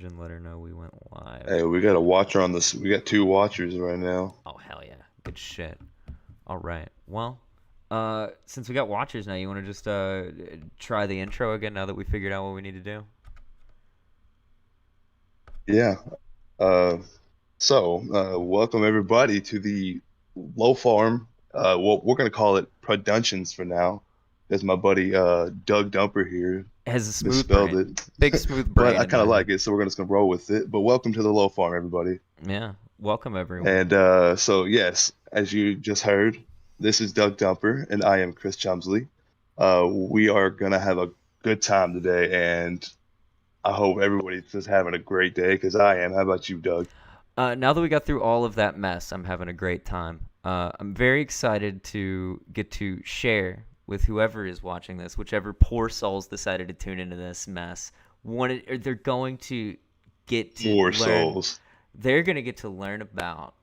And let her know we went live. Hey, we got a watcher on this. We got two watchers right now. Oh, hell yeah. Good shit. All right. Well, since we got watchers now, you want to just try the intro again now that we figured out what we need to do? Yeah. Uh, welcome everybody to the Lolfarm. Well, we're gonna call it Productions for now. There's my buddy Doug Dumper here. It has a smooth Misspelled brain. it, Big smooth but brain I in kind my of like head. it, so we're just gonna roll with it. But welcome to the Lolfarm, everybody. Yeah. Welcome, everyone. And yes, as you just heard, this is Doug Dumper, and I am Chris Chumsley. We are gonna have a good time today, and I hope everybody's just having a great day because I am. How about you, Doug? Now that we got through all of that mess, I'm having a great time. I'm very excited to get to share with whoever is watching this, whichever poor souls decided to tune into this mess. They're going to get to More learn. souls. They're going to get to learn about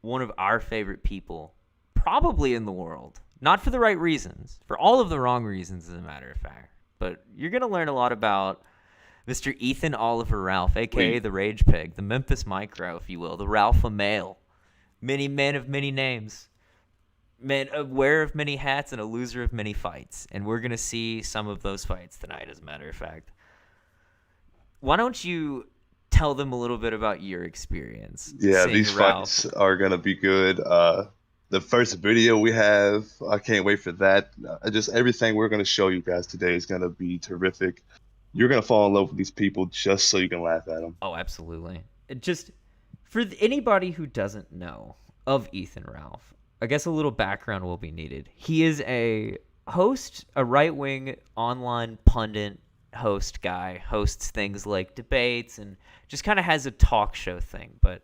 one of our favorite people, probably in the world. Not for the right reasons, for all of the wrong reasons, as a matter of fact. But you're going to learn a lot about Mr. Ethan Oliver Ralph, aka Wait, the Rage Pig, the Memphis Micro, if you will, the Ralph-A-Male, many man of many names, man, a wearer of many hats, and a loser of many fights. And we're gonna see some of those fights tonight, as a matter of fact. Why don't you tell them a little bit about your experience yeah, seeing these Ralph? fights are gonna be good. The first video we have, I can't wait for that. Just everything we're gonna show you guys today is gonna be terrific. You're gonna fall in love with these people just so you can laugh at them. Oh, absolutely. Just for anybody who doesn't know of Ethan Ralph, I guess a little background will be needed. He is a host, a right wing online pundit host guy, hosts things like debates and just kind of has a talk show thing. But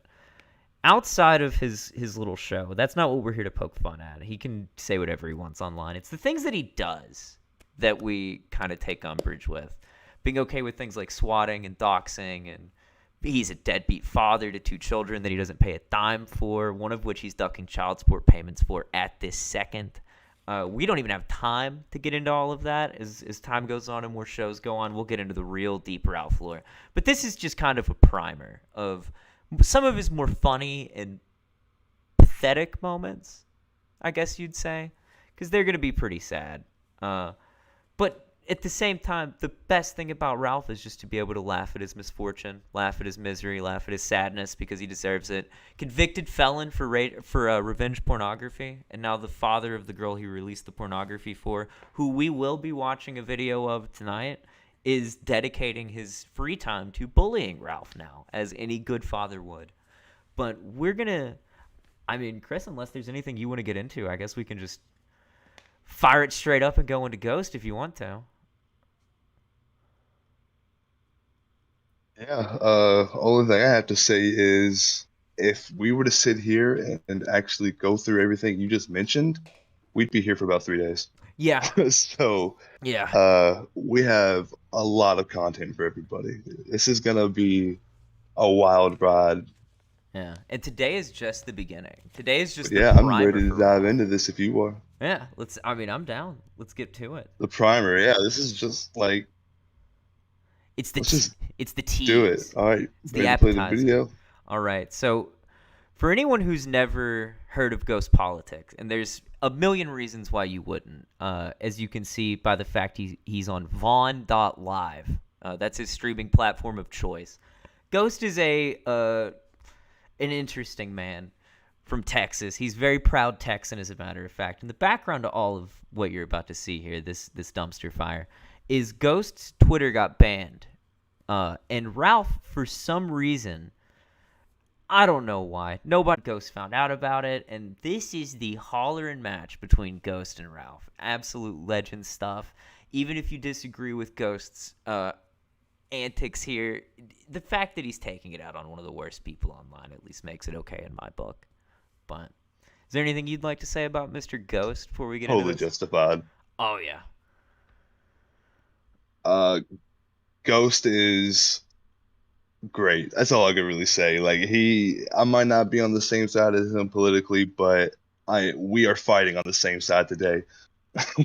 outside of his little show, that's not what we're here to poke fun at. He can say whatever he wants online. It's the things that he does that we kind of take umbrage with. Being okay with things like swatting and doxing, and he's a deadbeat father to two children that he doesn't pay a dime for, one of which he's ducking child support payments for at this second. We don't even have time to get into all of that. As time goes on and more shows go on, we'll get into the real deep Ralph lore. But this is just kind of a primer of some of his more funny and pathetic moments, I guess you'd say, because they're going to be pretty sad. But at the same time, the best thing about Ralph is just to be able to laugh at his misfortune, laugh at his misery, laugh at his sadness because he deserves it. Convicted felon for revenge pornography, and now the father of the girl he released the pornography for, who we will be watching a video of tonight, is dedicating his free time to bullying Ralph now, as any good father would. But we're gonna, I mean, Chris, unless there's anything you want to get into, I guess we can just fire it straight up and go into Ghost if you want to. Yeah. Only thing I have to say is if we were to sit here and actually go through everything you just mentioned, we'd be here for about 3 days. Yeah, So, yeah, we have a lot of content for everybody. This is gonna be a wild ride. yeah. And today is just the beginning. Today is But just the yeah, I'm ready primer to for dive Ralph. into this if you are. Yeah, let's. I mean, I'm down. Let's get to it. The primer, yeah, this is just like, It's the let's just it's the do it. tease. All right, It's the ready to play the appetizer. video? All right. So, for anyone who's never heard of ghost politics, and there's a million reasons why you wouldn't, as you can see by the fact he's on Vaughn.live. That's his streaming platform of choice. Ghost is an interesting man from Texas. He's very proud Texan, as a matter of fact. And the background to all of what you're about to see here, this dumpster fire, is Ghost's Twitter got banned, and Ralph, for some reason, I don't know why, nobody Ghost found out about it, and this is the hollering match between Ghost and Ralph. Absolute legend stuff. Even if you disagree with Ghost's antics here, the fact that he's taking it out on one of the worst people online at least makes it okay in my book. But is there anything you'd like to say about Mr. Ghost before we get into Totally this? justified. Oh yeah. Uh, Ghost is great. That's all I can really say. Like I might not be on the same side as him politically, but we are fighting on the same side today.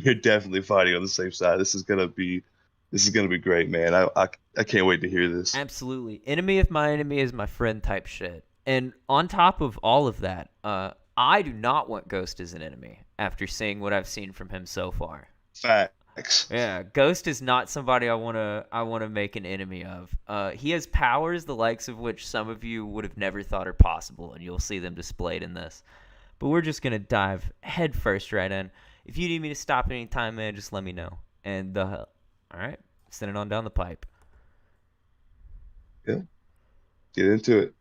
We're definitely fighting on the same side. This is gonna be This is gonna be great, man. I can't wait to hear this. Absolutely. Enemy of my enemy is my friend type shit. And on top of all of that, I do not want Ghost as an enemy after seeing what I've seen from him so far. Facts. Yeah, Ghost is not somebody I wanna make an enemy of. He has powers the likes of which some of you would have never thought are possible, and you'll see them displayed in this. But we're just gonna dive head first right in. If you need me to stop at any time, man, just let me know. And all right, send it on down the pipe. Yeah. Get into it.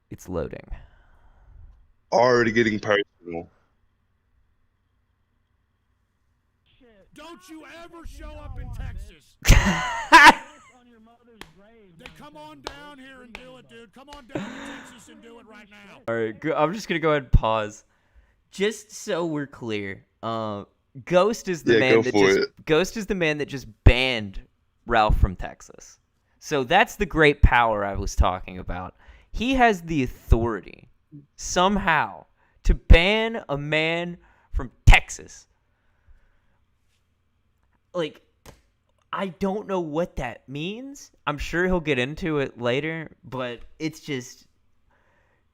It's loading. Already getting personal. Don't you ever show up in Texas. Then come on down here and do it, dude. Come on down to Texas and do it right now. All right, I'm just gonna go ahead and pause, just so we're clear. Ghost is the Yeah, man go that for just it. Ghost is the man that just banned Ralph from Texas. So that's the great power I was talking about. He has the authority somehow to ban a man from Texas. Like, I don't know what that means. I'm sure he'll get into it later, but it's just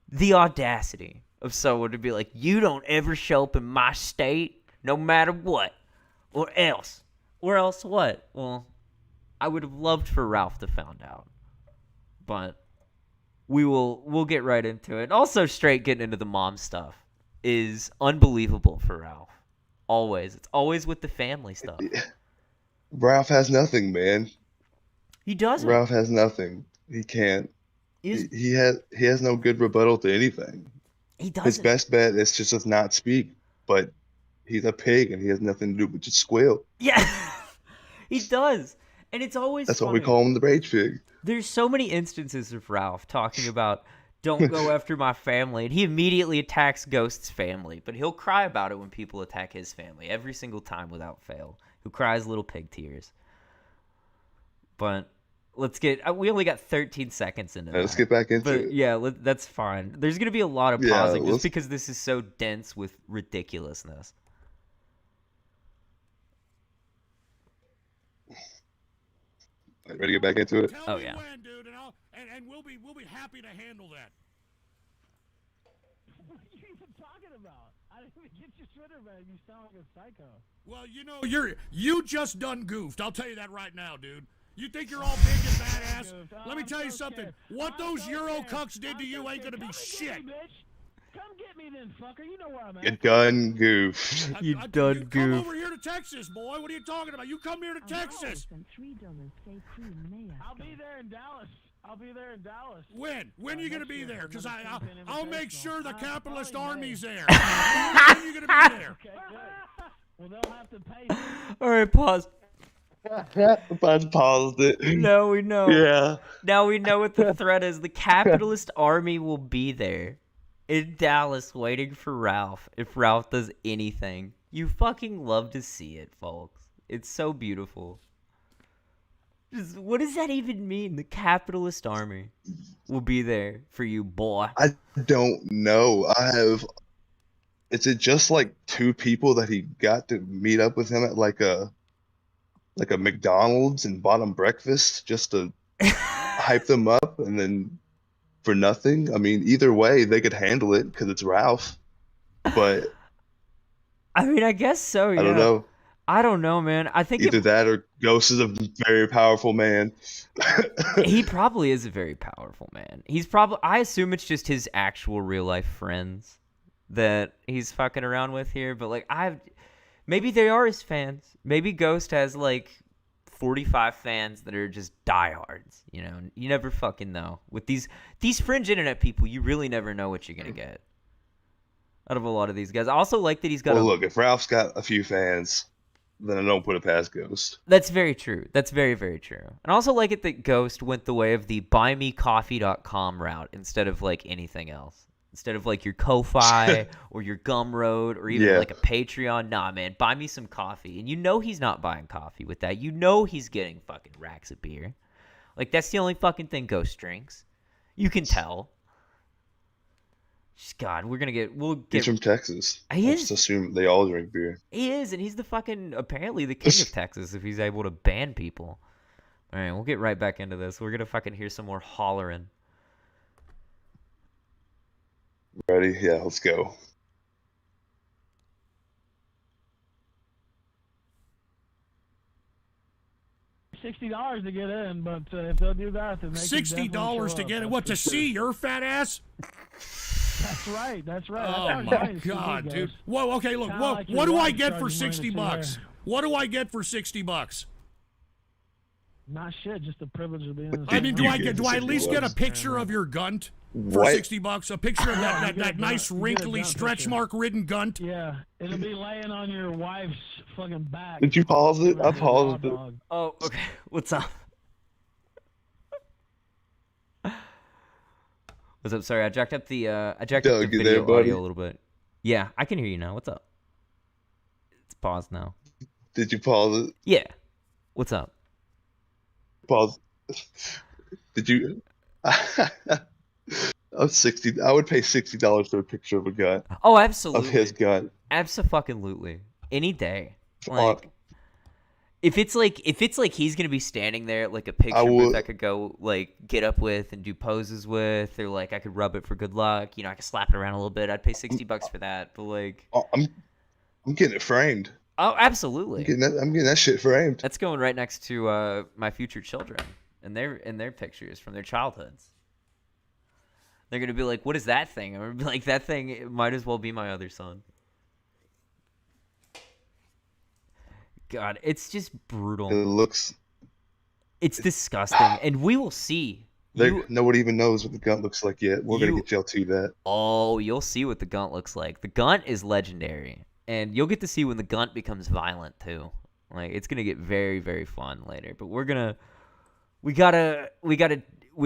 the audacity of someone to be like, you don't ever show up in my state, no matter what. Or else. Or else what? Well, I would have loved for Ralph to found out. But we'll get right into it. Also, straight getting into the mom stuff is unbelievable for Ralph. Always. It's always with the family stuff. Ralph has nothing, man. He doesn't. Ralph has nothing. He can't. He's, He has no good rebuttal to anything. he His doesn't. best bet is to just not speak. But he's a pig and he has nothing to do but just squeal. Yeah. He does. And it's always That's why funny. we call him the rage pig. There's so many instances of Ralph talking about, don't go after my family. And he immediately attacks Ghost's family. But he'll cry about it when people attack his family. Every single time without fail. Who cries little pig tears. But let's get... We only got 13 seconds into that. Let's get back into But it. yeah, that's fine. There's going to be a lot of Yeah, pausing just let's- because this is so dense with ridiculousness. Ready to get back into it? Tell Oh, me yeah. when, dude, and we'll be happy to handle that. What are you even talking about? I didn't even get your Twitter, man. You sound like a psycho. Well, you know, you just done goofed. I'll tell you that right now, dude. You think you're all big and badass? Let me tell you something. What those Euro cucks did to you ain't gonna be shit. Come get me then, fucker. You know where I'm at. You done goofed. You done Come goof. over here to Texas, boy. What are you talking about? You come here to Texas. I'll be there in Dallas. When? When are you gonna be there? Because I'll make sure the capitalist army's there. When are you gonna be there? Okay, good. Well, they'll have to pay. All right, pause. I paused it. No, we know. Yeah. Now we know what the threat is. The capitalist army will be there in Dallas waiting for Ralph if Ralph does anything. You fucking love to see it, folks. It's so beautiful. Just, what does that even mean? The capitalist army will be there for you, boy. I don't know. Is it just like two people that he got to meet up with him at like a McDonald's and bought him breakfast just to hype them up and then for nothing? I mean, either way, they could handle it because it's Ralph. But I mean, I guess so, yeah. I don't know. I don't know, man. I think Either that or Ghost is a very powerful man. he probably is a very powerful man. He's probably... I assume it's just his actual real-life friends that he's fucking around with here. But, like, maybe they are his fans. Maybe Ghost has, like, 45 fans that are just diehards. You know, you never fucking know. With these fringe internet people, you really never know what you're going to get out of a lot of these guys. I also like that he's got Well, look, if Ralph's got a few fans, then I don't put it past Ghost. That's very true. That's very, very true. And I also like it that Ghost went the way of the buymecoffee.com route instead of like anything else. Instead of like your Ko-Fi or your Gumroad or even like a Patreon. Nah, man, buy me some coffee. And you know he's not buying coffee with that. You know he's getting fucking racks of beer. Like, that's the only fucking thing Ghost drinks. You can tell. Just God, we'll He's get. from Texas. He I'll is. just assume they all drink beer. He is, and he's apparently the king of Texas if he's able to ban people. All right, we'll get right back into this. We're gonna fucking hear some more hollering. Ready? Yeah, let's go. $60 to get in, but if they'll do that, then they can definitely $60 show to up, get in. that's What, for to sure. see your fat ass? That's right. That's right. Oh That's my how God, goes. dude. Whoa, okay, look. Kinda Whoa, like your what do I wife get for charging money to 60 see bucks? her. What do I get for 60 bucks? Not shit, just the privilege of being. What in I the mean, same do room. I at least get a $60? picture of your gunt for What? 60 bucks? A picture of Yeah, you that get a nice gun- you get a wrinkly gun stretch picture. mark ridden gunt? Yeah, it'll be laying on your wife's fucking back. Did you pause it? I Like a raw paused it. dog. Oh, okay. What's up? What's up? Sorry, I jacked up the Doug, you video there, buddy? audio a little bit. Yeah, I can hear you now. What's up? It's paused now. Did you pause it? Yeah. What's up? Pause. Did you? I'm 60. I would pay $60 for a picture of a gun, Oh, of absolutely. his gun. Abso-fucking-lutely. Any day. On- Like, if it's like he's gonna be standing there at like a picture I booth would- I could go like get up with and do poses with, or like I could rub it for good luck. You know, I could slap it around a little bit. I'd pay $60 for that. But like, I'm getting it framed. oh, absolutely. I'm getting that shit framed. That's going right next to my future children and their pictures from their childhoods. They're gonna be like, "What is that thing?" I'm gonna be like, "That thing it might as well be my other son." God, it's just It brutal. looks. It's disgusting, and we will see. Nobody even knows what the gun looks like yet. We're gonna get y'all to that. Oh, you'll see what the gunt looks like. The gunt is legendary, and you'll get to see when the gunt becomes violent too. Like, it's gonna get very, very fun later. But we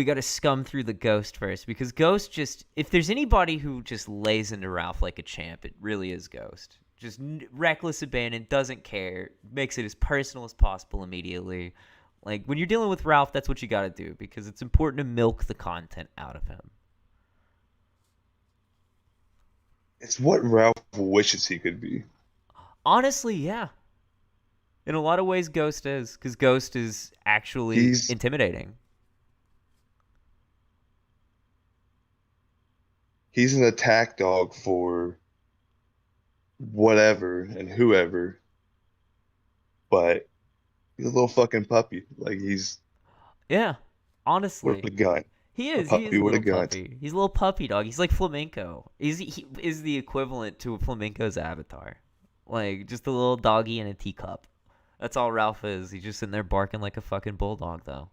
gotta scum through the Ghost first, because Ghost just, if there's anybody who just lays into Ralph like a champ, it really is Ghost. Just reckless abandon, doesn't care, makes it as personal as possible immediately. Like, when you're dealing with Ralph, that's what you gotta do, because it's important to milk the content out of him. It's what Ralph wishes he could be. Honestly, yeah. In a lot of ways, Ghost is, because Ghost is actually He's- intimidating. He's an attack dog for whatever and whoever, but he's a little fucking puppy. Like, he's Yeah, honestly. with a gun. He is. puppy He is a with a little gun. puppy. He's a little puppy dog. He's like flamenco. He is the equivalent to a flamenco's avatar. Like, just a little doggy in a teacup. That's all Ralph is. He's just sitting there barking like a fucking bulldog, though.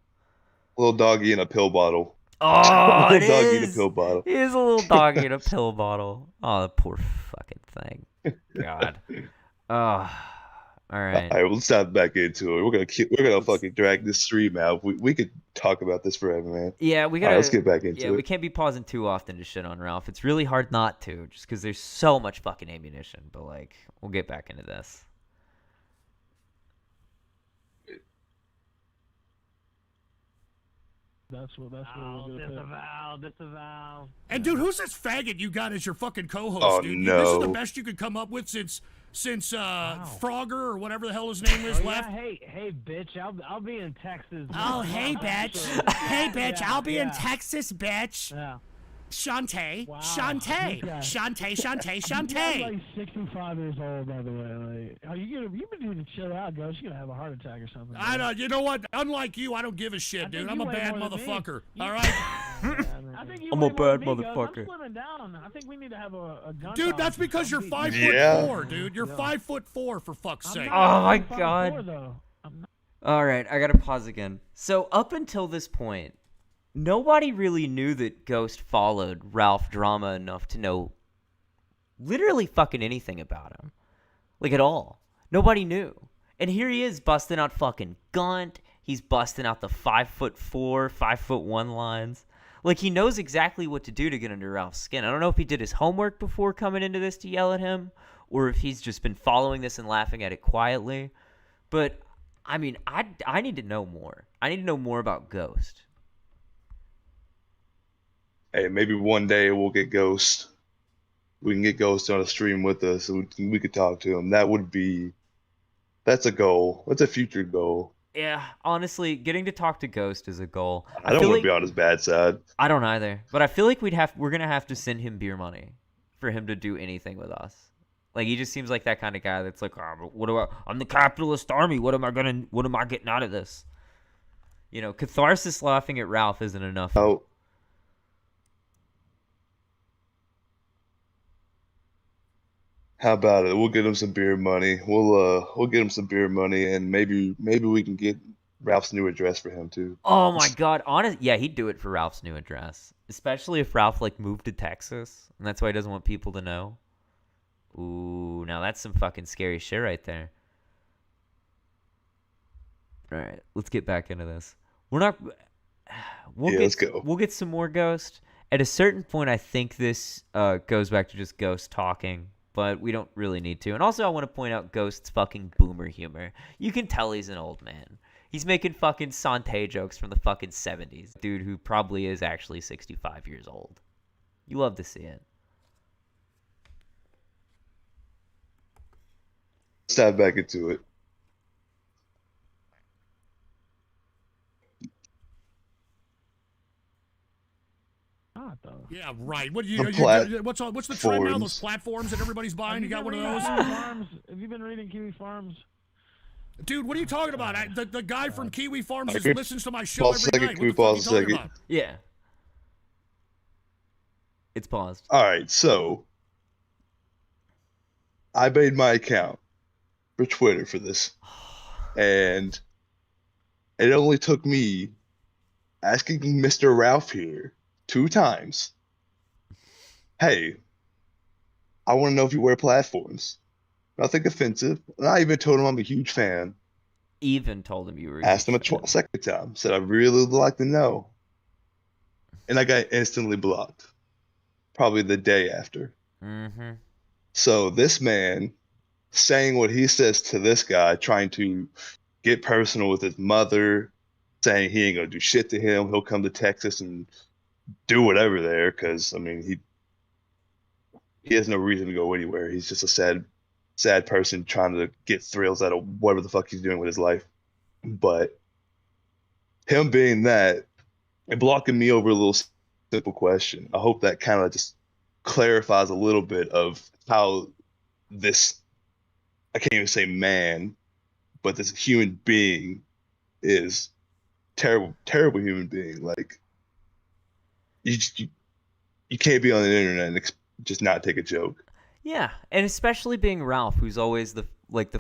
Little doggy in a pill bottle. Oh, it Little doggy in a is. pill bottle. He is a little doggy in a pill bottle. Oh, the poor fucking thing. God. Oh, all right. All right, we'll stop back into it. We're gonna fucking drag this stream out. We could talk about this forever, man. Yeah, we All gotta. right, let's get back into Yeah, it. we can't be pausing too often to shit on Ralph. It's really hard not to, just because there's so much fucking ammunition. But like, we'll get back into this. That's what we're gonna pick. Disavow. And dude, who's this faggot you got as your fucking co-host, Oh, dude? This is the no. best you could come up with since Frogger or whatever the hell his name is Oh, left. yeah, hey, bitch, I'll be in Texas. Oh, hey, bitch. Hey, bitch, I'll be in Yeah. Texas, bitch. Yeah. Shantae. Wow, Shantae. this guy. Shantae. He's Shantae. like 65 years old, by the way. Like, you've been doing to chill out, Ghost. You're gonna have a heart attack or something. I know. You know what? Unlike you, I don't give a shit, I dude. think I'm you a weigh bad more than me. motherfucker. You- All right, I think you I'm a weigh more bad than me, Ghost. motherfucker. I'm slimming down. I think we need to have a gun. dude. That's contest because you're on 5'4", Yeah. dude. You're Yeah. 5'4", for fuck's I'm sake. not Oh my 5'4", God. though. I'm not. All right, I gotta pause again. So up until this point, nobody really knew that Ghost followed Ralph Drama enough to know literally fucking anything about him. Like, at all. Nobody knew. And here he is busting out fucking Gunt. He's busting out the 5'4", 5'1" lines. Like, he knows exactly what to do to get under Ralph's skin. I don't know if he did his homework before coming into this to yell at him, or if he's just been following this and laughing at it quietly. But, I mean, I need to know more. I need to know more about Ghost. Hey, maybe one day we'll get Ghost we can get Ghost on a stream with us so we could talk to him. That's a goal. That's a future goal. Yeah, honestly, getting to talk to Ghost is a goal. I don't feel want like to be on his bad side. I don't either, but I feel like we're gonna have to send him beer money for him to do anything with us. Like he just seems like that kind of guy that's like, oh, what do I'm the capitalist army. What am I getting out of this? You know, catharsis laughing at Ralph isn't enough. Oh, how about it? We'll get him some beer money. We'll get him some beer money, and maybe we can get Ralph's new address for him too. Oh my god, yeah, he'd do it for Ralph's new address, especially if Ralph like moved to Texas, and that's why he doesn't want people to know. Ooh, now that's some fucking scary shit right there. All right, let's get back into this. Let's go. We'll get some more Ghost. At a certain point, I think this goes back to just Ghost talking, but we don't really need to. And also, I want to point out Ghost's fucking boomer humor. You can tell he's an old man. He's making fucking Santé jokes from the fucking 70s. Dude who probably is actually 65 years old. You love to see it. Let's dive back into it. Yeah, right. What what's the trend now? Platforms. Those platforms that everybody's buying. You got one of those? Farms? Have you been reading Kiwi Farms? Dude, what are you talking about? The guy from Kiwi Farms just Okay. listens to my show Pause every a second. night. Can we What the fuck pause are a you talking second? about? Yeah. It's paused. All right, so I made my account for Twitter for this, and it only took me asking Mr. Ralph here 2 times. Hey, I want to know if you wear platforms. Nothing offensive. And I even told him I'm a huge fan. Even told him you were. Asked him a second time. Said I'd really like to know. And I got instantly blocked. Probably the day after. Mm-hmm. So this man saying what he says to this guy, trying to get personal with his mother, saying he ain't gonna do shit to him. He'll come to Texas and do whatever there, because I mean he has no reason to go anywhere. He's just a sad person trying to get thrills out of whatever the fuck he's doing with his life. But him being that and blocking me over a little simple question, I hope that kind of just clarifies a little bit of how this, I can't even say man, but this human being is terrible human being. Like you can't be on the internet and just not take a joke. Yeah, and especially being Ralph, who's always the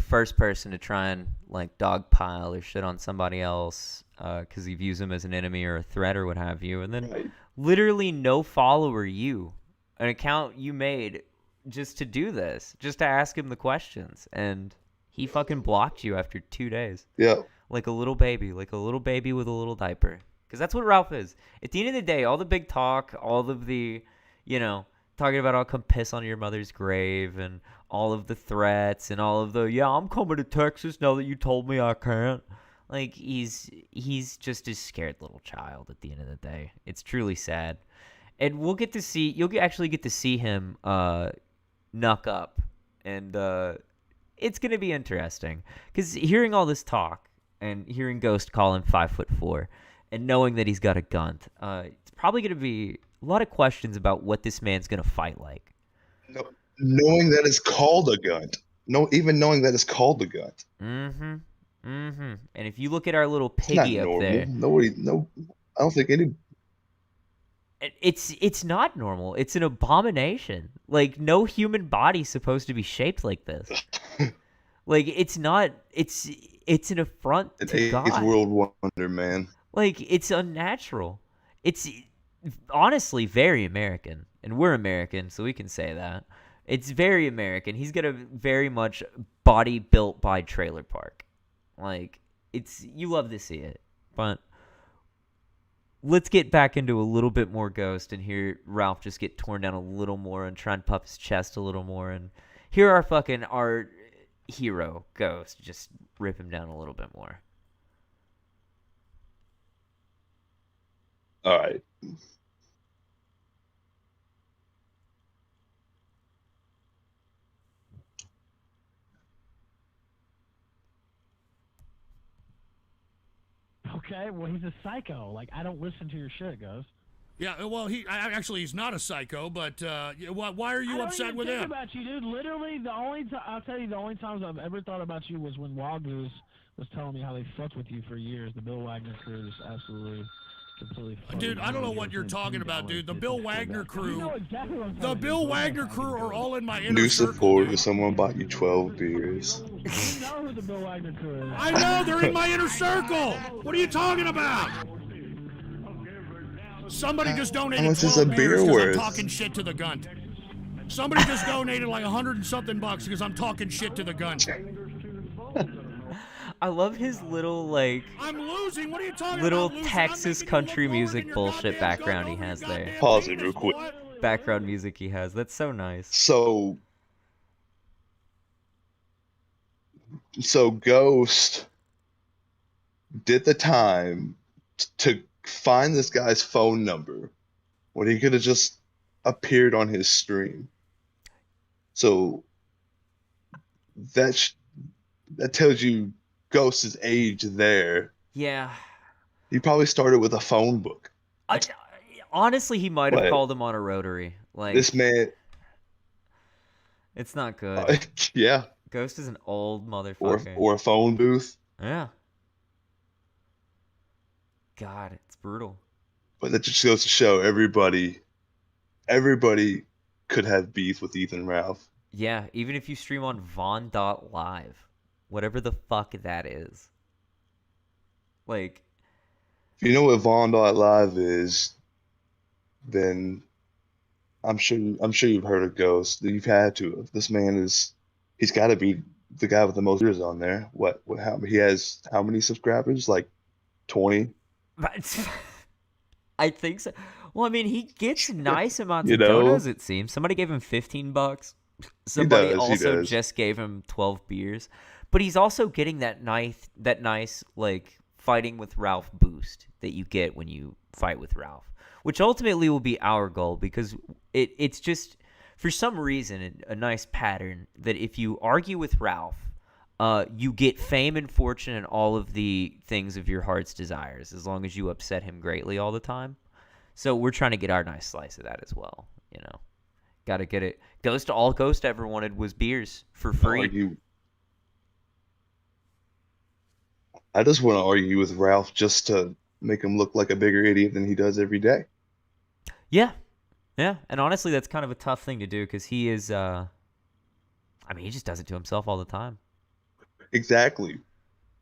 first person to try and like dogpile or shit on somebody else, because he views him as an enemy or a threat or what have you, and then Right. literally no follower an account you made just to do this, just to ask him the questions, and he fucking blocked you after 2 days, Yeah. like a little baby with a little diaper, because that's what Ralph is. At the end of the day, all the big talk, all of the, talking about I'll come piss on your mother's grave and all of the threats and all of the, yeah, I'm coming to Texas now that you told me I can't. Like, he's just a scared little child at the end of the day. It's truly sad. And you'll actually get to see him knuck up. And it's going to be interesting. Because hearing all this talk and hearing Ghost call him 5'4" and knowing that he's got a gun, it's probably going to be a lot of questions about what this man's going to fight like. No, knowing that it's called a gun. Even knowing that it's called a gun. Mm-hmm. Mm-hmm. And if you look at our little It's not piggy up normal. there, I don't think any. it's not normal. It's an abomination. Like, no human body's supposed to be shaped like this. Like, it's not. It's an affront An to eighth God. world wonder, man. Like, it's unnatural. It's honestly very American, and we're American, so we can say that. It's very American. He's got a very much body built by trailer park. Like, you love to see it. But let's get back into a little bit more Ghost and hear Ralph just get torn down a little more and try and puff his chest a little more, and hear our hero Ghost just rip him down a little bit more. All right. Okay, well, he's a psycho. Like, I don't listen to your shit, Ghost. Yeah, well, actually he's not a psycho, but why are you upset with I don't even think him? about you, dude. Literally, I'll tell you, the only times I've ever thought about you was when Wagoose was telling me how they fucked with you for years. The Bill Wagner crew is absolutely, completely fucking Dude, I don't know what you're talking about, dude. The Bill Wagner crew, the Bill Wagner crew are all in my inner New circle, support dude. if someone bought you 12 beers. You know who the Bill Wagner crew is. I know, they're in my inner circle. What are you talking about? Somebody just donated much is 12 a beer beers because I'm worth? talking shit to the gun. Somebody just donated like $100 and something because I'm talking shit to the gun. I love his little like I'm losing. What are you talking little about? Losing? Texas I'm making you country look lower music than your bullshit goddamn background he goat over has your there. goddamn Pause it penis, real quick. boy. Background music he has. That's so nice. So Ghost did the time to find this guy's phone number when he could have just appeared on his stream. So that tells you Ghost's age there. Yeah. He probably started with a phone book. Honestly, he might have What? called him on a rotary. Like, This man, it's not good. yeah, Ghost is an old or motherfucker. a phone booth. Yeah. God, it's brutal. But that just goes to show everybody could have beef with Ethan Ralph. Yeah, even if you stream on Vaughn.live, whatever the fuck that is. Like, If you know what Vaughn.live is, then I'm sure you've heard of Ghost. You've had to. This man he's got to be the guy with the most viewers on there. He has how many subscribers? Like 20? I think so. Well, I mean, he gets nice amounts You of know? donos, it seems. Somebody gave him $15. Somebody does, he also does. just gave him 12 beers. But he's also getting that nice, like, fighting with Ralph boost that you get when you fight with Ralph, which ultimately will be our goal, because it's just, for some reason, a nice pattern that if you argue with Ralph, you get fame and fortune and all of the things of your heart's desires, as long as you upset him greatly all the time. So we're trying to get our nice slice of that as well, you know. Got to get it. All Ghost ever wanted was beers for free. I just want to argue with Ralph just to make him look like a bigger idiot than he does every day. Yeah. Yeah. And honestly, that's kind of a tough thing to do, because he is, I mean, he just does it to himself all the time. Exactly.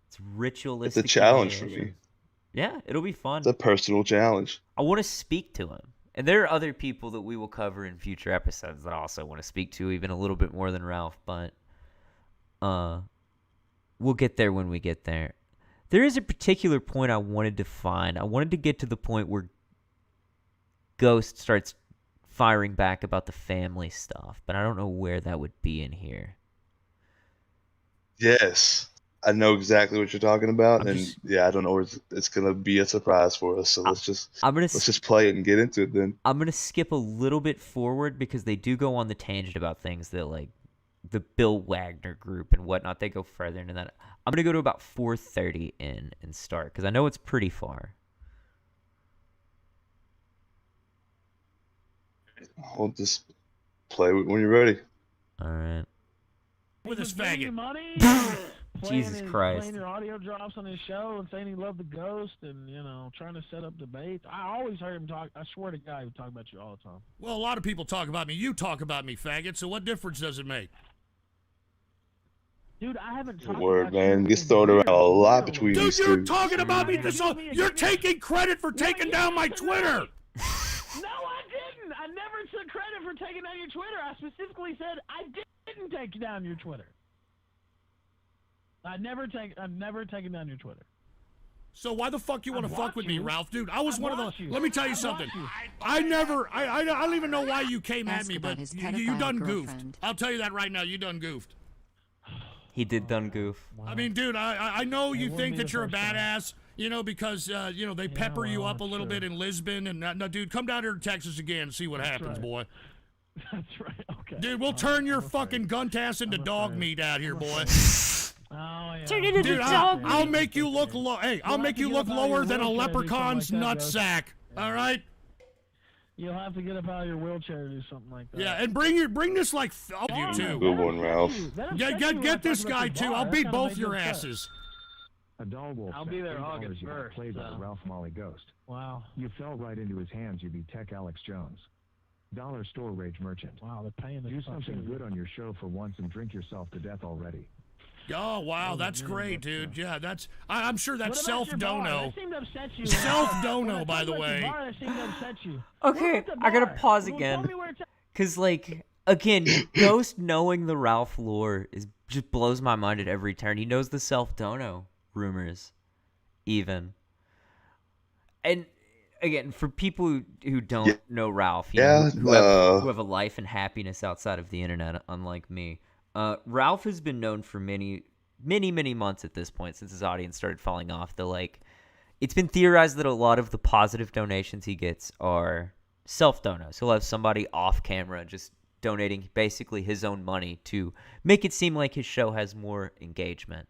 It's ritualistic. It's a challenge for me. humiliation. Yeah, it'll be fun. It's a personal challenge. I want to speak to him. And there are other people that we will cover in future episodes that I also want to speak to, even a little bit more than Ralph, but we'll get there when we get there. There is a particular point I wanted to find. I wanted to get to the point where Ghost starts firing back about the family stuff, but I don't know where that would be in here. Yes. I know exactly what you're talking about, I don't know where it's gonna be a surprise for us. So let's just play it and get into it then. I'm gonna skip a little bit forward, because they do go on the tangent about things that, like, the Bill Wagner group and whatnot. They go further into that. I'm gonna go to about 4:30 in and start, because I know it's pretty far. I'll just play when you're ready. All right. With his He's giving you faggot. money, Jesus Christ. playing your audio drops on his show and saying he loved the Ghost and, you know, trying to set up debates. I always heard him talk. I swear to God, he would talk about you all the time. Well, a lot of people talk about me. You talk about me, faggot. So what difference does it make? Dude, I haven't talked Word, about man. you Gets in thrown around a years. lot between Dude, these you're two. talking about me. You're taking credit for taking down my Twitter. No, I didn't. I never took credit for taking down your Twitter. I specifically said I didn't take down your Twitter. I've never taken down your Twitter. So why the fuck you want to fuck with me, you. Ralph? Dude, I was I've one of watched the... you. Let me tell you I've something. watched you. I don't even know why you came at Ask me, about but his you pedophile done goofed. girlfriend. I'll tell you that right now. You done goofed. He did done goof. I mean, dude, I know you wouldn't think be that the you're a first time. badass, you know, because, you know, they pepper you well, up a little sure. bit in Lisbon. And no, dude, come down here to Texas again and see what happens, right. boy. That's right. Okay. Dude, we'll All turn right, your I'm fucking afraid. gun ass into I'm dog afraid. meat out here, boy. Oh, yeah. Turn into Dude, the dog. I'll make you look low. Hey, I'll You'll make have you to look get up out of lower your than a wheelchair to do leprechaun's something like that, nutsack. All right. You'll have to get up out of your wheelchair to do something like that. Yeah, and bring this like of you too. Good one, Ralph. Get this guy too. I'll beat both your asses. A doll wolf. I'll be there August you got 1st, played by the so. Ralph Molly Ghost. Wow. You fell right into his hands. You beat Tech Alex Jones. Dollar store rage merchant. Wow, they're paying the Do fuck something shit. good on your show for once and drink yourself to death already. Oh wow, that's great, dude. Yeah, that's. I'm sure What that's about your bar? self-dono. That seemed to upset you. Self-dono, by the When I way. told you about your bar, that seemed to upset you. Okay, What about the I gotta bar? pause Well, again. tell me where it's at. Cause like again, Ghost knowing the Ralph lore is just blows my mind at every turn. He knows the self-dono rumors, even. And again, for people who don't know Ralph, you know, who have a life and happiness outside of the internet, unlike me, Ralph has been known for many months at this point since his audience started falling off. It's been theorized that a lot of the positive donations he gets are self-donos. He'll have somebody off camera just donating basically his own money to make it seem like his show has more engagement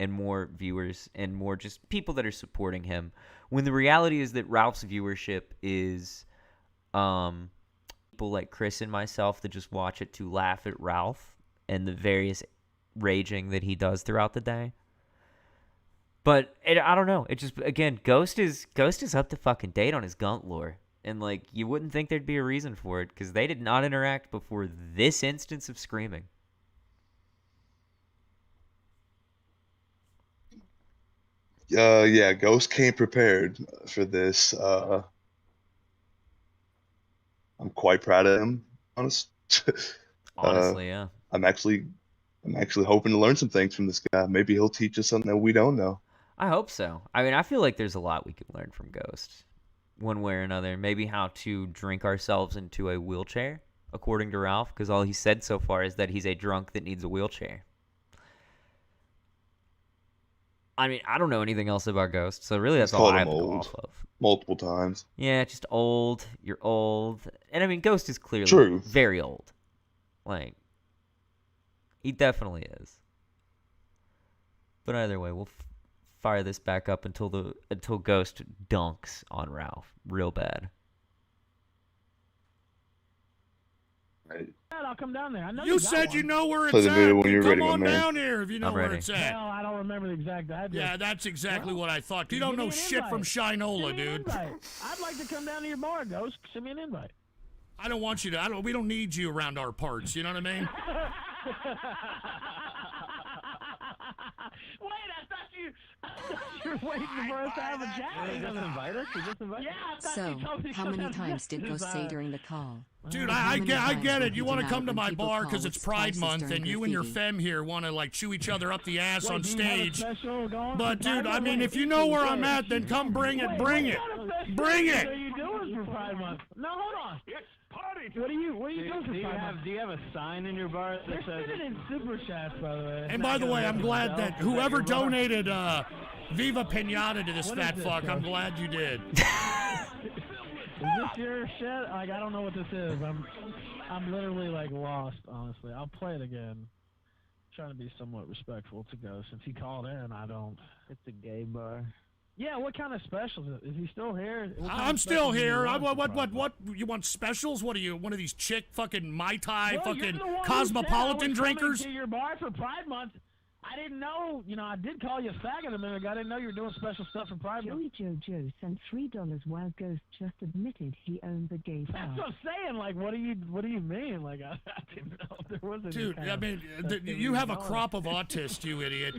and more viewers and more just people that are supporting him, when the reality is that Ralph's viewership is people like Chris and myself that just watch it to laugh at Ralph and the various raging that he does throughout the day. But I don't know. It just, again, Ghost is up to fucking date on his Gunt lore. And, like, you wouldn't think there'd be a reason for it, because they did not interact before this instance of screaming. Yeah, Ghost came prepared for this. I'm quite proud of him, honest. Honestly, yeah. I'm actually hoping to learn some things from this guy. Maybe he'll teach us something that we don't know. I hope so. I mean, I feel like there's a lot we could learn from Ghost, one way or another. Maybe how to drink ourselves into a wheelchair, according to Ralph, because all he said so far is that he's a drunk that needs a wheelchair. I mean, I don't know anything else about Ghost, so really that's He's all called I him have to go old off of. multiple times. Yeah, just old. You're old. And I mean, Ghost is clearly True. very old. Like, he definitely is. But either way, we'll fire this back up until Ghost dunks on Ralph real bad. Right. I'll come down there. I know You got said one. you know where Play it's the video at. when you're Come ready, my on man. down here if you know I'm where ready. it's at. Hell, I don't remember the exact address. Yeah, that's exactly Well, what I thought. You give don't me know an shit from invite. Shinola, Send me an dude. invite. I'd like to come down to your bar, Ghost. Send me an invite. I don't want you to. We don't need you around our parts. You know what I mean? Wait, I thought you were waiting for us to have a chat. He doesn't invite us? He just invited Yeah, I thought So, you told me how to many come times down did to Ghost the say bar. during the call? Dude, How I many get times it. will You he want to deny come to when my people bar call because with it's Pride spices Month during and you and your graffiti? femme here want to like chew each other up the ass Wait, on do you have a stage. special going But for dude, Pride I Month? mean, Wait, if you know where I'm wait. at, then come bring it. Wait, Bring what it. kind of special Bring things it. are you doing for Pride Month? No, hold on. It's party What are you doing for Do you Pride have Month? a sign in your bar that They're says sending in super chats, by the way. And by the way, I'm glad that whoever donated Viva Pinata to this What is fat this, fuck, I'm Ghost? glad you did. Is this your shit? Like, I don't know what this is. I'm literally like lost, honestly. I'll play it again. Trying to be somewhat respectful to Ghost. Since he called in, I don't. it's a gay bar. Yeah, what kind of specials? Is he still here? What kind I'm of still specials do you here. want for Pride Month? What? You want specials? What are you, one of these chick fucking Mai Tai Well, you're fucking the one who said I cosmopolitan was drinkers? coming to your bar for Pride Month. I didn't know. You know, I did call you a faggot a minute ago. I didn't know you were doing special stuff for Pride Month. Joey Jojo sent $3 while Ghost just admitted he owned the gay bar. That's what I'm saying. Like, what do you mean? Like, I didn't know if there was any Dude, kind I of mean, festivity you have a going on. crop of autists, you idiot.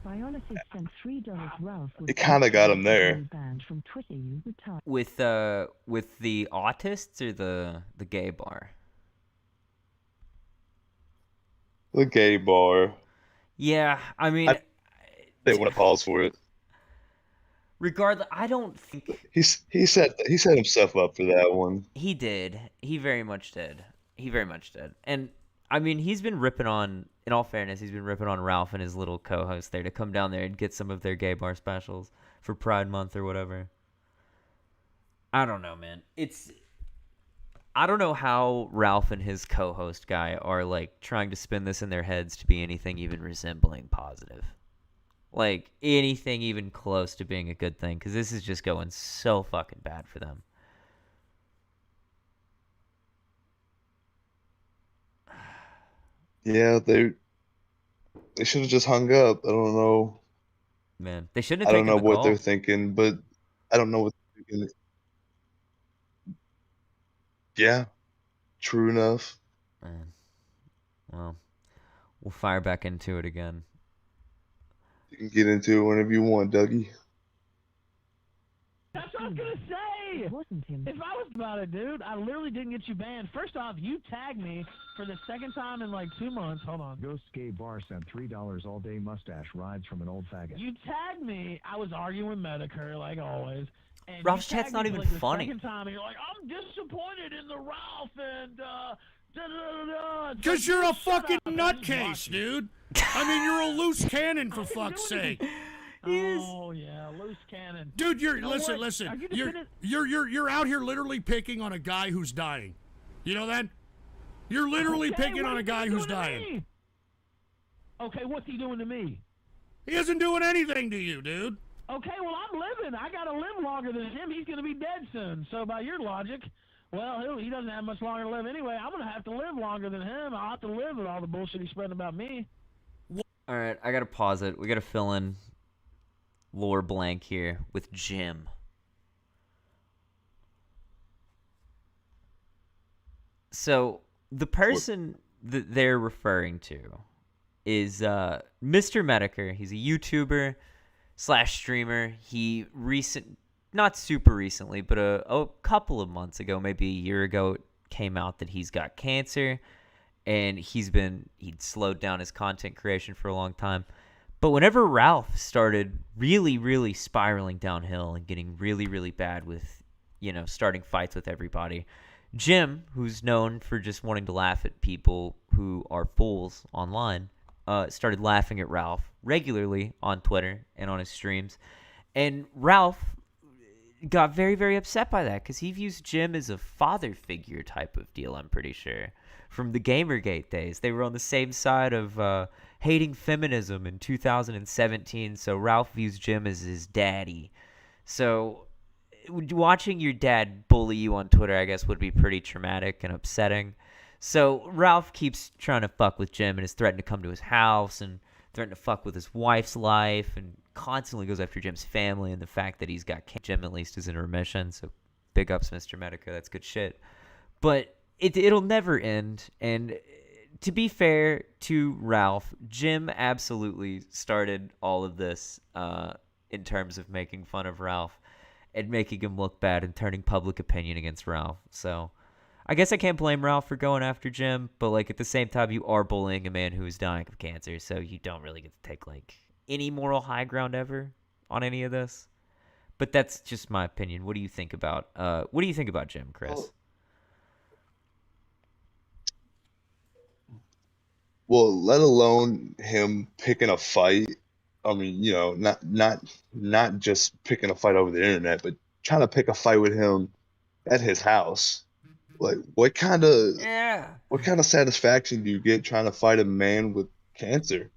Bionicid sent $3 Ralph was It kinda got him there. banned from Twitter. You retired. With the autists or the gay bar? The gay bar. Yeah, I mean, They want to pause for it. regardless, I don't think He set himself up for that one. he did. He very much did. He very much did. And I mean, he's been ripping on. In all fairness, he's been ripping on Ralph and his little co-host there to come down there and get some of their gay bar specials for Pride Month or whatever. I don't know, man. I don't know how Ralph and his co-host guy are like trying to spin this in their heads to be anything even resembling positive. Like anything even close to being a good thing, because this is just going so fucking bad for them. Yeah, they should have just hung up. I don't know. Man, they shouldn't I have don't taken know the what call. they're thinking, but I don't know what they're thinking. Yeah, true enough. Man. Well, we'll fire back into it again. You can get into it whenever you want, Dougie. That's what I was gonna say. It wasn't him. If I was about it, dude, I literally didn't get you banned. First off, you tagged me for the second time in like 2 months. Hold on. Ghost Gay Bar sent $3 all day mustache rides from an old faggot. You tagged me. I was arguing with Medicare like always. And Ralph's you chat's tagged not me for, even like, funny. The second time, and you're like, I'm disappointed in the Ralph and da-da-da-da. It's Because like, you're a shut fucking up, and I just nutcase, blocked you. dude. I mean, you're a loose cannon, for fuck's sake. Oh yeah, loose cannon. Dude, You know listen. what? Are you defending- You're out here literally picking on a guy who's dying. You know that? You're literally Okay, picking what on a is he guy who's doing to dying. me? Okay, what's he doing to me? He isn't doing anything to you, dude. Okay, well, I'm living. I got to live longer than him. He's going to be dead soon. So by your logic, well, he doesn't have much longer to live anyway. I'm going to have to live longer than him. I'll have to live with all the bullshit he's spreading about me. All right, I gotta pause it. We gotta fill in lore blank here with Jim. So the person that they're referring to is Mr. Medicare. He's a YouTuber / streamer. He not super recently, but a couple of months ago, maybe a year ago, it came out that he's got cancer, and he'd slowed down his content creation for a long time. But whenever Ralph started really, really spiraling downhill and getting really, really bad with, starting fights with everybody, Jim, who's known for just wanting to laugh at people who are fools online, started laughing at Ralph regularly on Twitter and on his streams. And Ralph got very, very upset by that because he views Jim as a father figure type of deal, I'm pretty sure. From the Gamergate days. They were on the same side of hating feminism in 2017, so Ralph views Jim as his daddy. So watching your dad bully you on Twitter, I guess, would be pretty traumatic and upsetting. So Ralph keeps trying to fuck with Jim and has threatened to come to his house and threatened to fuck with his wife's life and constantly goes after Jim's family and the fact that he's got Jim at least is in remission. So big ups, Mr. Medicare. That's good shit. But it'll never end. And to be fair to Ralph, Jim absolutely started all of this in terms of making fun of Ralph and making him look bad and turning public opinion against Ralph. So I guess I can't blame Ralph for going after Jim, but like at the same time, you are bullying a man who is dying of cancer, so you don't really get to take like any moral high ground ever on any of this. But that's just my opinion. What do you think about Jim, Chris? Well, let alone him picking a fight. I mean, not just picking a fight over the internet, but trying to pick a fight with him at his house. Like, what kind of satisfaction do you get trying to fight a man with cancer?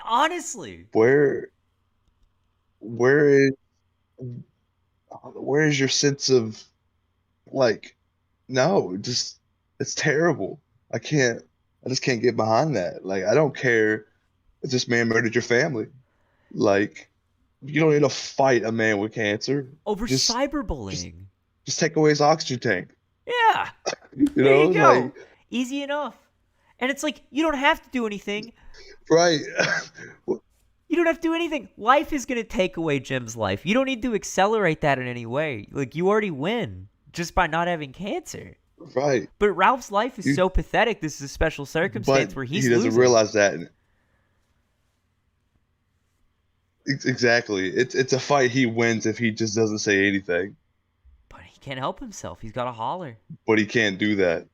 Honestly, where is your sense of like, no, it's terrible. I just can't get behind that. Like, I don't care if this man murdered your family. Like, you don't need to fight a man with cancer over cyberbullying. Just take away his oxygen tank. Yeah. There you go. Like, easy enough. And it's like, you don't have to do anything. Right. You don't have to do anything. Life is going to take away Jim's life. You don't need to accelerate that in any way. Like, you already win just by not having cancer. Right. But Ralph's life is so pathetic. This is a special circumstance where he doesn't realize that. Exactly. It's a fight he wins if he just doesn't say anything. But he can't help himself. He's got to holler. But he can't do that.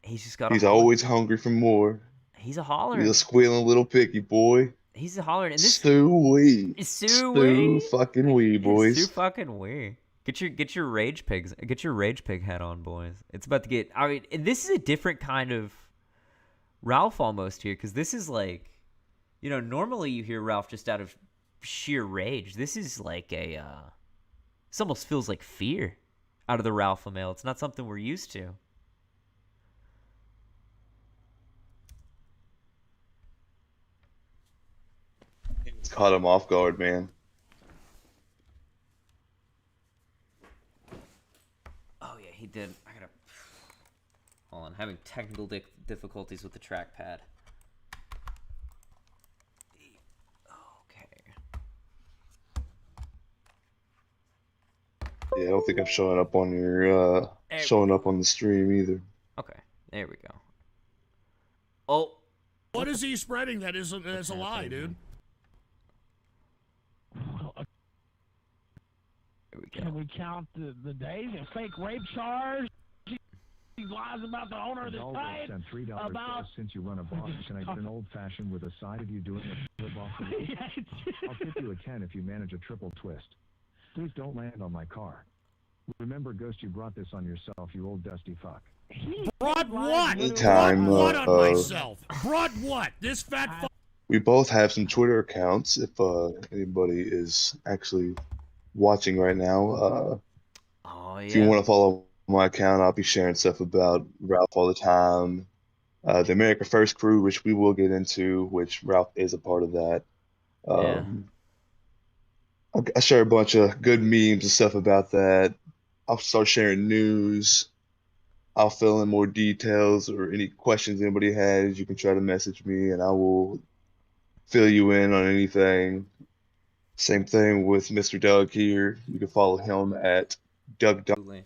He's just got to He's always hungry for more. He's a holler. He's a squealing little picky boy. He's a holler. And this Stew-wee. Stew-wee. Stew fucking wee, boys. Stew fucking wee. Get your rage pig hat on, boys. It's about to get. I mean, and this is a different kind of Ralph almost here, because this is like, normally you hear Ralph just out of sheer rage. This is like this almost feels like fear out of the Ralph male. It's not something we're used to. It's caught him off guard, man. Oh yeah, he did. I gotta. Hold on, having technical difficulties with the trackpad. Okay. Yeah, I don't think I'm showing up on your showing up on the stream either. Okay, there we go. Oh, What is he spreading that isn't that's a lie, dude? here we go. Can we count the days and fake rape charge? He lies about the owner of this Dollar place. sent $3 about- plus since you run a bar. Can I get an old-fashioned with a side of you doing a flip off the roof? I'll tip you a 10 if you manage a triple twist. Please don't land on my car. Remember, Ghost, you brought this on yourself, you old dusty fuck. Brought what? Anytime, Brought what on myself? Brought what? This fat fuck. We both have some Twitter accounts. If anybody is actually watching right now, Oh if you yeah. want to follow my account, I'll be sharing stuff about Ralph all the time. The America First crew, which we will get into, which Ralph is a part of that. I share a bunch of good memes and stuff about that. I'll start sharing news. I'll fill in more details, or any questions anybody has. You can try to message me, and I will fill you in on anything. Same thing with Mr. Doug here. You can follow him at Doug. Absolutely.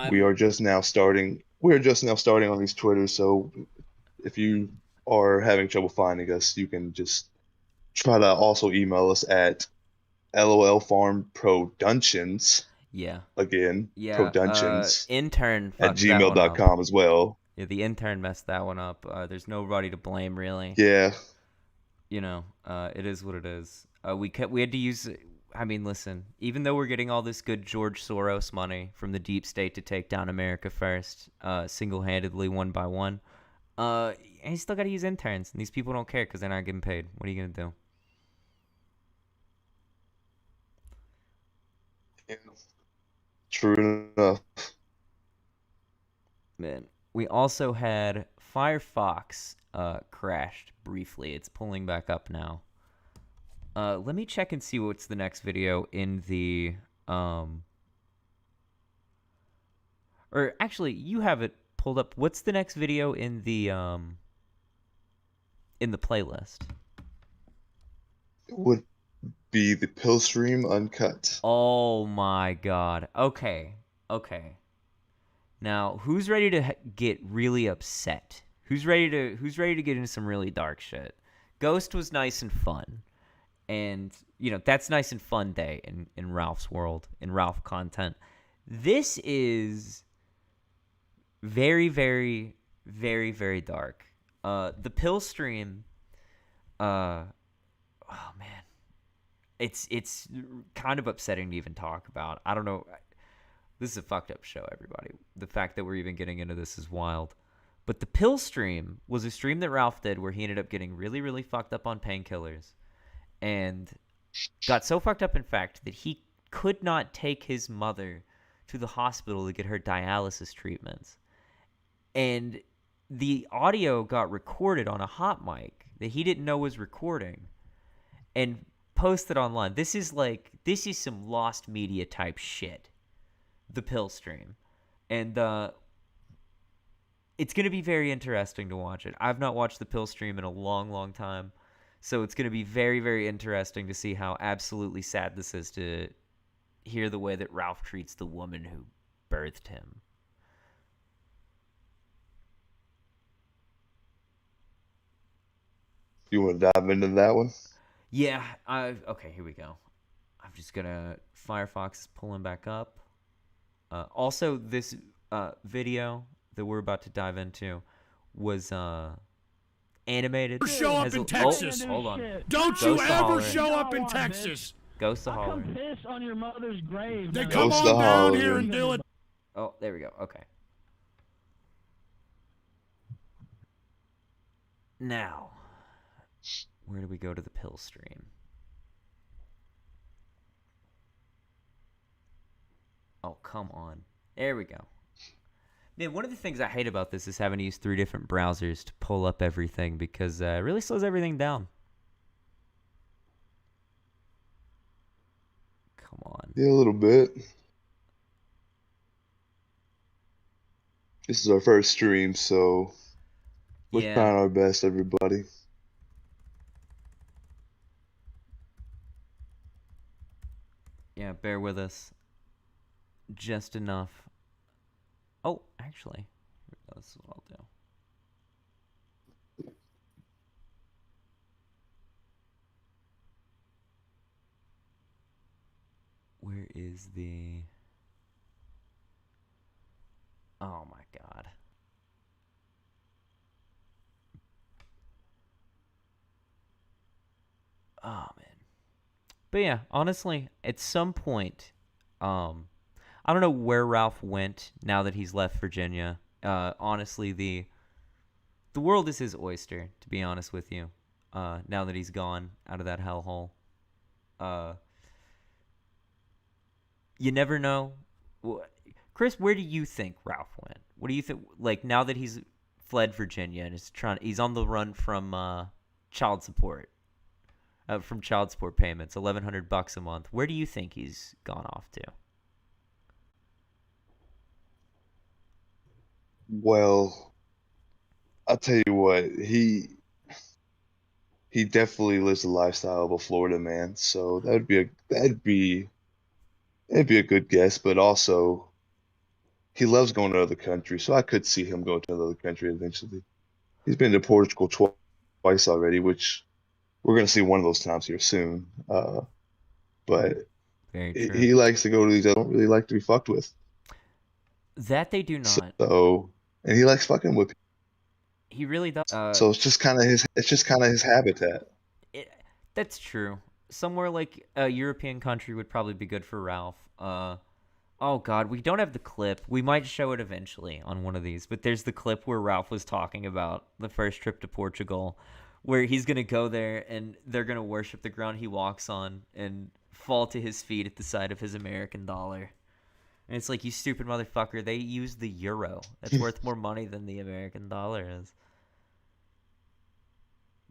We are just now starting. We are just now starting on these Twitters, so if you are having trouble finding us, you can just try to also email us at LOLfarmProductions. Yeah. Again, Yeah. Productions Intern at fucked that one up. gmail.com as well. Yeah, the intern messed that one up. There's nobody to blame, really. Yeah. It is what it is. We had to use. I mean, listen. Even though we're getting all this good George Soros money from the deep state to take down America First, single-handedly, one by one, and you still got to use interns, and these people don't care because they're not getting paid. What are you gonna do? Yeah. True enough. Man, we also had Firefox crashed briefly. It's pulling back up now. Let me check and see what's the next video in the or actually, you have it pulled up. What's the next video in the playlist? It would be the Pillstream Uncut. Oh my god. Okay. Now, who's ready to get really upset? Who's ready to get into some really dark shit? Ghost was nice and fun. And, that's nice and fun day in Ralph's world, in Ralph content. This is very, very, very, very dark. The pill stream, oh man. It's kind of upsetting to even talk about. I don't know. This is a fucked up show, everybody. The fact that we're even getting into this is wild. But the pill stream was a stream that Ralph did where he ended up getting really, really fucked up on painkillers. And got so fucked up, in fact, that he could not take his mother to the hospital to get her dialysis treatments. And the audio got recorded on a hot mic that he didn't know was recording and posted online. This is some lost media type shit. The pill stream. And it's going to be very interesting to watch it. I've not watched the pill stream in a long, long time. So it's going to be very, very interesting to see how absolutely sad this is to hear the way that Ralph treats the woman who birthed him. You want to dive into that one? Yeah. Okay, here we go. I'm just going to... Firefox is pulling back up. Also, this video that we're about to dive into was... animated. Show up in Texas. Oh, hold on. Don't Ghost you ever hollering. show up in Texas. Ghost of I'll come Holler. piss on your mother's grave. Then now. come Ghost on of down here Holler. and do it. Oh, there we go. Okay. Now, where do we go to the pill stream? Oh, come on. There we go. Man, one of the things I hate about this is having to use 3 different browsers to pull up everything because it really slows everything down. Come on. Yeah, a little bit. This is our first stream, so we're Yeah. trying our best, everybody. Yeah, bear with us. Just enough. Oh, actually, this is what I'll do. Where is the... Oh my god. Oh man. But yeah, honestly, at some point, I don't know where Ralph went now that he's left Virginia. Honestly, the world is his oyster, to be honest with you. Now that he's gone out of that hellhole. You never know. Chris, where do you think Ralph went? What do you think? Like, now that he's fled Virginia and he's on the run from child support, from child support payments, $1,100 a month. Where do you think he's gone off to? Well, I'll tell you what, he definitely lives the lifestyle of a Florida man, so that'd be a good guess, but also he loves going to other countries, so I could see him going to another country eventually. He's been to Portugal twice already, which we're going to see one of those times here soon. But Very true. he likes to go to these. I don't really like to be fucked with. That they do not. So, and he likes fucking with people. He really does. So it's just kind of his habitat. That's true. Somewhere like a European country would probably be good for Ralph. Oh God, we don't have the clip. We might show it eventually on one of these, but there's the clip where Ralph was talking about the first trip to Portugal, where he's gonna go there and they're gonna worship the ground he walks on and fall to his feet at the sight of his American dollar. And it's like, you stupid motherfucker, they use the euro. That's worth more money than the American dollar is.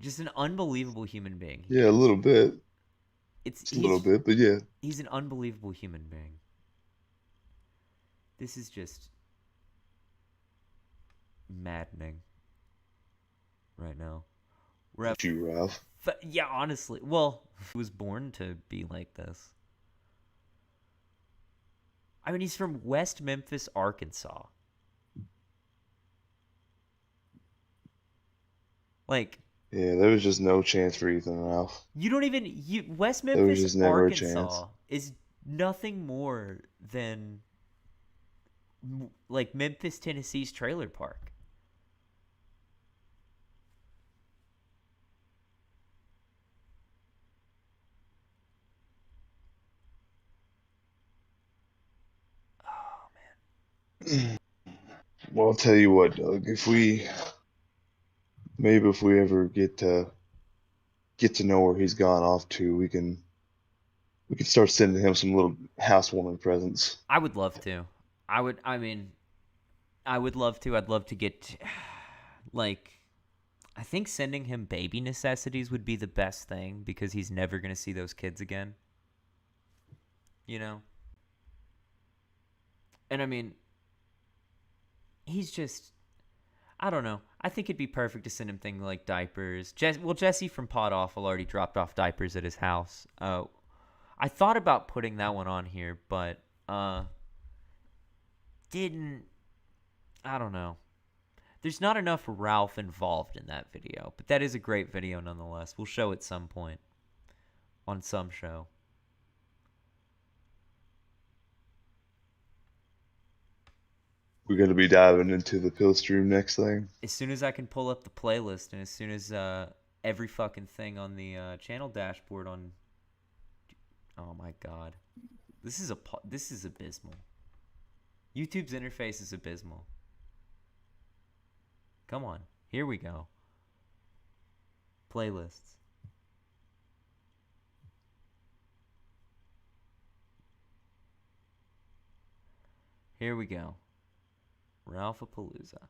Just an unbelievable human being. Yeah, a little bit. It's a little bit, but yeah. He's an unbelievable human being. This is just maddening right now. You, Ralph. Yeah, honestly. Well, he was born to be like this. I mean, he's from West Memphis, Arkansas. Like... Yeah, there was just no chance for Ethan Ralph. You don't even... West There was Memphis, just never a Arkansas chance. is nothing more than... like Memphis, Tennessee's trailer park. Oh man. Well, I'll tell you what, Doug. If we ever get to know where he's gone off to, we can start sending him some little housewarming presents. I would love to. I would love to. I'd love to get, like, I think sending him baby necessities would be the best thing because he's never going to see those kids again. You know? And I mean, he's just, I don't know. I think it'd be perfect to send him things like diapers. Jesse from Pod Awful already dropped off diapers at his house. I thought about putting that one on here, but didn't. I don't know. There's not enough Ralph involved in that video, but that is a great video nonetheless. We'll show it some point on some show. We're going to be diving into the pill stream next thing. As soon as I can pull up the playlist and as soon as every fucking thing on the channel dashboard on Oh my god. This is abysmal. YouTube's interface is abysmal. Come on. Here we go. Playlists. Here we go. Ralph-A-Palooza.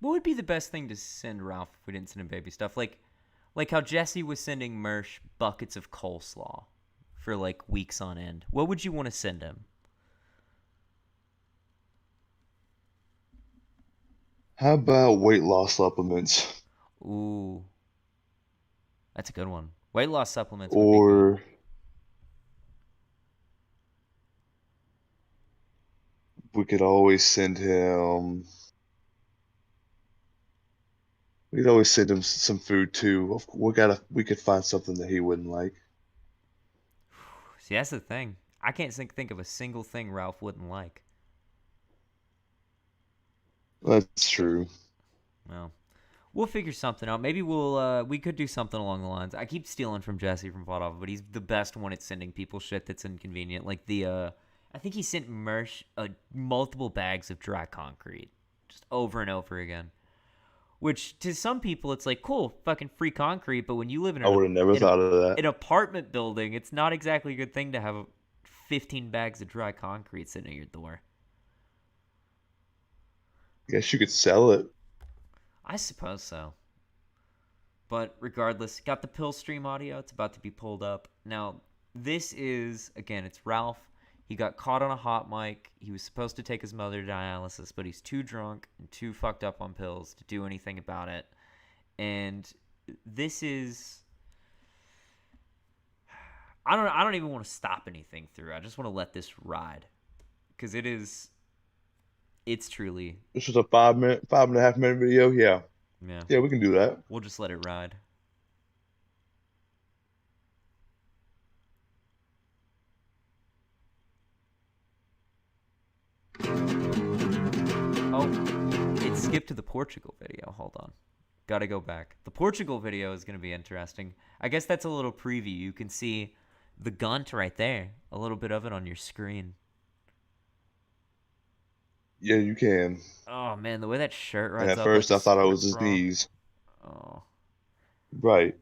What would be the best thing to send Ralph if we didn't send him baby stuff? Like how Jesse was sending Mersh buckets of coleslaw for like weeks on end. What would you want to send him? How about weight loss supplements? Ooh. That's a good one. Weight loss supplements would be good. Or we could always send him. We could always send him some food too. We could find something that he wouldn't like. See, that's the thing. I can't think of a single thing Ralph wouldn't like. That's true. Well, we'll figure something out. Maybe we could do something along the lines. I keep stealing from Jesse from Fought Off, but he's the best one at sending people shit that's inconvenient. Like I think he sent Mersh multiple bags of dry concrete, just over and over again. Which to some people it's like cool, fucking free concrete. But when you live in I would have never thought of that. an apartment building, it's not exactly a good thing to have 15 bags of dry concrete sitting at your door. Guess you could sell it. I suppose so. But regardless, got the pill stream audio. It's about to be pulled up. Now, this is, again, it's Ralph. He got caught on a hot mic. He was supposed to take his mother to dialysis, but he's too drunk and too fucked up on pills to do anything about it. And this is... I don't even want to stop anything through. I just want to let this ride. Because it's truly... This was a 5.5 minute video. Yeah. Yeah, we can do that. We'll just let it ride. Oh, it skipped to the Portugal video. Hold on. Gotta go back. The Portugal video is going to be interesting. I guess that's a little preview. You can see the gunt right there. A little bit of it on your screen. Yeah, you can. Oh, man, the way that shirt rides And at up first, like I thought it sport was his bra. knees. Oh. Right.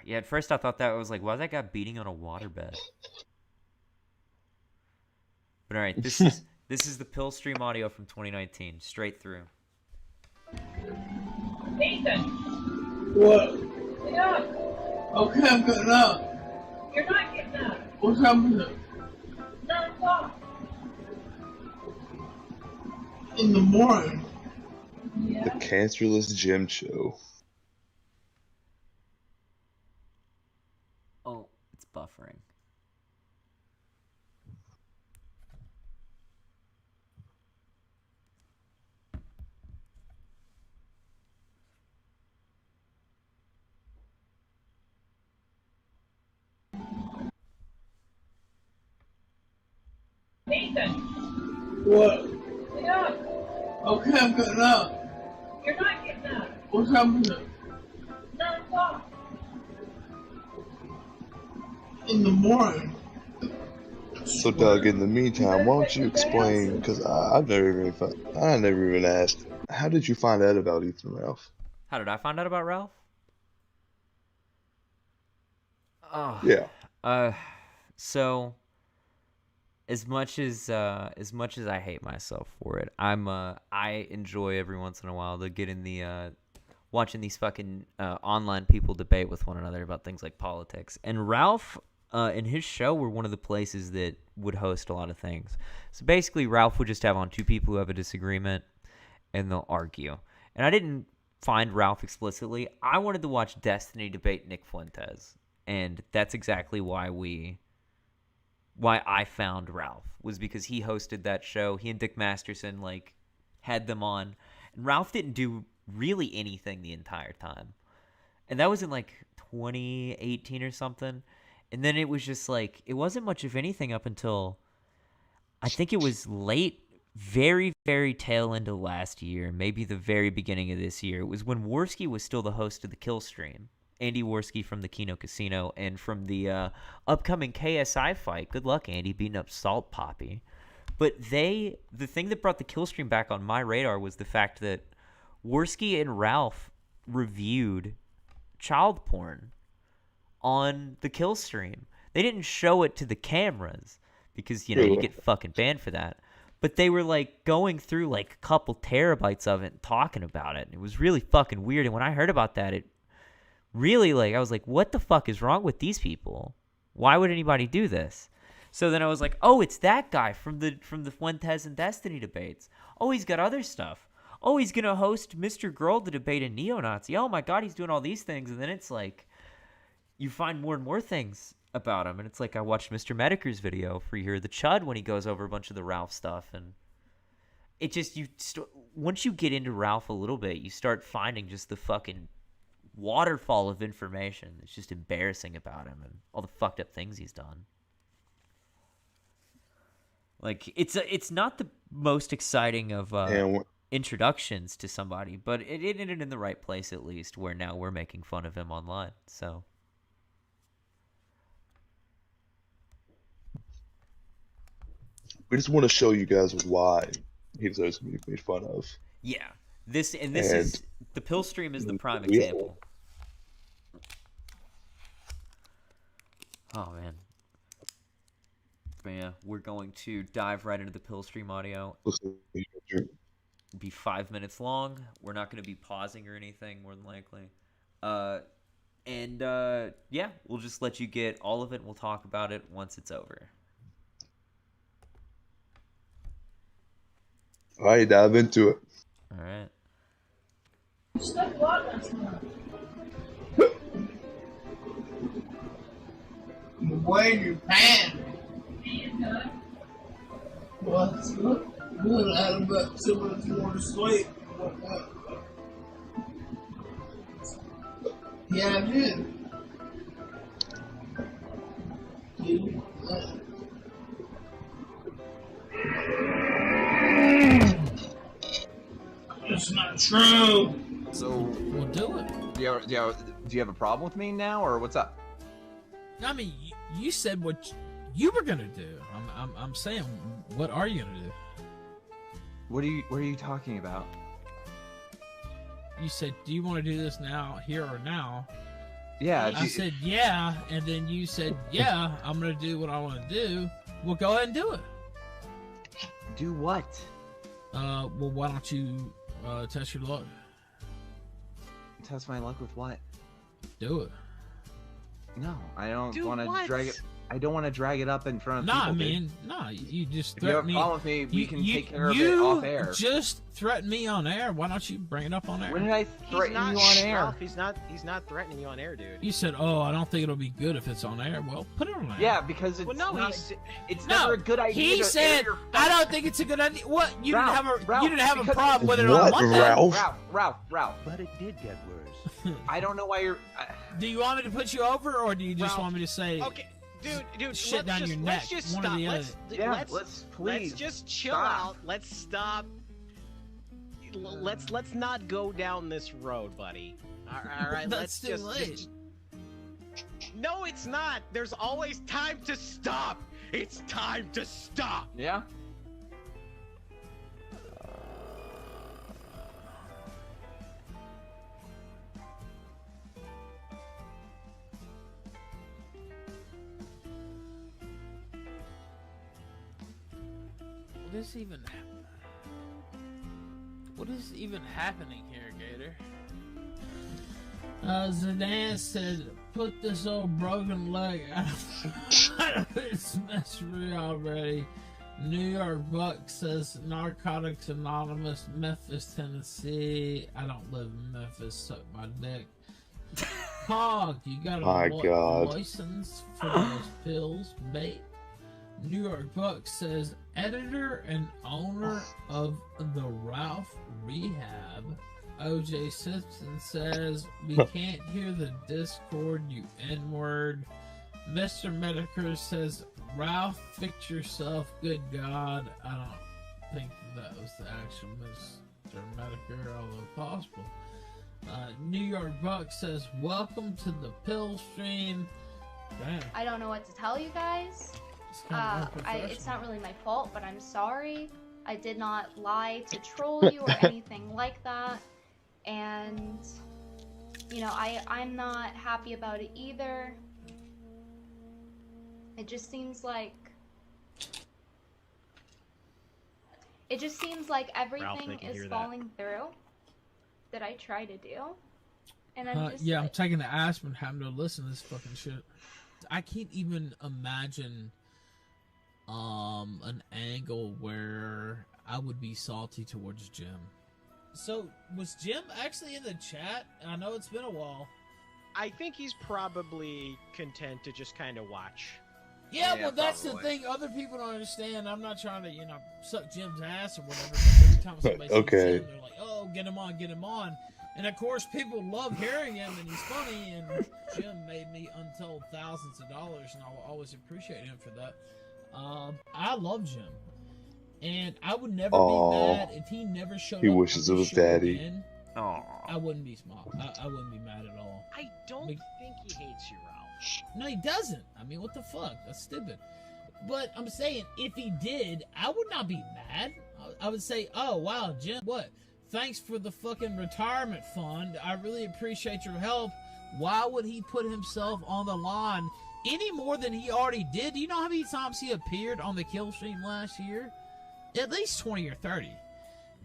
Yeah, at first I thought that was like, why is that guy beating on a waterbed? But all right, this is the pill stream audio from 2019, straight through. Nathan, What? get up. Okay, I'm getting up. You're not getting up. What's happening? 9 o'clock. In the morning. Yeah. The Cancerless Gym Show. Oh, it's buffering. Nathan, What? get up. Okay, I'm getting up. You're not getting up. What's happening? 9 o'clock. In the morning. So, Doug, in the meantime, why don't you explain? Because I never even asked. How did you find out about Ethan Ralph? How did I find out about Ralph? Oh. Yeah. So as much as I hate myself for it, I enjoy every once in a while to get in the watching these fucking online people debate with one another about things like politics. And Ralph and his show were one of the places that would host a lot of things. So basically, Ralph would just have on two people who have a disagreement, and they'll argue. And I didn't find Ralph explicitly. I wanted to watch Destiny debate Nick Fuentes, and that's exactly why I found Ralph, was because he hosted that show. He and Dick Masterson had them on, and Ralph didn't do really anything the entire time. and that was in like 2018 or something. And then it was just like, it wasn't much of anything up until I think it was late, very, very tail end of last year, maybe the very beginning of this year. It was when Worski was still the host of the Kill Stream. Andy Worski from the Kino Casino and from the upcoming KSI fight. Good luck, Andy, beating up Salt Poppy. But the thing that brought the Kill Stream back on my radar was the fact that Worski and Ralph reviewed child porn on the Kill Stream. They didn't show it to the cameras because, you know, you get fucking banned for that. But they were, like, going through, like, a couple terabytes of it and talking about it. And it was really fucking weird. And when I heard about that, it really, like, I was like, what the fuck is wrong with these people? Why would anybody do this? So then I was like, oh, it's that guy from the Fuentes and Destiny debates. Oh, he's got other stuff. Oh, he's going to host Mr. Girl to debate a neo-Nazi. Oh, my God, he's doing all these things. And then it's like, you find more and more things about him. And it's like, I watched Mr. Mediker's video for You're the Chud when he goes over a bunch of the Ralph stuff. And it just, once you get into Ralph a little bit, you start finding just the fucking waterfall of information. It's just embarrassing about him and all the fucked up things he's done. Like, it's not the most exciting of introductions to somebody, but it ended in the right place at least, where now we're making fun of him online. So we just want to show you guys why he deserves to be made fun of. Yeah, this is the Pill Stream is the prime example. Oh man. But yeah, we're going to dive right into the Pill Stream audio. It'll be 5 minutes long. We're not going to be pausing or anything, more than likely. Yeah, we'll just let you get all of it, and we'll talk about it once it's over. All right, dive into it. All right. Stop walking. Wave your pan. What's good? Good out about 2 minutes more to sleep. Yeah, I did. It's not true. So We'll do it. do you have a problem with me now, or what's up? I mean, you said what you were gonna do. I'm saying, what are you gonna do? What are you talking about? You said, do you want to do this now, here or now? Yeah. I said, yeah, and then you said, yeah, I'm gonna do what I want to do. Well, go ahead and do it. Do what? Well, why don't you test your luck? Test my luck with what? Do it. No, I don't Do want to what? drag it. I don't want to drag it up in front of Nah, people. man, nah. You just If you have threaten a me. problem with me, we can take care of it off air. You just threatened me on air. Why don't you bring it up on air? When did I threaten you on air? Ralph, he's not threatening you on air, dude. You said, "Oh, I don't think it'll be good if it's on air." Well, put it on air. Yeah, because it's Well, no, not, he's it's No, never a good idea. he to said, air your "I don't think it's a good idea." What? You Ralph, didn't have a because- problem with it What, on Monday. Ralph. But it did get worse. I don't know why you're. Do you want me to put you over, or do you just Ralph, want me to say, Okay, dude, shit down your neck? Let's just One or stop. the other. let's please Let's just chill stop. out. Let's stop. Let's not go down this road, buddy. All right, That's let's too just, late. No, it's not. There's always time to stop. It's time to stop. Yeah. What is even happening here, Gator? Zidane said, "Put this old broken leg out of its misery already." New York Buck says, "Narcotics Anonymous, Memphis, Tennessee." I don't live in Memphis. Suck my dick. Hog, you got My a God. license for those pills, mate? New York Buck says, editor and owner of the Ralph Rehab OJ Simpson says, we can't hear the Discord, you N-word. Mr. Medicare says, Ralph, fix yourself, good God. I don't think that was the actual Mr. Medicare, although possible. New York Buck says, welcome to the pill stream. Damn. I don't know what to tell you guys. It's not really my fault, but I'm sorry. I did not lie to troll you or anything like that. And, you know, I'm not happy about it either. It just seems like everything is falling through that I try to do. And I'm just I'm taking the aspirin having to listen to this fucking shit. I can't even imagine an angle where I would be salty towards Jim. So, was Jim actually in the chat? I know it's been a while. I think he's probably content to just kind of watch. Yeah, well, that's the thing. Other people don't understand. I'm not trying to, suck Jim's ass or whatever. But every time somebody sees Jim, they're like, oh, get him on, get him on. And, of course, people love hearing him, and he's funny, and Jim made me untold thousands of dollars, and I'll always appreciate him for that. I love Jim. And I would never be mad if he never showed up. He wishes it was Daddy. Again. I wouldn't be smart. I wouldn't be mad at all. I don't think he hates you, Ralph. No, he doesn't. I mean, what the fuck? That's stupid. But I'm saying, if he did, I would not be mad. I would say, oh, wow, Jim, what? Thanks for the fucking retirement fund. I really appreciate your help. Why would he put himself on the line any more than he already did? Do you know how many times he appeared on the kill stream last year? At least 20 or 30.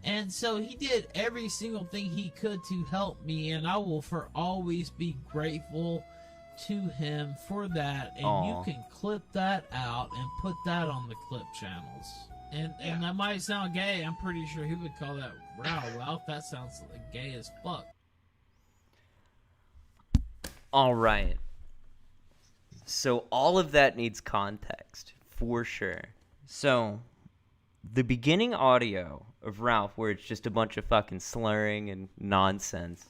And so he did every single thing he could to help me, and I will for always be grateful to him for that. And you can clip that out and put that on the clip channels. And that might sound gay. I'm pretty sure he would call that Ralph. That sounds like gay as fuck. All right. So all of that needs context, for sure. So the beginning audio of Ralph, where it's just a bunch of fucking slurring and nonsense,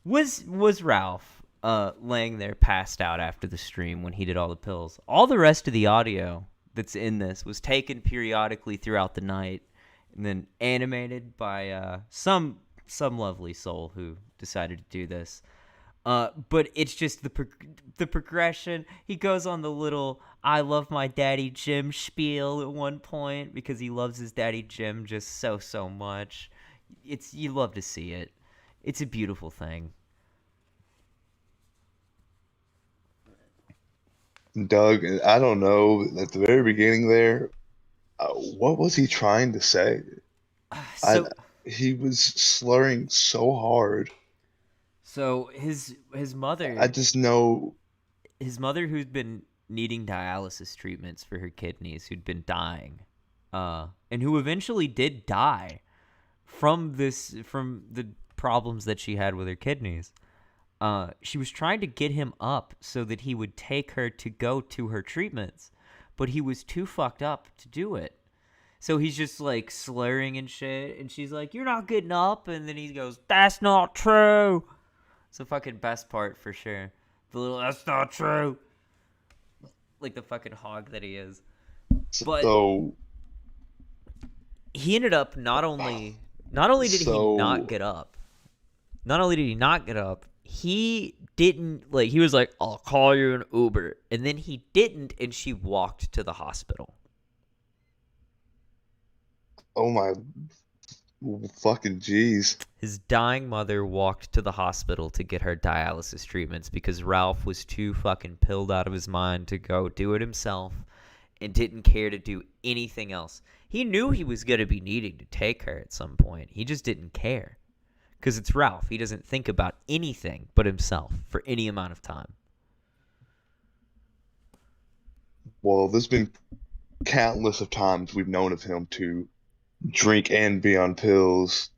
was Ralph laying there passed out after the stream when he did all the pills. All the rest of the audio that's in this was taken periodically throughout the night and then animated by some lovely soul who decided to do this. But it's just the progression. He goes on the little I love my daddy Jim spiel at one point because he loves his daddy Jim just so much. You love to see it. It's a beautiful thing. Doug, I don't know, at the very beginning there, what was he trying to say? He was slurring so hard. So his mother... I just know... His mother, who'd been needing dialysis treatments for her kidneys, who'd been dying, and who eventually did die from the problems that she had with her kidneys. She was trying to get him up so that he would take her to go to her treatments, but he was too fucked up to do it. So he's just like slurring and shit, and she's like, "You're not getting up," and then he goes, "That's not true." It's the fucking best part for sure. The little, "That's not true," like the fucking hog that he is. But so he ended up not only did he not get up, he didn't, like, he was like, "I'll call you an Uber," and then he didn't, and she walked to the hospital. Oh my fucking jeez. His dying mother walked to the hospital to get her dialysis treatments because Ralph was too fucking pilled out of his mind to go do it himself and didn't care to do anything else. He knew he was going to be needing to take her at some point. He just didn't care. Because it's Ralph. He doesn't think about anything but himself for any amount of time. Well, there's been countless of times we've known of him to drink and be on pills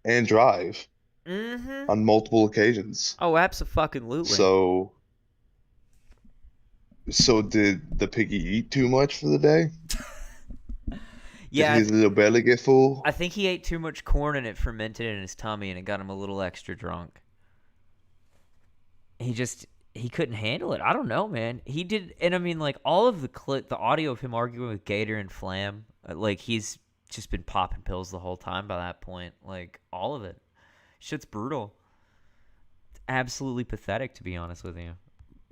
and drive on multiple occasions. Oh, abso-fucking-lutely. So did the piggy eat too much for the day? Yeah, Did his little belly get full? I think he ate too much corn and it fermented in his tummy and it got him a little extra drunk. He couldn't handle it. I don't know, man. He did, and I mean, like, all of the audio of him arguing with Gator and Flam, like, he's just been popping pills the whole time by that point. Like, all of it. Shit's brutal. It's absolutely pathetic, to be honest with you.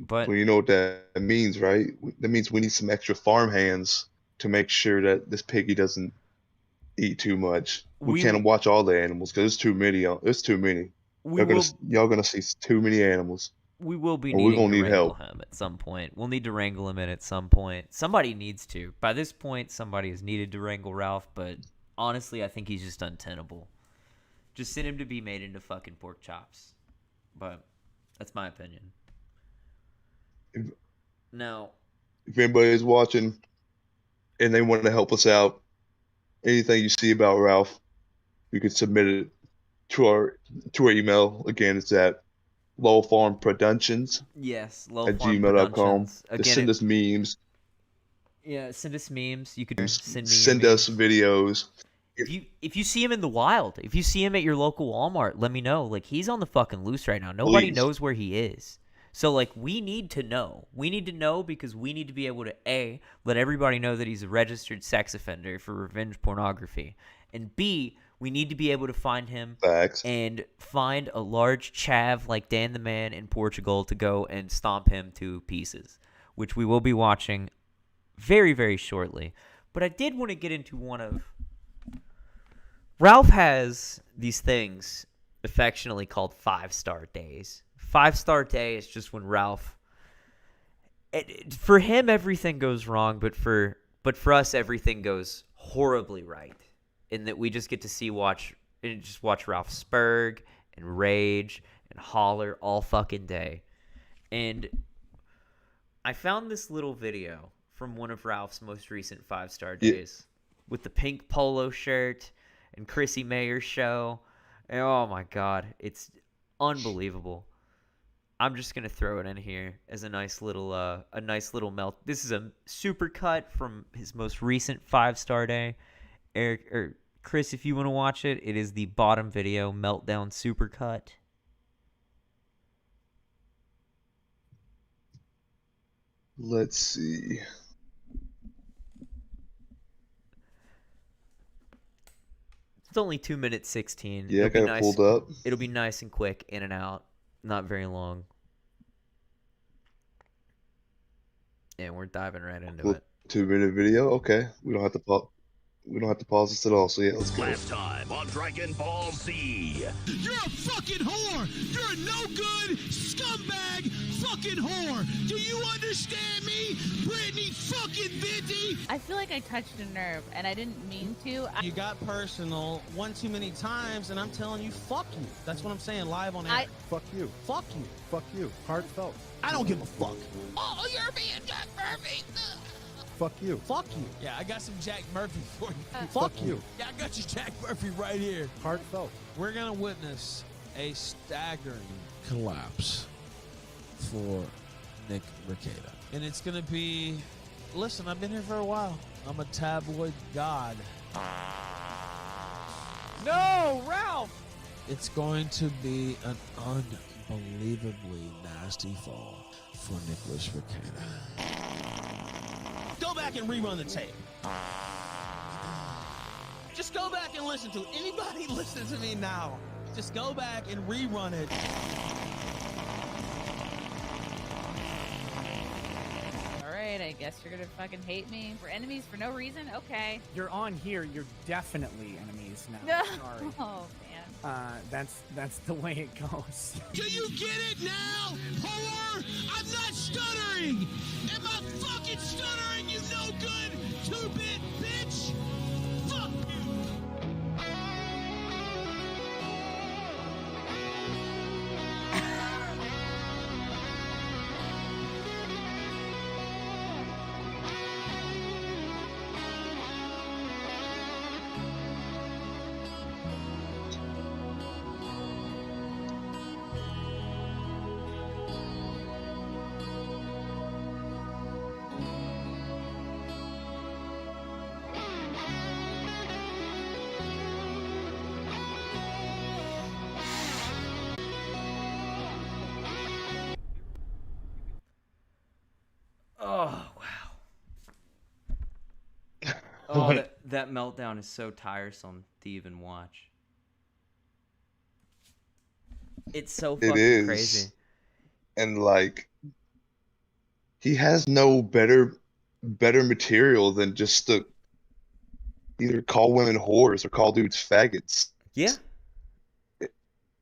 But Well, you know what that means, right? That means we need some extra farm hands to make sure that this piggy doesn't eat too much. We can't watch all the animals because there's too many. There's too many. Y'all gonna see too many animals. we will be Or we're needing gonna to need wrangle help. him at some point. We'll need to wrangle him in at some point. Somebody needs to. By this point, somebody has needed to wrangle Ralph, but honestly, I think he's just untenable. Just send him to be made into fucking pork chops. But that's my opinion. Now, If anybody's watching and they want to help us out, anything you see about Ralph, you can submit it to our email. Again, it's at lolfarmproductions yes, at Lolfarm gmail.com. Productions. Just Again, send us memes. yeah, send us memes. You could send me Send your us videos. If you see him in the wild, if you see him at your local Walmart, let me know. Like, he's on the fucking loose right now. Nobody Please. knows where he is. So, like, we need to know. We need to know because we need to be able to, A, let everybody know that he's a registered sex offender for revenge pornography. And B, we need to be able to find him and find a large chav like Dan the Man in Portugal to go and stomp him to pieces, which we will be watching very, very shortly. But I did want to get into one of... Ralph has these things affectionately called 5-star days. 5-star day is just when Ralph... for him, everything goes wrong, but for us, everything goes horribly right. In that we just get to watch Ralph spurg and rage and holler all fucking day. And I found this little video from one of Ralph's most recent 5-star days with the pink polo shirt and Chrissy Mayer's show. And oh my God, it's unbelievable. I'm just gonna throw it in here as a nice little melt. This is a super cut from his most recent 5-star day. Chris, if you want to watch it, it is the bottom video, Meltdown Supercut. Let's see. It's only 2 minutes 16. Yeah, I got it pulled up. It'll be nice and quick, in and out, not very long. And we're diving right into it. 2-minute video. Okay, we don't have to pause. We don't have to pause this at all. So yeah, let's go. Last time on Dragon Ball Z. You're a fucking whore! You're a no-good, scumbag, fucking whore! Do you understand me, Brittany fucking Vinty? I feel like I touched a nerve, and I didn't mean to. You got personal one too many times, and I'm telling you, fuck you. That's what I'm saying live on air. Fuck you. Fuck you. Fuck you. Heartfelt. I don't give a fuck. Oh, you're being Jack Murphy! Fuck you. Fuck you. Yeah, I got some Jack Murphy for you. Fuck you. Yeah, I got you Jack Murphy right here. Heartfelt. We're going to witness a staggering collapse for Nick Mercado. And it's going to be... Listen, I've been here for a while. I'm a tabloid god. No, Ralph! It's going to be an unbelievably nasty fall for Nicholas Mercado. Go back and rerun the tape. Just go back and listen to it. Anybody listen to me now? Just go back and rerun it. Alright, I guess you're gonna fucking hate me. We're enemies for no reason? Okay. You're on here, you're definitely enemies now. Sorry. Oh, man. That's the way it goes. Do you get it now, whore? I'm not stuttering! Am I fucking stuttering, you no-good, 2-bit bitch? Fuck you! Oh, that meltdown is so tiresome to even watch. It's so It fucking is. crazy. And like he has no better material than just to either call women whores or call dudes faggots. Yeah.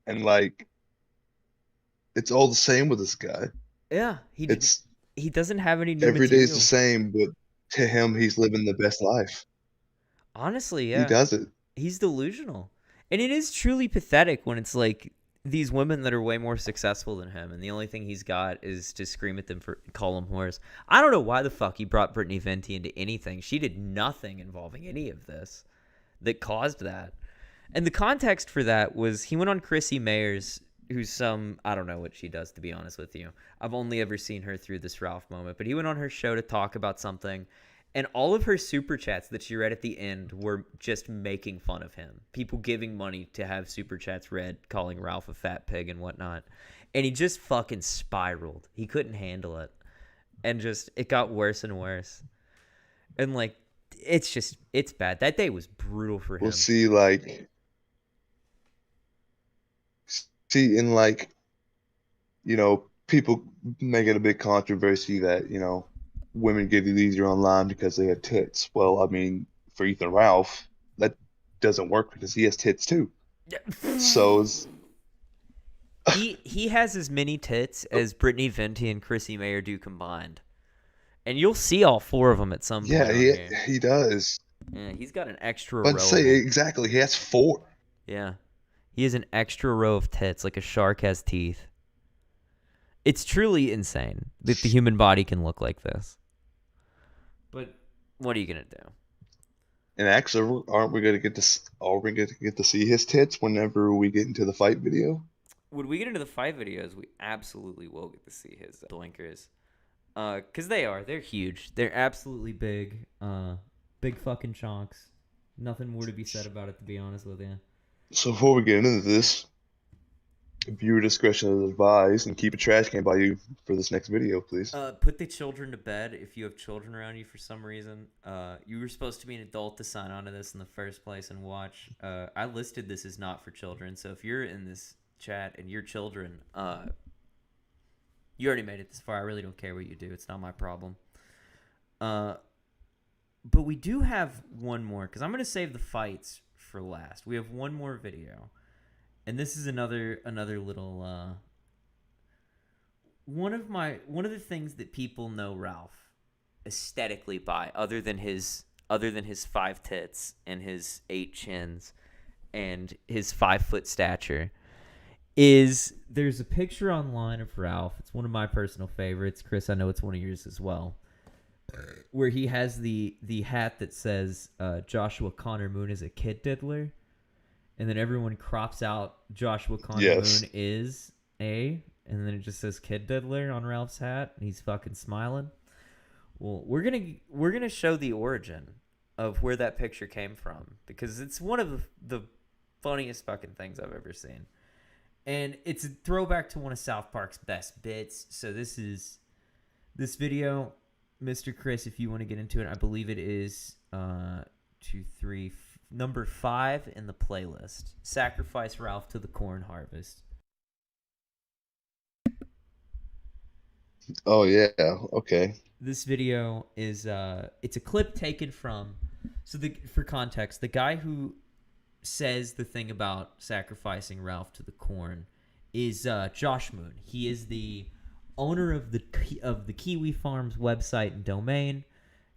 And like it's all the same with this guy. Yeah, It's he doesn't have any new every material. day's the same, but to him he's living the best life. Honestly, He yeah. does it. He's delusional. And it is truly pathetic when it's like these women that are way more successful than him, and the only thing he's got is to scream at them for call them whores. I don't know why the fuck he brought Brittany Venti into anything. She did nothing involving any of this that caused that. And the context for that was he went on Chrissy Mayer's, who's I don't know what she does, to be honest with you. I've only ever seen her through this Ralph moment, but he went on her show to talk about something. And all of her super chats that she read at the end were just making fun of him. People giving money to have super chats read, calling Ralph a fat pig and whatnot. And he just fucking spiraled. He couldn't handle it. And just, it got worse and worse. And like, it's bad. That day was brutal for him. We'll see, in like, people make it a big controversy that, women get it easier online because they have tits. Well, I mean, for Ethan Ralph, that doesn't work because he has tits too. So he has as many tits as Brittany Venti and Chrissy Mayer do combined, and you'll see all four of them at some point. Yeah, he does. Yeah, he's got an extra I'd row. say exactly. He has 4. Yeah, he has an extra row of tits like a shark has teeth. It's truly insane that the human body can look like this. But what are you gonna do? And actually, aren't we gonna get to see his tits whenever we get into the fight video? When we get into the fight videos, we absolutely will get to see his blinkers. Because they're huge. They're absolutely big. Big fucking chonks. Nothing more to be said about it, to be honest with you. So before we get into this, viewer discretion is advised, and keep a trash can by you for this next video, please. Put the children to bed if you have children around you for some reason. You were supposed to be an adult to sign on to this in the first place and watch. I listed this as not for children, so if you're in this chat and you're children, you already made it this far. I really don't care what you do. It's not my problem. But we do have one more, because I'm going to save the fights for last. We have one more video. And this is another little one of the things that people know Ralph aesthetically by, other than his 5 tits and his 8 chins and his 5-foot stature, is there's a picture online of Ralph. It's one of my personal favorites. Chris, I know it's one of yours as well, where he has the hat that says Joshua Connor Moon is a kid diddler. And then everyone crops out Joshua Connor Moon is a, and then it just says Kid Diddler on Ralph's hat, and he's fucking smiling. Well, we're gonna show the origin of where that picture came from, because it's one of the funniest fucking things I've ever seen, and it's a throwback to one of South Park's best bits. So this video, Mr. Chris, if you want to get into it, I believe it is 2, 3. Number 5 in the playlist. Sacrifice Ralph to the corn harvest. Oh yeah, okay. This video is it's a clip taken from, for context, the guy who says the thing about sacrificing Ralph to the corn is Josh Moon. He is the owner of the Kiwi Farms website and domain.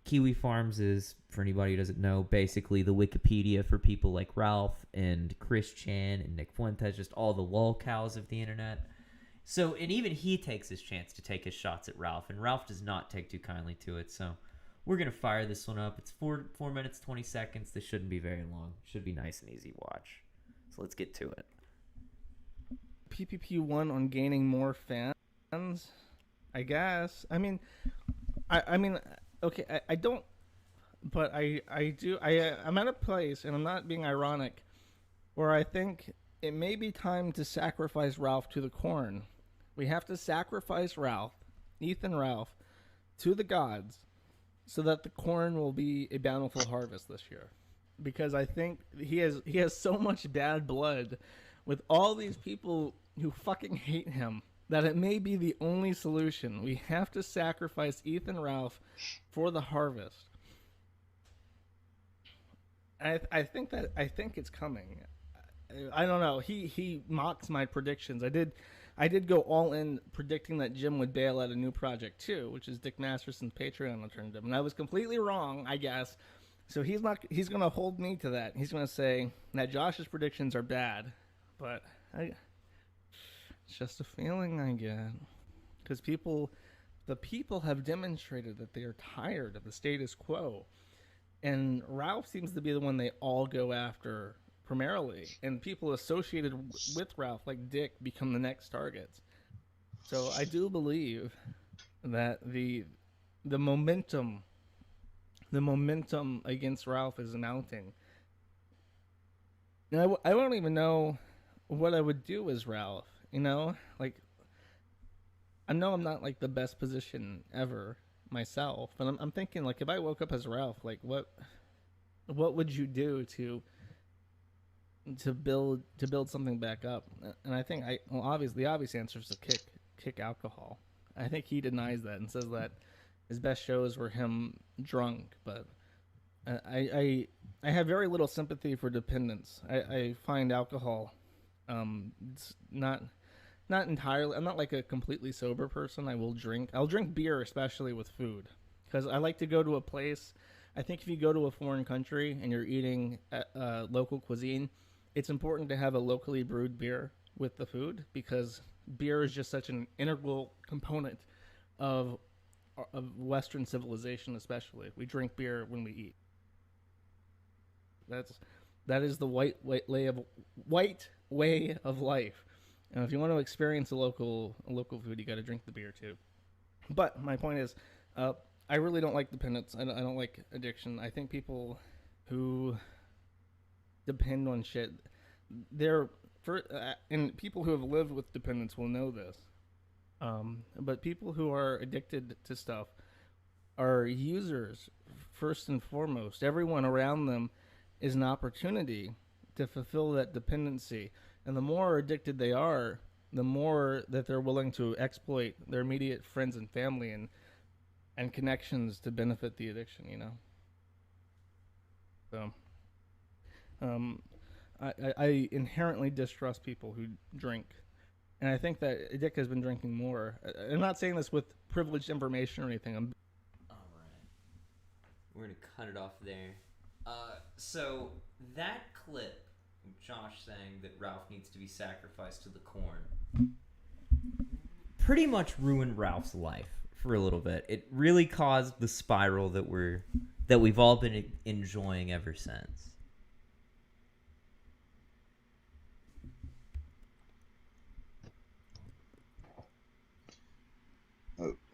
Kiwi Farms is, for anybody who doesn't know, basically the Wikipedia for people like Ralph and Chris Chan and Nick Fuentes, just all the lol cows of the internet. So, and even he takes his chance to take his shots at Ralph, and Ralph does not take too kindly to it. So we're going to fire this one up. It's 4 minutes, 20 seconds. This shouldn't be very long. Should be nice and easy watch. So let's get to it. PPP1 on gaining more fans, I guess. I mean, okay, I don't, but I do. I'm at a place, and I'm not being ironic, where I think it may be time to sacrifice Ralph to the corn. We have to sacrifice Ethan Ralph, to the gods, so that the corn will be a bountiful harvest this year. Because I think he has so much bad blood with all these people who fucking hate him that it may be the only solution. We have to sacrifice Ethan Ralph for the harvest. I think it's coming. I don't know. He mocks my predictions. I did go all in predicting that Jim would bail out a new project too, which is Dick Masterson's Patreon alternative, and I was completely wrong, I guess. So he's going to hold me to that. He's going to say that Josh's predictions are bad, but it's just a feeling I get, because the people have demonstrated that they are tired of the status quo, and Ralph seems to be the one they all go after primarily, and people associated with Ralph, like Dick, become the next targets. So I do believe that the momentum against Ralph is mounting. And I don't even know what I would do as Ralph. Like, I know I'm not like the best position ever myself, but I'm thinking, like, if I woke up as Ralph, like, what would you do to build something back up? And I think the obvious answer is to kick alcohol. I think he denies that and says that his best shows were him drunk, but I have very little sympathy for dependence. I find alcohol, it's not entirely. I'm not like a completely sober person. I'll drink beer, especially with food, because I like to go to a place. I think if you go to a foreign country and you're eating local cuisine, it's important to have a locally brewed beer with the food, because beer is just such an integral component of Western civilization. Especially, we drink beer when we eat. That is the white way of life. And if you want to experience a local food, you got to drink the beer too. But my point is, I really don't like dependence. I don't like addiction. I think people who depend on shit, and people who have lived with dependence will know this. But people who are addicted to stuff are users first and foremost. Everyone around them is an opportunity to fulfill that dependency. And the more addicted they are, the more that they're willing to exploit their immediate friends and family and connections to benefit the addiction, So, I inherently distrust people who drink. And I think that Dick has been drinking more. I'm not saying this with privileged information or anything. All right. We're going to cut it off there. So that clip, Josh saying that Ralph needs to be sacrificed to the corn, pretty much ruined Ralph's life for a little bit. It really caused the spiral that we've all been enjoying ever since.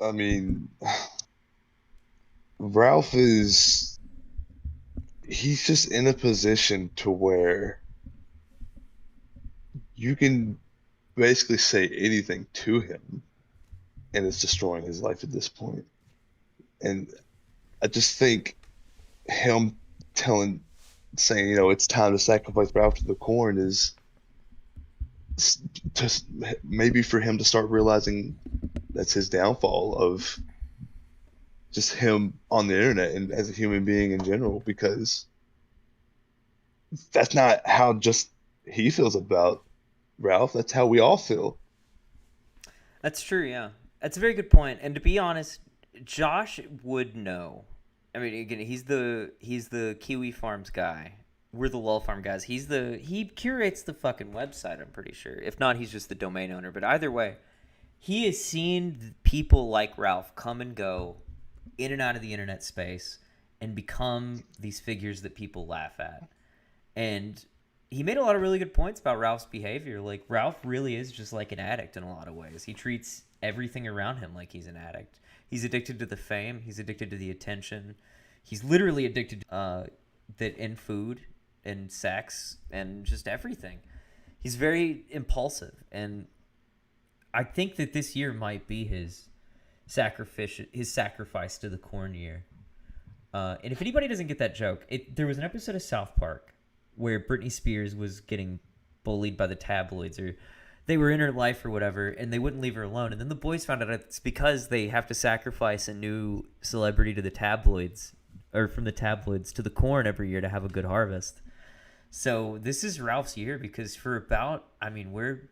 I mean, Ralph he's just in a position to where you can basically say anything to him and it's destroying his life at this point. And I just think him saying, it's time to sacrifice Ralph to the corn is just maybe for him to start realizing that's his downfall of just him on the internet and as a human being in general, because that's not how just he feels about Ralph. That's how we all feel. That's true, yeah. That's a very good point. And to be honest, Josh would know. I mean, again, he's the Kiwi Farms guy. We're the Lolfarm guys. He curates the fucking website, I'm pretty sure. If not, he's just the domain owner. But either way, he has seen people like Ralph come and go in and out of the internet space and become these figures that people laugh at. And he made a lot of really good points about Ralph's behavior. Like, Ralph really is just like an addict in a lot of ways. He treats everything around him like he's an addict. He's addicted to the fame. He's addicted to the attention. He's literally addicted to in food and sex and just everything. He's very impulsive. And I think that this year might be his sacrifice to the corn year. And if anybody doesn't get that joke, there was an episode of South Park where Britney Spears was getting bullied by the tabloids, or they were in her life or whatever, and they wouldn't leave her alone. And then the boys found out it's because they have to sacrifice a new celebrity to the tabloids, or from the tabloids to the corn every year to have a good harvest. So this is Ralph's year, because for about, we're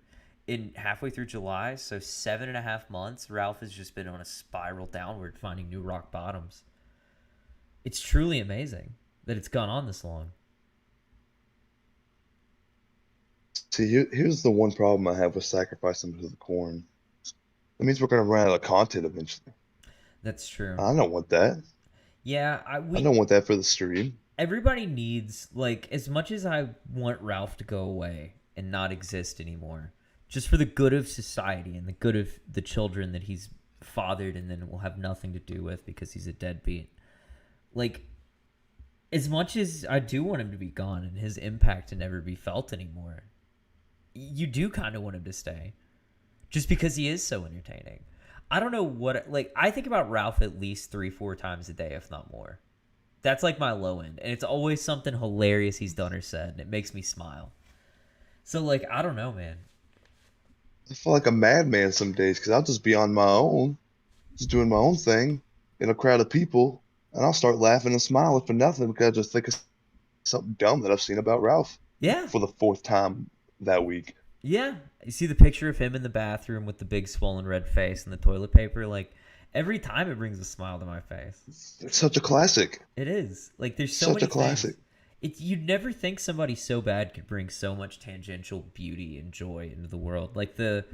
in halfway through July, so 7.5 months, Ralph has just been on a spiral downward, finding new rock bottoms. It's truly amazing that it's gone on this long. See, here's the one problem I have with sacrificing to the corn. That means we're going to run out of content eventually. That's true. I don't want that. Yeah, I don't want that for the stream. Everybody needs, as much as I want Ralph to go away and not exist anymore, just for the good of society and the good of the children that he's fathered and then will have nothing to do with because he's a deadbeat. As much as I do want him to be gone and his impact to never be felt anymore, you do kind of want him to stay. Just because he is so entertaining. I don't know what... I think about Ralph at least 3-4 times a day, if not more. That's my low end. And it's always something hilarious he's done or said, and it makes me smile. So, I don't know, man. I feel like a madman some days, because I'll just be on my own, just doing my own thing, in a crowd of people, and I'll start laughing and smiling for nothing because I just think of something dumb that I've seen about Ralph. Yeah. For the 4th time that week. Yeah. You see the picture of him in the bathroom with the big swollen red face and the toilet paper, every time it brings a smile to my face. It's such a classic. It is. There's so such many a classic. You'd never think somebody so bad could bring so much tangential beauty and joy into the world. The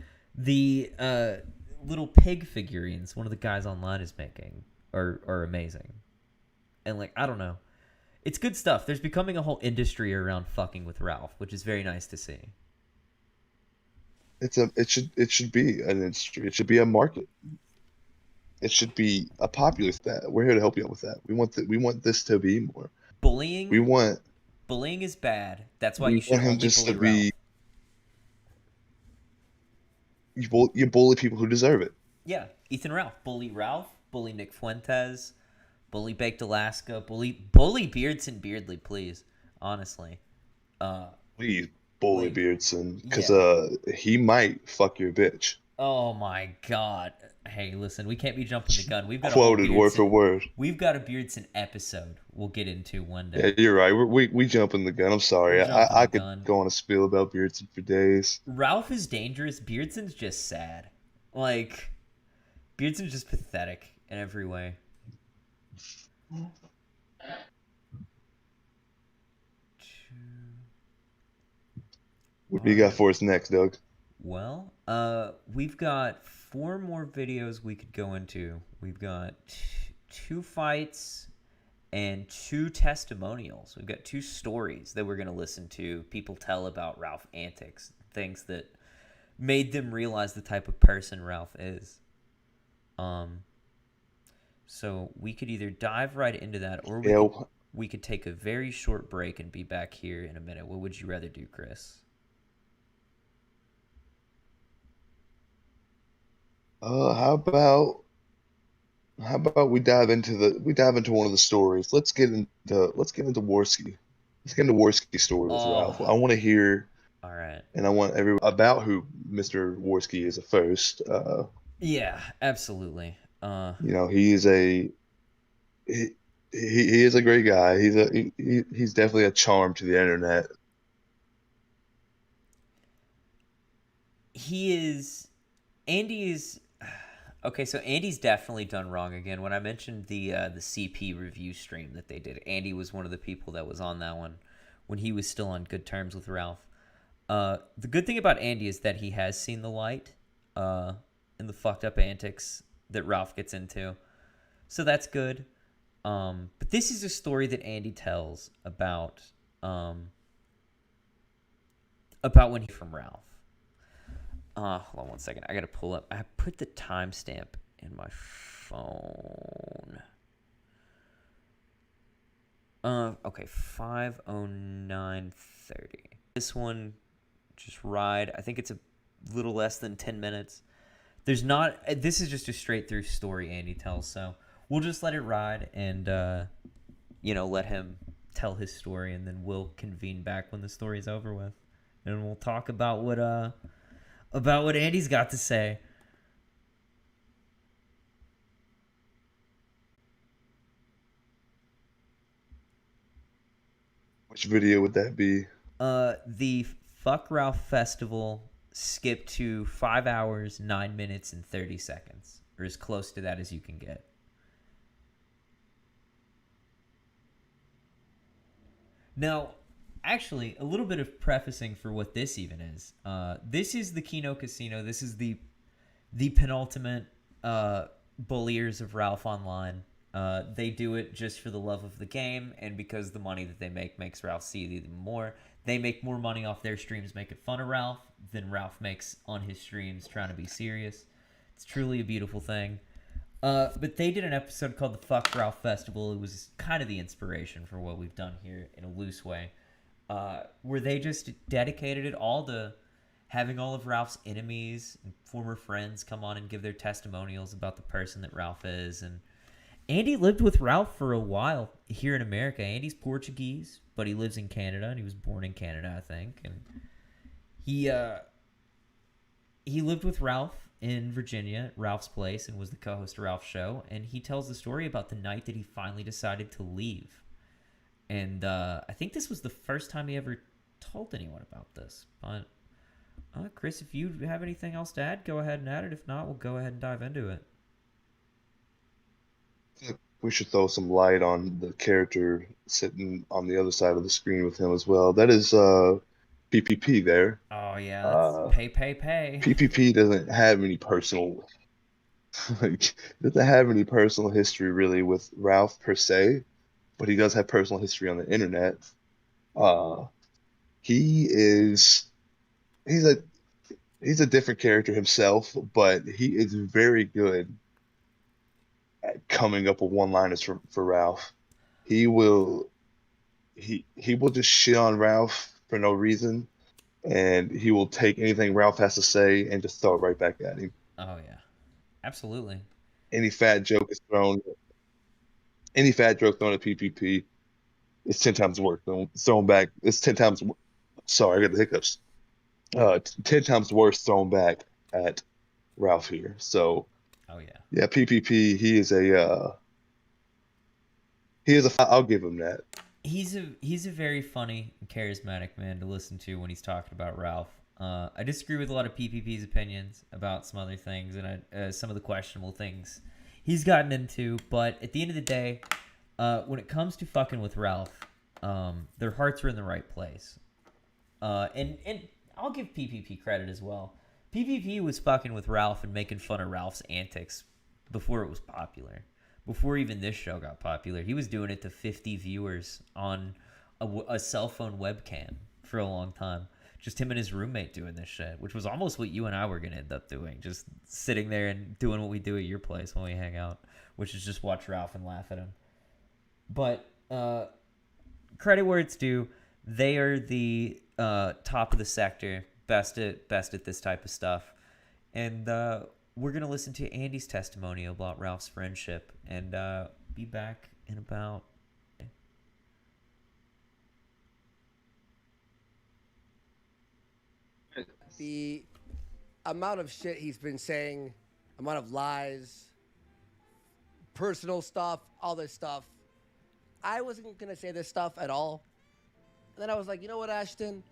little pig figurines one of the guys online is making are amazing. And I don't know. It's good stuff. There's becoming a whole industry around fucking with Ralph, which is very nice to see. It should be an industry. It should be a market. It should be a popular thing. We're here to help you out with that. We want this to be more. Bullying. Bullying is bad. That's why you should only bully Ralph. You bully people who deserve it. Yeah, Ethan Ralph. Bully Nick Fuentes. Bully Baked Alaska. Bully Beardson Beardly, please. Honestly. Please bully Beardson, because he might fuck your bitch. Oh my god. Hey, listen, we can't be jumping the gun. We've got quoted word for word. We've got a Beardson episode we'll get into one day. Yeah, you're right. We jumping the gun. I'm sorry. I could go on a spiel about Beardson for days. Ralph is dangerous. Beardson's just sad. Beardson's just pathetic in every way. What do you got for us next, Doug? Well, we've got 4 more videos we could go into. We've got 2 fights and 2 testimonials. We've got 2 stories that we're going to listen to. People tell about Ralph antics, things that made them realize the type of person Ralph is. So we could either dive right into that, or we could take a very short break and be back here in a minute. What would you rather do, Chris? How about we dive into one of the stories? Let's get into Worski. Let's get into Worski's story with Ralph. I want to hear. All right. And I want everyone about who Mr. Worski is at first. Yeah, absolutely. He is a great guy. He's definitely a charm to the internet. Andy is okay. So Andy's definitely done wrong again. When I mentioned the CP review stream that they did, Andy was one of the people that was on that one when he was still on good terms with Ralph. The good thing about Andy is that he has seen the light in the fucked up antics that Ralph gets into, so that's good. But this is a story that Andy tells about when he from Ralph. Hold on one second. I gotta pull up. I put the timestamp in my phone. Okay, 5:09:30. This one, just ride. I think it's a little less than 10 minutes. This is just a straight through story Andy tells. So we'll just let it ride and let him tell his story, and then we'll convene back when the story's over with, and we'll talk about what Andy's got to say. Which video would that be? The Fuck Ralph Festival skip to 5 hours, 9 minutes, and 30 seconds, or as close to that as you can get. Now, actually, a little bit of prefacing for what this even is. This is the Kino Casino. This is the penultimate bulliers of Ralph Online. They do it just for the love of the game, and because the money that they make makes Ralph see even more. They make more money off their streams making fun of Ralph than Ralph makes on his streams trying to be serious. It's truly a beautiful thing. But they did an episode called the Fuck Ralph Festival. It was kind of the inspiration for what we've done here in a loose way, where they just dedicated it all to having all of Ralph's enemies and former friends come on and give their testimonials about the person that Ralph is. And Andy lived with Ralph for a while here in America. Andy's Portuguese, but he lives in Canada, and he was born in Canada, I think. And he lived with Ralph in Virginia at Ralph's place and was the co-host of Ralph's show. And he tells the story about the night that he finally decided to leave. And I think this was the first time he ever told anyone about this. But Chris, if you have anything else to add, go ahead and add it. If not, we'll go ahead and dive into it. We should throw some light on the character sitting on the other side of the screen with him as well. That is PPP there. Oh yeah, that's pay. PPP doesn't have any personal history really with Ralph per se, but he does have personal history on the internet. He's a different character himself, but he is very good at coming up with one-liners for Ralph. He will just shit on Ralph for no reason, and he will take anything Ralph has to say and just throw it right back at him. Oh yeah, absolutely. Any fat joke thrown at PPP, it's 10 times worse thrown back. It's 10 times. Sorry, I got the hiccups. 10 times worse thrown back at Ralph here. So. Oh yeah. Yeah, PPP. I'll give him that. He's a very funny and charismatic man to listen to when he's talking about Ralph. I disagree with a lot of PPP's opinions about some other things and some of the questionable things he's gotten into. But at the end of the day, when it comes to fucking with Ralph, their hearts are in the right place. And I'll give PPP credit as well. PPP was fucking with Ralph and making fun of Ralph's antics before it was popular. Before even this show got popular. He was doing it to 50 viewers on a cell phone webcam for a long time. Just him and his roommate doing this shit, which was almost what you and I were going to end up doing. Just sitting there and doing what we do at your place when we hang out, which is just watch Ralph and laugh at him. But credit where it's due. They are the top of the sector. Best at this type of stuff. And we're going to listen to Andy's testimony about Ralph's friendship and be back in about... The amount of shit he's been saying, amount of lies, personal stuff, all this stuff. I wasn't going to say this stuff at all. And then I was like, you know what, Ashton?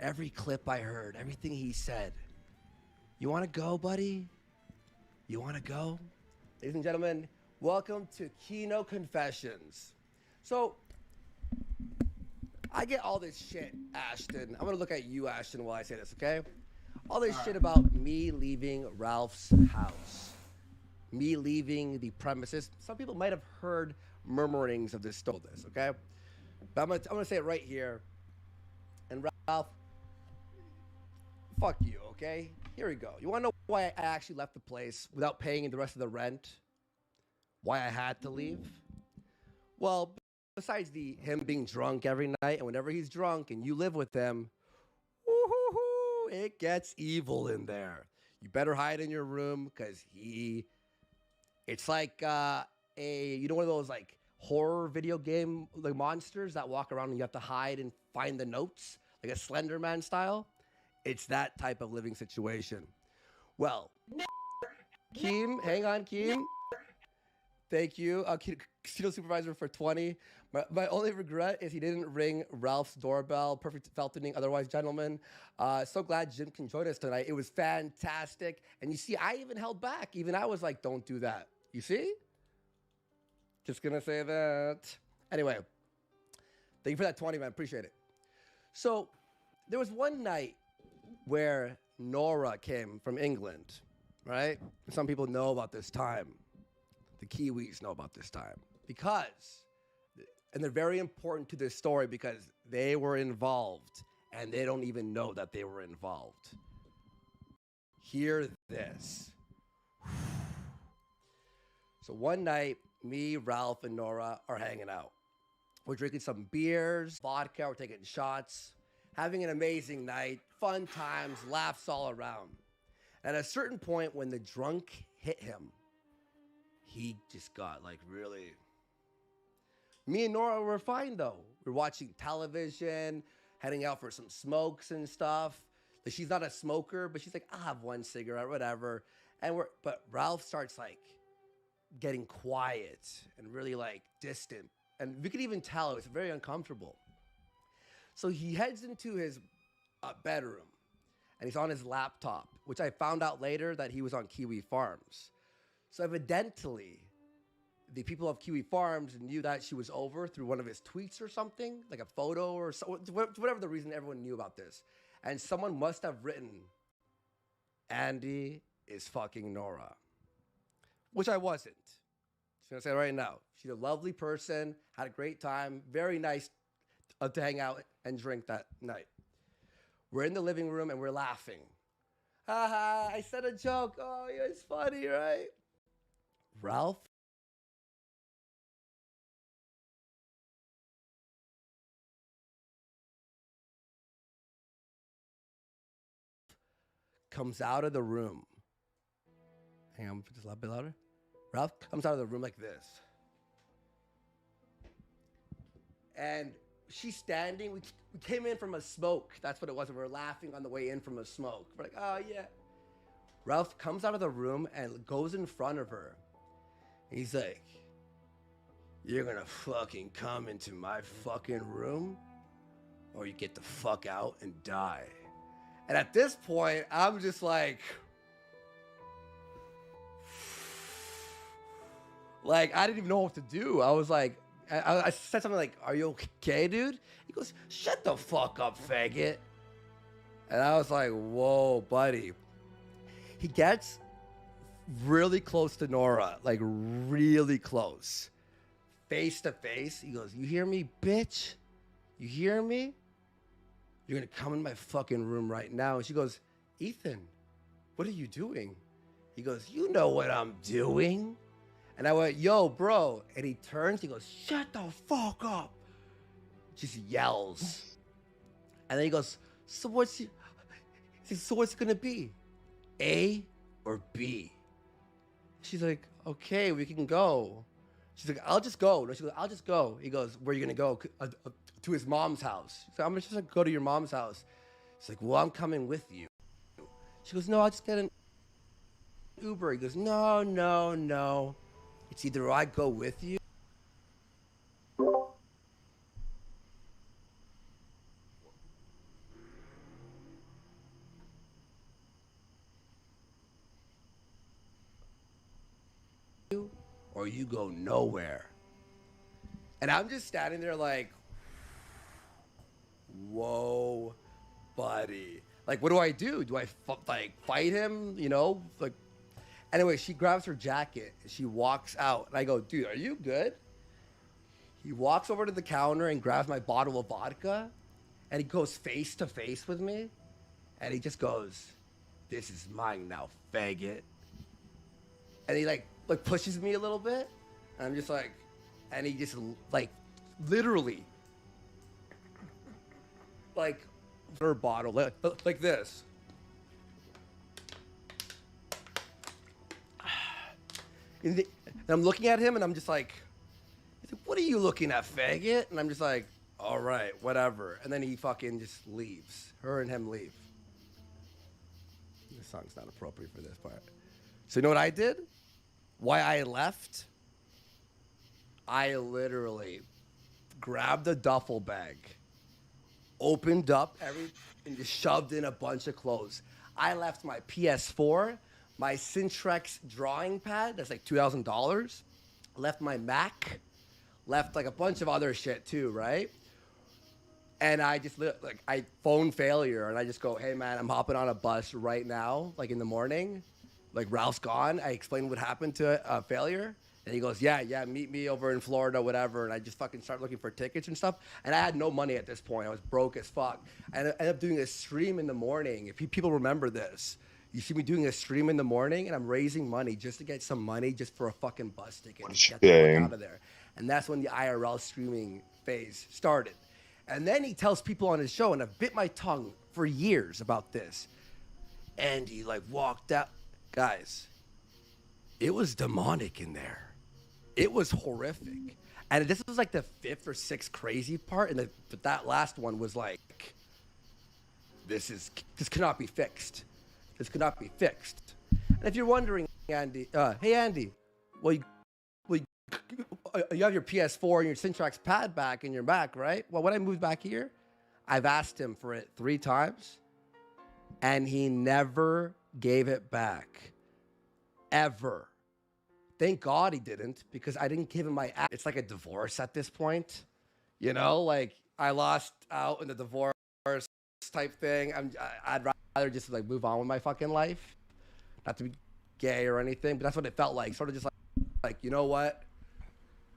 Every clip I heard, everything he said. You want to go, buddy? You want to go? Ladies and gentlemen, welcome to Kino Confessions. So, I get all this shit, Ashton. I'm going to look at you, Ashton, while I say this, okay? All this shit about me leaving Ralph's house. Me leaving the premises. Some people might have heard murmurings of this, okay? But I'm gonna say it right here. And Ralph, fuck you, okay? Here we go. You wanna know why I actually left the place without paying the rest of the rent? Why I had to leave? Well, besides him being drunk every night, and whenever he's drunk and you live with him, it gets evil in there. You better hide in your room, because it's like one of those like horror video game like monsters that walk around and you have to hide and find the notes, like a Slender Man style. It's that type of living situation. Well, Keem, hang on, Keem. Thank you, casino supervisor for 20. My only regret is he didn't ring Ralph's doorbell. Perfect Feltoning, otherwise, gentlemen. So glad Jim can join us tonight. It was fantastic. And you see, I even held back. Even I was like, don't do that. You see? Just gonna say that. Anyway, thank you for that 20, man. Appreciate it. So there was one night where Nora came from England, right? Some people know about this time. The Kiwis know about this time because, and they're very important to this story because they were involved and they don't even know that they were involved. Hear this. So one night, me, Ralph, and Nora are hanging out. We're drinking some beers, vodka, we're taking shots, having an amazing night, fun times, laughs all around. At a certain point, when the drunk hit him, he just got like really. Me and Nora were fine though. We're watching television, heading out for some smokes and stuff. Like, she's not a smoker, but she's like, I'll have one cigarette, whatever. But Ralph starts like getting quiet and really like distant. And we could even tell it was very uncomfortable. So he heads into his bedroom and he's on his laptop, which I found out later that he was on Kiwi Farms. So evidently, the people of Kiwi Farms knew that she was over through one of his tweets or something, like a photo or so, whatever the reason everyone knew about this. And someone must have written, Andy is fucking Nora, which I wasn't. Just gonna say it right now. She's a lovely person, had a great time, very nice to hang out and drink that night. We're in the living room and we're laughing. Haha, I said a joke. Oh, yeah, it's funny, right? Ralph comes out of the room. Hang on, just a little bit louder. Ralph comes out of the room like this. And she's standing. We came in from a smoke. That's what it was. We were laughing on the way in from a smoke. We're like, oh, yeah. Ralph comes out of the room and goes in front of her. He's like, you're gonna fucking come into my fucking room or you get the fuck out and die. And at this point, I'm just like, I didn't even know what to do. I was like, I said something like, are you okay, dude? He goes, shut the fuck up, faggot. And I was like, whoa, buddy. He gets really close to Nora, like really close. Face to face. He goes, you hear me, bitch? You hear me? You're gonna come in my fucking room right now. And she goes, Ethan, what are you doing? He goes, you know what I'm doing. And I went, yo, bro. And he turns, he goes, shut the fuck up. Just yells. And then he goes, so what's it gonna be? A or B? She's like, okay, we can go. She's like, I'll just go. No, she goes, I'll just go. He goes, where are you gonna go? To his mom's house. She's like, I'm just gonna go to your mom's house. She's like, well, I'm coming with you. She goes, no, I'll just get an Uber. He goes, no. It's either I go with you or you go nowhere. And I'm just standing there like, whoa, buddy. Like, what do I do? Do I fight him? You know, like. Anyway, she grabs her jacket and she walks out. And I go, dude, are you good? He walks over to the counter and grabs my bottle of vodka. And he goes face to face with me. And he just goes, this is mine now, faggot. And he like pushes me a little bit. And I'm just like, and he just like literally like her bottle like this. And I'm looking at him, and I'm just like, he's like, what are you looking at, faggot? And I'm just like, all right, whatever. And then he fucking just leaves. Her and him leave. This song's not appropriate for this part. So you know what I did? Why I left? I literally grabbed a duffel bag, opened up and just shoved in a bunch of clothes. I left my PS4, my Syntrex drawing pad, that's like $2,000. Left my Mac, left like a bunch of other shit too, right? And I just I phone failure, and I just go, hey man, I'm hopping on a bus right now, like in the morning. Like Ralph's gone. I explained what happened to failure. And he goes, yeah, meet me over in Florida, whatever. And I just fucking start looking for tickets and stuff. And I had no money at this point. I was broke as fuck. And I ended up doing a stream in the morning. If people remember this, you see me doing a stream in the morning, and I'm raising money just to get some money just for a fucking bus ticket and get the fuck out of there. And that's when the IRL streaming phase started. And then he tells people on his show, and I've bit my tongue for years about this. And he like walked out. Guys, it was demonic in there. It was horrific. And this was like the 5th or 6th crazy part. And but that last one was like, this cannot be fixed. This could not be fixed. And if you're wondering, Andy, hey Andy, you have your PS4 and your Syntrex pad back in your Mac, right? Well, when I moved back here, I've asked him for it 3 times, and he never gave it back. Ever. Thank God he didn't, because I didn't give him my app. It's like a divorce at this point. You know, like I lost out in the divorce type thing. I'd rather just like move on with my fucking life. Not to be gay or anything, but that's what it felt like. Sort of just like you know what?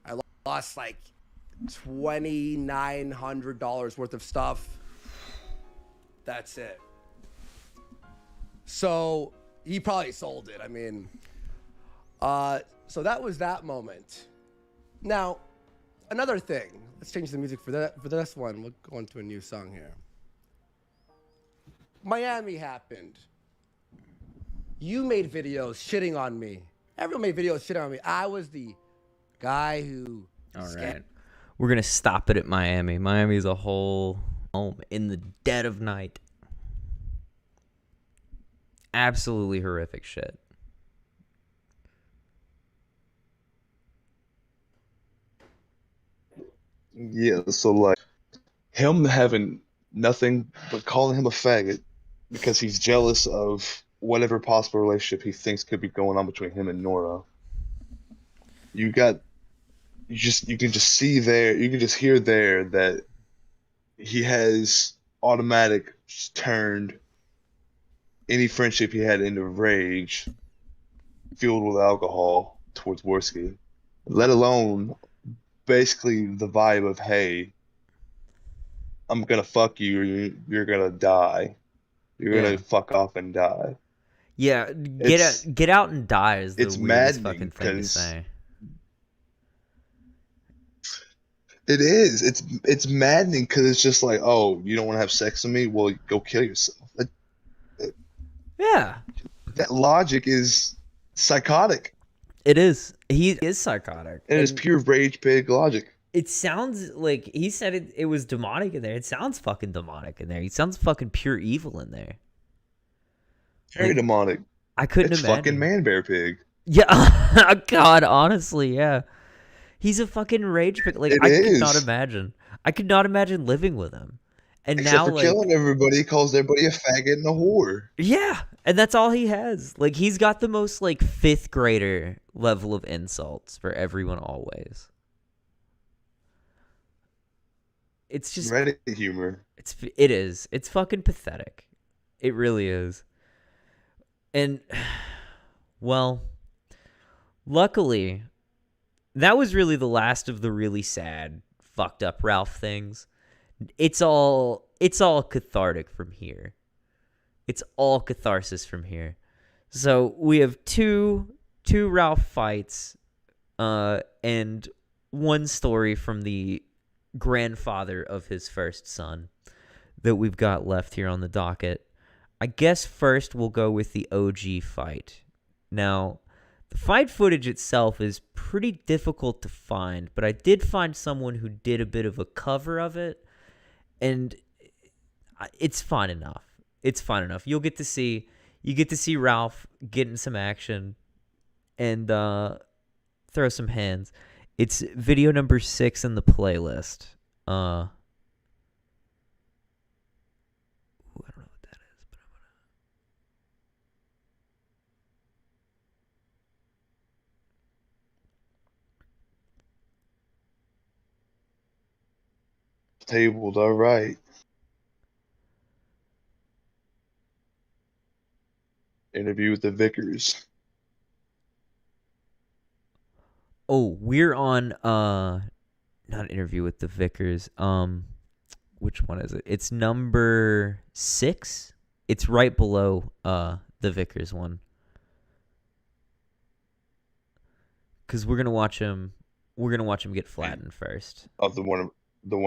I lost like $2,900 worth of stuff. That's it. So he probably sold it. I mean, so that was that moment. Now, another thing. Let's change the music for this one. We'll go into a new song here. Miami happened. You made videos shitting on me. Everyone made videos shitting on me. I was the guy who... All right. We're going to stop it at Miami. Miami is a whole home in the dead of night. Absolutely horrific shit. Yeah, so like him having nothing but calling him a faggot because he's jealous of whatever possible relationship he thinks could be going on between him and Nora. You can just see there, you can just hear there that he has automatic turned any friendship he had into rage fueled with alcohol towards Worski, let alone basically the vibe of, hey, I'm gonna fuck you or you're gonna die. You're gonna fuck off and die. Yeah, get out and die is the weirdest fucking thing to say. It is. It's maddening because it's just like, oh, you don't want to have sex with me? Well, go kill yourself. Yeah. That logic is psychotic. It is. He is psychotic. And it's pure rage pig logic. It sounds like he said it was demonic in there. It sounds fucking demonic in there. He sounds fucking pure evil in there. Very demonic. I couldn't it's imagine. Fucking man bear pig. Yeah. God, honestly, yeah. He's a fucking rage pig. Like could not imagine. I could not imagine living with him. And except now, for killing everybody, he calls everybody a faggot and a whore. Yeah, and that's all he has. Like he's got the most like 5th grader level of insults for everyone always. It's just Reddit humor. It is. It's fucking pathetic. It really is. And well, luckily, that was really the last of the really sad, fucked up Ralph things. It's all cathartic from here. It's all catharsis from here. So we have two Ralph fights, and one story from the grandfather of his first son that we've got left here on the docket. I guess first we'll go with the OG fight. Now, The fight footage itself is pretty difficult to find, but I did find someone who did a bit of a cover of it, and it's fine enough. It's fine enough. You get to see Ralph getting some action and throw some hands. It's video number 6 in the playlist. I don't know what that is, but I'm gonna. Tabled, all right. Interview with the Vickers. Oh, we're on not Interview with the Vickers. Which one is it? It's number 6. It's right below the Vickers one. Cuz we're going to watch him get flattened first. Oh, the one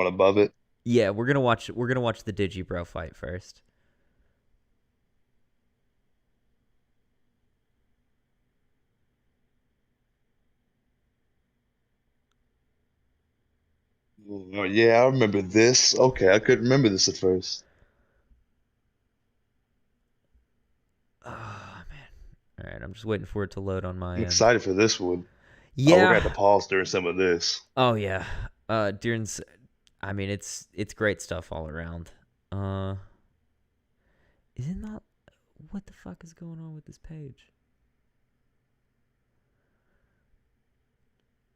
above it. Yeah, we're going to watch the Digibro fight first. Oh, yeah, I remember this. Okay, I couldn't remember this at first. Oh, man. All right, I'm just waiting for it to load on my I'm end. excited for this one. Yeah. Oh, we're going to have to pause during some of this. Oh, yeah. During, I mean, it's great stuff all around. Is it not? What the fuck is going on with this page?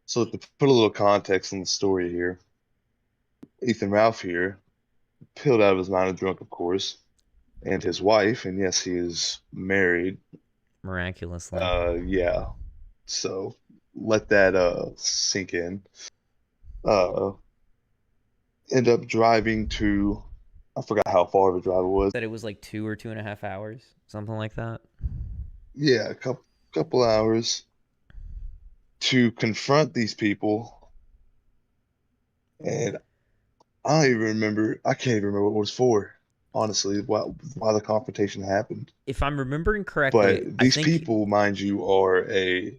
So to put a little context in the story here, Ethan Ralph here, pilled out of his mind and drunk, of course, and his wife, and yes, he is married. Miraculously. Yeah. So let that sink in. End up driving to, I forgot how far of a drive it was. That it was like 2 or 2.5 hours, something like that. Yeah, a couple hours to confront these people, and I can't even remember what it was for, honestly, why the confrontation happened. If I'm remembering correctly, But these people, mind you, are I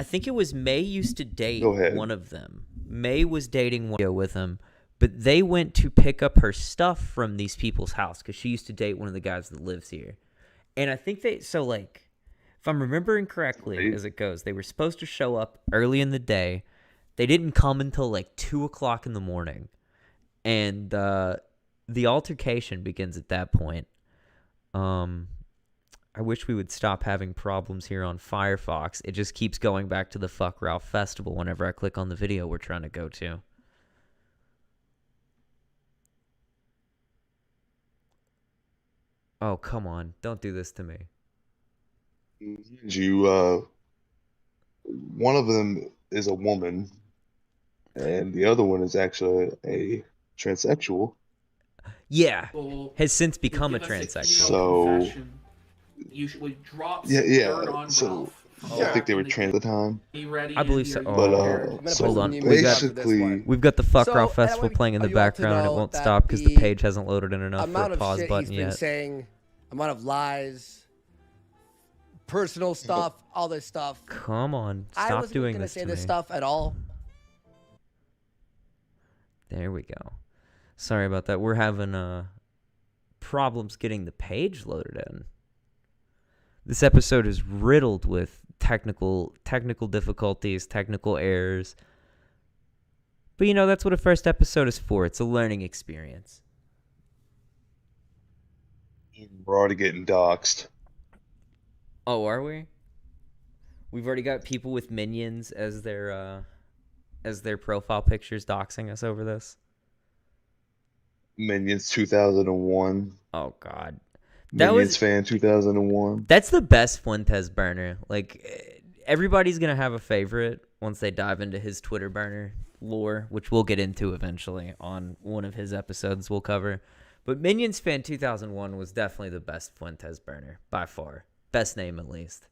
think it was May used to date Go ahead. one of them. May was dating one with him, but they went to pick up her stuff from these people's house because she used to date one of the guys that lives here. And I think if I'm remembering correctly, as it goes, they were supposed to show up early in the day. They didn't come until like 2 o'clock in the morning. And the altercation begins at that point. I wish we would stop having problems here on Firefox. It just keeps going back to the Fuck Ralph Festival whenever I click on the video we're trying to go to. Oh, come on. Don't do this to me. One of them is a woman, and the other one is actually a transsexual. Yeah, has since become a transsexual. So, usually drops yeah. dirt on So, Ralph. I think they were trans at the time. I believe so. But Hold on. basically, We've got the Fuck So, Ralph and I Festival want playing in the you all to background, and it know won't that stop because the the page hasn't loaded in enough for amount a of pause shit button he's been yet. saying, amount of lies, personal stuff, all this stuff. Come on, I stop wasn't doing gonna this say to this me. stuff at all. There we go. Sorry about that. We're having problems getting the page loaded in. This episode is riddled with technical difficulties, technical errors. But you know, that's what a first episode is for. It's a learning experience. we're already getting doxxed. Oh, are we? We've already got people with minions as their profile pictures doxing us over this. Minions 2001. Oh God, Minions fan 2001. That's the best Fuentes burner. Like, everybody's gonna have a favorite once they dive into his Twitter burner lore, which we'll get into eventually on one of his episodes we'll cover. But Minions fan 2001 was definitely the best Fuentes burner by far. Best name at least.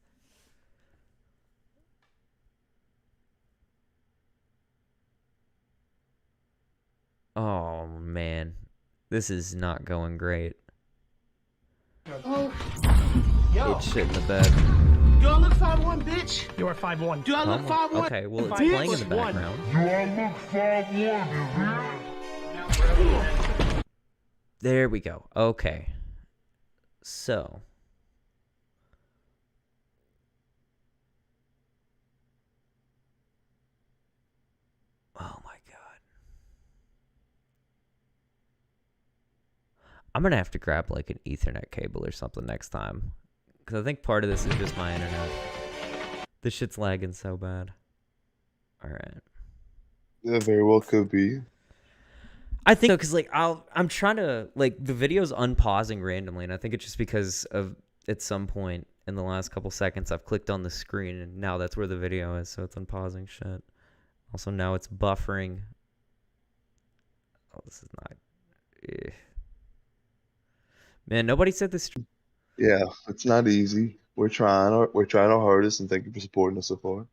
Oh man, this is not going great. Oh. It's shit in the bed. Do I look 5'1", bitch? You are 5'1". Do I look 5'1"? Okay, well, it's Bitch? playing in the background. Do I look 5'1"? There we go. Okay. So. Oh my God. I'm going to have to grab like an Ethernet cable or something next time. Because I think part of this is just my internet. This shit's lagging so bad. All right. Yeah, very well could be. I think so, because like I'm trying to like the video's unpausing randomly, and I think it's just because of at some point in the last couple seconds I've clicked on the screen and now that's where the video is, so it's unpausing shit. Also now it's buffering. Oh, this is not. Man, nobody said this. Yeah, it's not easy. We're trying our hardest, and thank you for supporting us so far.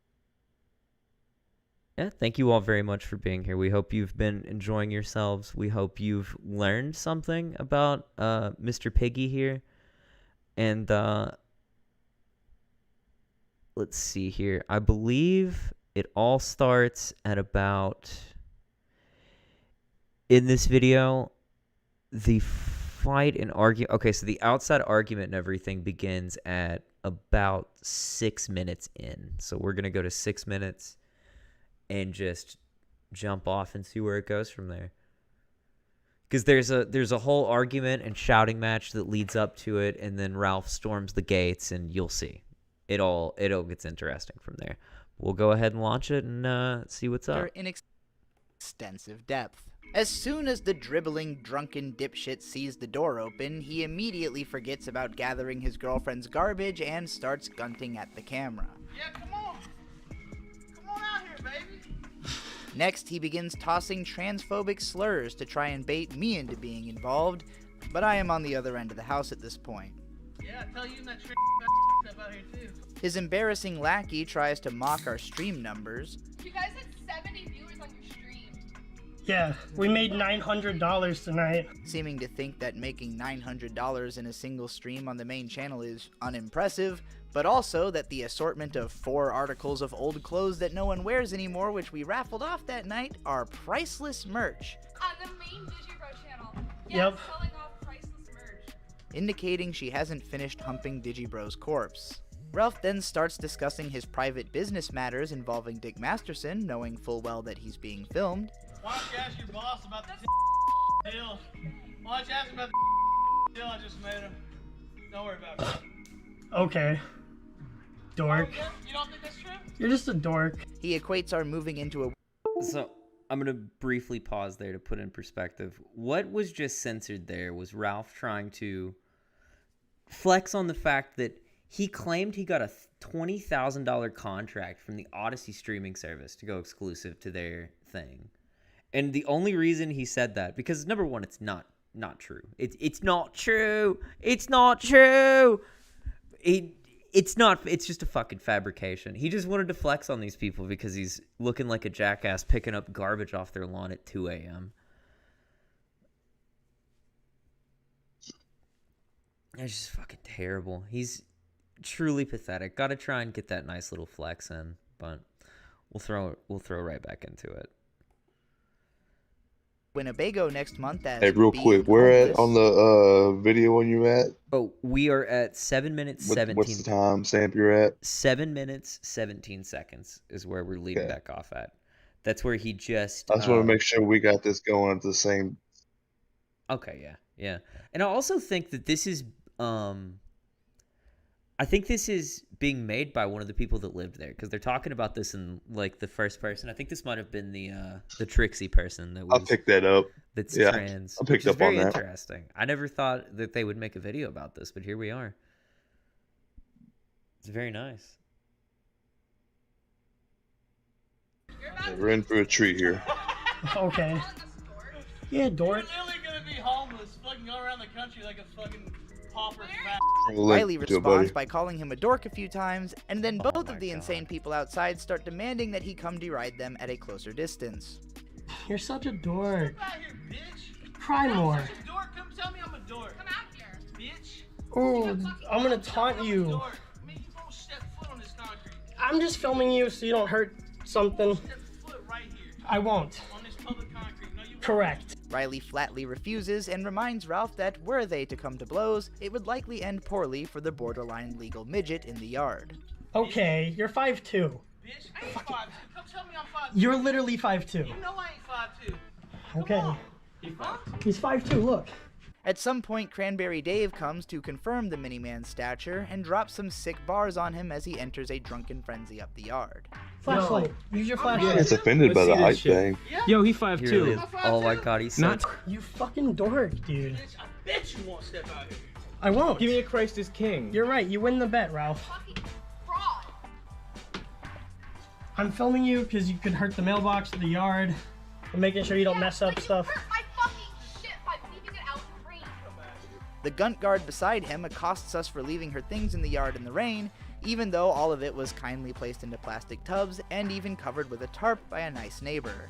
Yeah, thank you all very much for being here. We hope you've been enjoying yourselves. We hope you've learned something about Mr. Piggy here. And let's see here. I believe it all starts at about, in this video, the fight and argue. Okay, so the outside argument and everything begins at about 6 minutes in. So we're going to go to 6 minutes and just jump off and see where it goes from there. Because there's a whole argument and shouting match that leads up to it, and then Ralph storms the gates, and you'll see. It all gets interesting from there. We'll go ahead and launch it and see what's up. In extensive depth. As soon as the dribbling, drunken dipshit sees the door open, he immediately forgets about gathering his girlfriend's garbage and starts gunting at the camera. Yeah, come on. Come on out here, baby. Next, he begins tossing transphobic slurs to try and bait me into being involved, but I am on the other end of the house at this point. Yeah, I tell you and that stuff out here too. His embarrassing lackey tries to mock our stream numbers. You guys had 70 viewers on your stream. Yeah, we made $900 tonight. Seeming to think that making $900 in a single stream on the main channel is unimpressive, but also that the assortment of 4 articles of old clothes that no one wears anymore, which we raffled off that night, are priceless merch. On the main Digibro channel. Yeah, yep. Selling off priceless merch. Indicating she hasn't finished humping Digibro's corpse. Ralph then starts discussing his private business matters involving Dick Masterson, knowing full well that he's being filmed. Why don't you ask your boss about the deal? Why don't you ask him about the deal I just made him? Don't worry about it. Okay. Dork. Oh, you don't think that's true? You're just a dork. He equates our moving into a... So, I'm going to briefly pause there to put in perspective. What was just censored there was Ralph trying to flex on the fact that he claimed he got a $20,000 contract from the Odyssey streaming service to go exclusive to their thing. And the only reason he said that, because number one, it's not true. It's not true. It's not true. It's not. It's just a fucking fabrication. He just wanted to flex on these people because he's looking like a jackass picking up garbage off their lawn at 2 a.m. It's just fucking terrible. He's truly pathetic. Got to try and get that nice little flex in, but we'll throw right back into it. Winnebago next month as Hey, real quick, where at on the video when you at? Oh, we are at 7 minutes 17. What's the time stamp you're at? 7 minutes 17 seconds is where we're leading back off at. That's where he just. I just want to make sure we got this going at the same. Okay, yeah, and I also think that this is. I think this is being made by one of the people that lived there because they're talking about this in like the first person. I think this might have been the Trixie person that was. I'll pick that up. That's trans. I picked up on that. Very interesting. I never thought that they would make a video about this, but here we are. It's very nice. We're in for a treat here. Okay. Yeah, dork. You're literally gonna be homeless, fucking go around the country like a fucking pauper. Riley responds by calling him a dork a few times, and then both of the insane people outside start demanding that he come deride them at a closer distance. You're such a dork. Come out here, bitch. Cry more. I'm such a dork. Come tell me I'm a dork. Come out here, bitch. Oh, I'm gonna taunt you. I'm just filming you so you don't hurt something. I won't. Correct. Riley flatly refuses and reminds Ralph that were they to come to blows, it would likely end poorly for the borderline legal midget in the yard. Okay, you're 5'2". Bitch, I ain't 5'2". Come tell me I'm 5'2". You're literally 5'2". You know I ain't 5'2". Okay. He's 5'2", look. At some point, Cranberry Dave comes to confirm the mini-man's stature and drops some sick bars on him as he enters a drunken frenzy up the yard. Flashlight. Use your flashlight. It's offended by the height thing. Yo, he 5'2". He really is. Oh my god, he's Not. You fucking dork, dude. I bet you won't step out here. I won't. Give me a Christ is King. You're right. You win the bet, Ralph. I'm filming you because you could hurt the mailbox, the yard. I'm making sure you don't mess up stuff. The gunt guard beside him accosts us for leaving her things in the yard in the rain, even though all of it was kindly placed into plastic tubs and even covered with a tarp by a nice neighbor.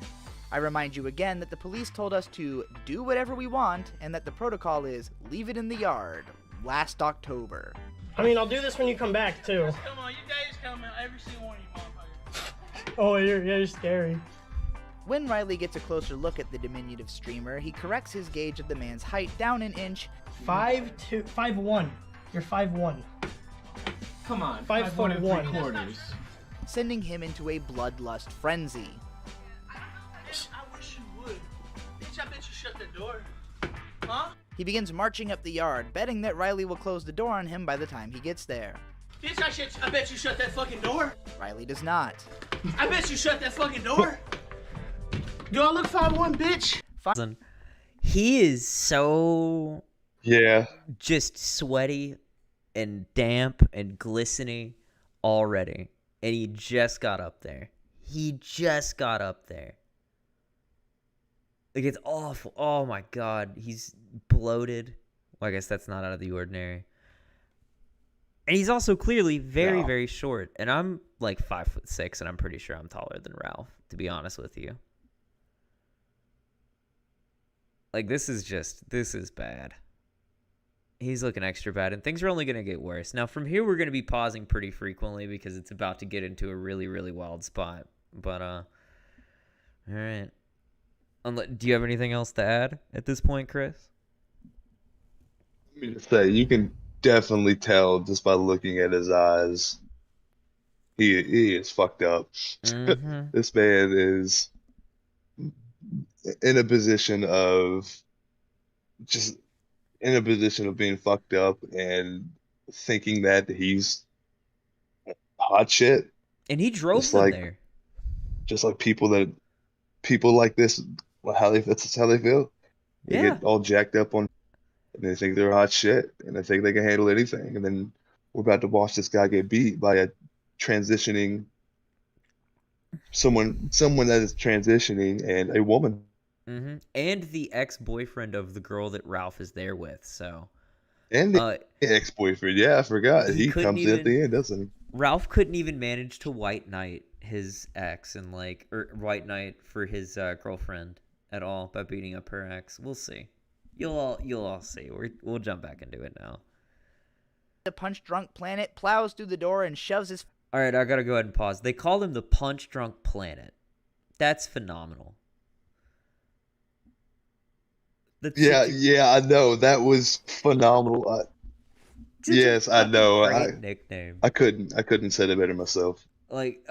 I remind you again that the police told us to do whatever we want and that the protocol is leave it in the yard. Last October. I mean, I'll do this when you come back, too. Come on, your day's coming. Every single one of you motherfuckers. Oh, you're scary. When Riley gets a closer look at the diminutive streamer, he corrects his gauge of the man's height down an inch. 5'2", 5'1". You're 5'1". Come on, 5'1". Sending him into a bloodlust frenzy. I wish you would. Bitch, I bet you shut the door. Huh? He begins marching up the yard, betting that Riley will close the door on him by the time he gets there. Bitch, I bet you shut that fucking door. Riley does not. I bet you shut that fucking door. Do I look 5'1", bitch? He is so just sweaty and damp and glistening already. And he just got up there. Like, it's awful. Oh my god. He's bloated. Well, I guess that's not out of the ordinary. And he's also clearly very, very short. And I'm like 5'6", and I'm pretty sure I'm taller than Ralph, to be honest with you. Like, this is bad. He's looking extra bad, and things are only going to get worse. Now, from here, we're going to be pausing pretty frequently because it's about to get into a really, really wild spot. But, all right. Do you have anything else to add at this point, Chris? Let me just say, you can definitely tell just by looking at his eyes. He is fucked up. Mm-hmm. This man is in a position of being fucked up and thinking that he's hot shit. And he drove them there. Just like people like this, that's how they feel. They get all jacked up on, and they think they're hot shit, and they think they can handle anything. And then we're about to watch this guy get beat by a transitioning someone that is transitioning, and a woman. Mm-hmm. And the ex-boyfriend of the girl that Ralph is there with, so. And the ex-boyfriend, I forgot. He comes in at the end, doesn't he? Ralph couldn't even manage to white knight his ex and or white knight for his girlfriend at all by beating up her ex. We'll see. You'll all see. We'll jump back into it now. The punch-drunk planet plows through the door and shoves his... All right, I gotta go ahead and pause. They call him the punch-drunk planet. That's phenomenal. Yeah, I know. That was phenomenal. Yes, I know. Great nickname. I couldn't say it better myself. Like,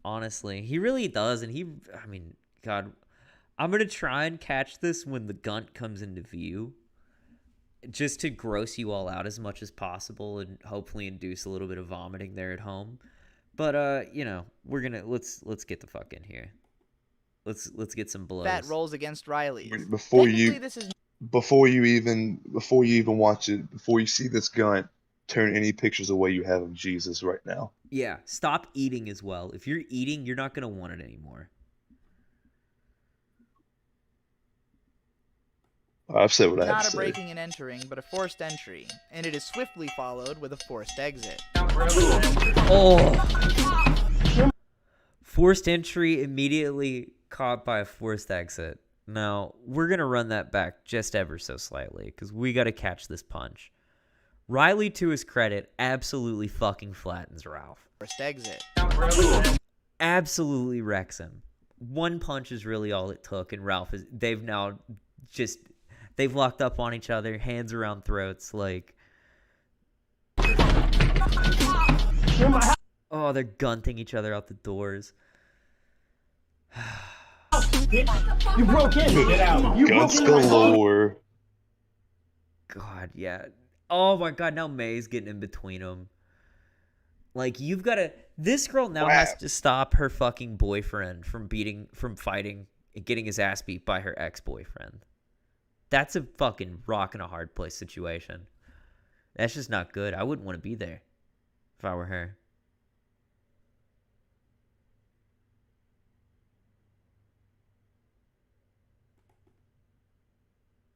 honestly, he really does, and God, I'm gonna try and catch this when the gunt comes into view, just to gross you all out as much as possible, and hopefully induce a little bit of vomiting there at home. But we're gonna let's get the fuck in here. Let's get some blows. Bat rolls against Riley. Before you even watch it, before you see this gun, turn any pictures away you have of Jesus right now. Yeah, stop eating as well. If you're eating, you're not gonna want it anymore. I've said what I have to Not a say. breaking and entering, but a forced entry, and it is swiftly followed with a forced exit. Forced entry immediately caught by a forced exit. Now, we're going to run that back just ever so slightly because we got to catch this punch. Riley, to his credit, absolutely fucking flattens Ralph. First exit. Absolutely wrecks him. One punch is really all it took, and they've locked up on each other, hands around throats, like. Oh, they're gunting each other out the doors. You broke in. Get out. You broke Guns into my phone. galore. God, yeah. Oh my God, now May's getting in between them. Like, you've got to. This girl now has to stop her fucking boyfriend from fighting, and getting his ass beat by her ex-boyfriend. That's a fucking rock and a hard place situation. That's just not good. I wouldn't want to be there if I were her.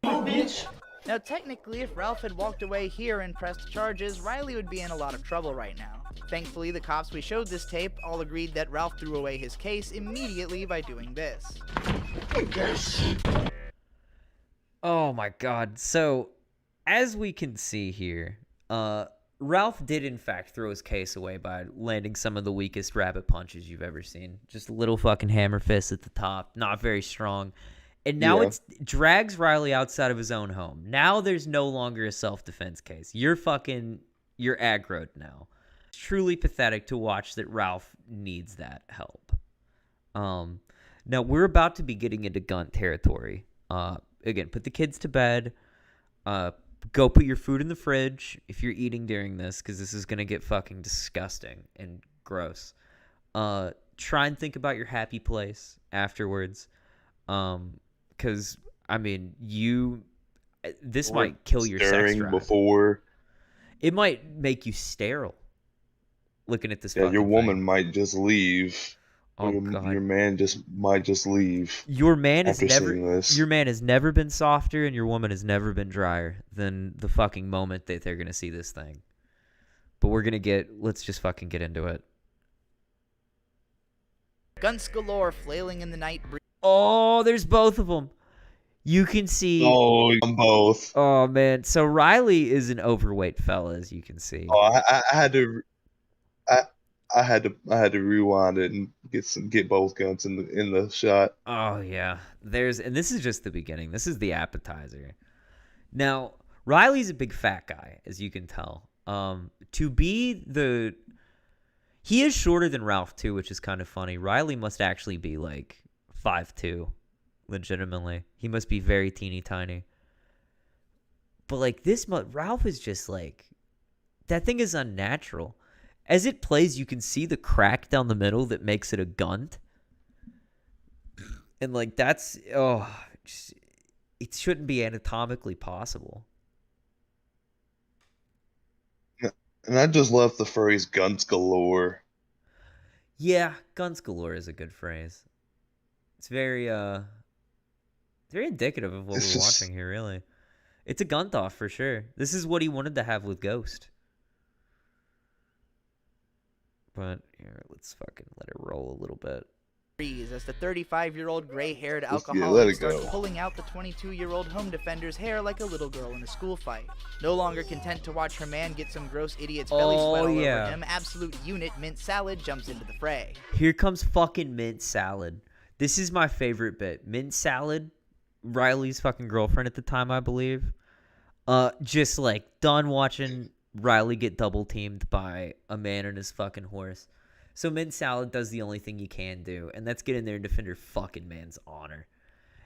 Bitch. Now, technically, if Ralph had walked away here and pressed charges, Riley would be in a lot of trouble right now. Thankfully, the cops we showed this tape all agreed that Ralph threw away his case immediately by doing this. Oh my God. So, as we can see here, Ralph did in fact throw his case away by landing some of the weakest rabbit punches you've ever seen. Just a little fucking hammer fist at the top, not very strong. And now it drags Riley outside of his own home. Now there's no longer a self-defense case. You're aggroed now. It's truly pathetic to watch that Ralph needs that help. Now we're about to be getting into gun territory. Again, put the kids to bed. Go put your food in the fridge if you're eating during this, because this is going to get fucking disgusting and gross. Try and think about your happy place afterwards. Because, I mean, this might kill your sex drive. Before. It might make you sterile. Looking at this. Yeah, your woman might just leave. Oh God. Your man might just leave. Your man has never been softer, and your woman has never been drier than the fucking moment that they're gonna see this thing. But let's just fucking get into it. Guns galore flailing in the night. Oh, there's both of them. You can see. Oh, both. Oh man, so Riley is an overweight fella, as you can see. Oh, I had to rewind it and get both guns in the shot. Oh yeah, and this is just the beginning. This is the appetizer. Now Riley's a big fat guy, as you can tell. He is shorter than Ralph too, which is kind of funny. Riley must actually be like 5'2", legitimately. He must be very teeny tiny. But like Ralph is just like, that thing is unnatural. As it plays, you can see the crack down the middle that makes it a gunt. And like it shouldn't be anatomically possible. And I just love the phrase "guns galore." Yeah, guns galore is a good phrase. It's very indicative of what we're watching here, really. It's a gunt off for sure. This is what he wanted to have with Ghost. But here, let's fucking let it roll a little bit. As the 35-year-old gray-haired alcoholic starts go. pulling out the 22-year-old home defender's hair like a little girl in a school fight. No longer content to watch her man get some gross idiot's belly sweat all over him, absolute unit Mint Salad jumps into the fray. Here comes fucking Mint Salad. This is my favorite bit. Mint Salad, Riley's fucking girlfriend at the time, I believe. Just like done watching Riley get double teamed by a man and his fucking horse. So Mint Salad does the only thing you can do, and that's get in there and defend her fucking man's honor.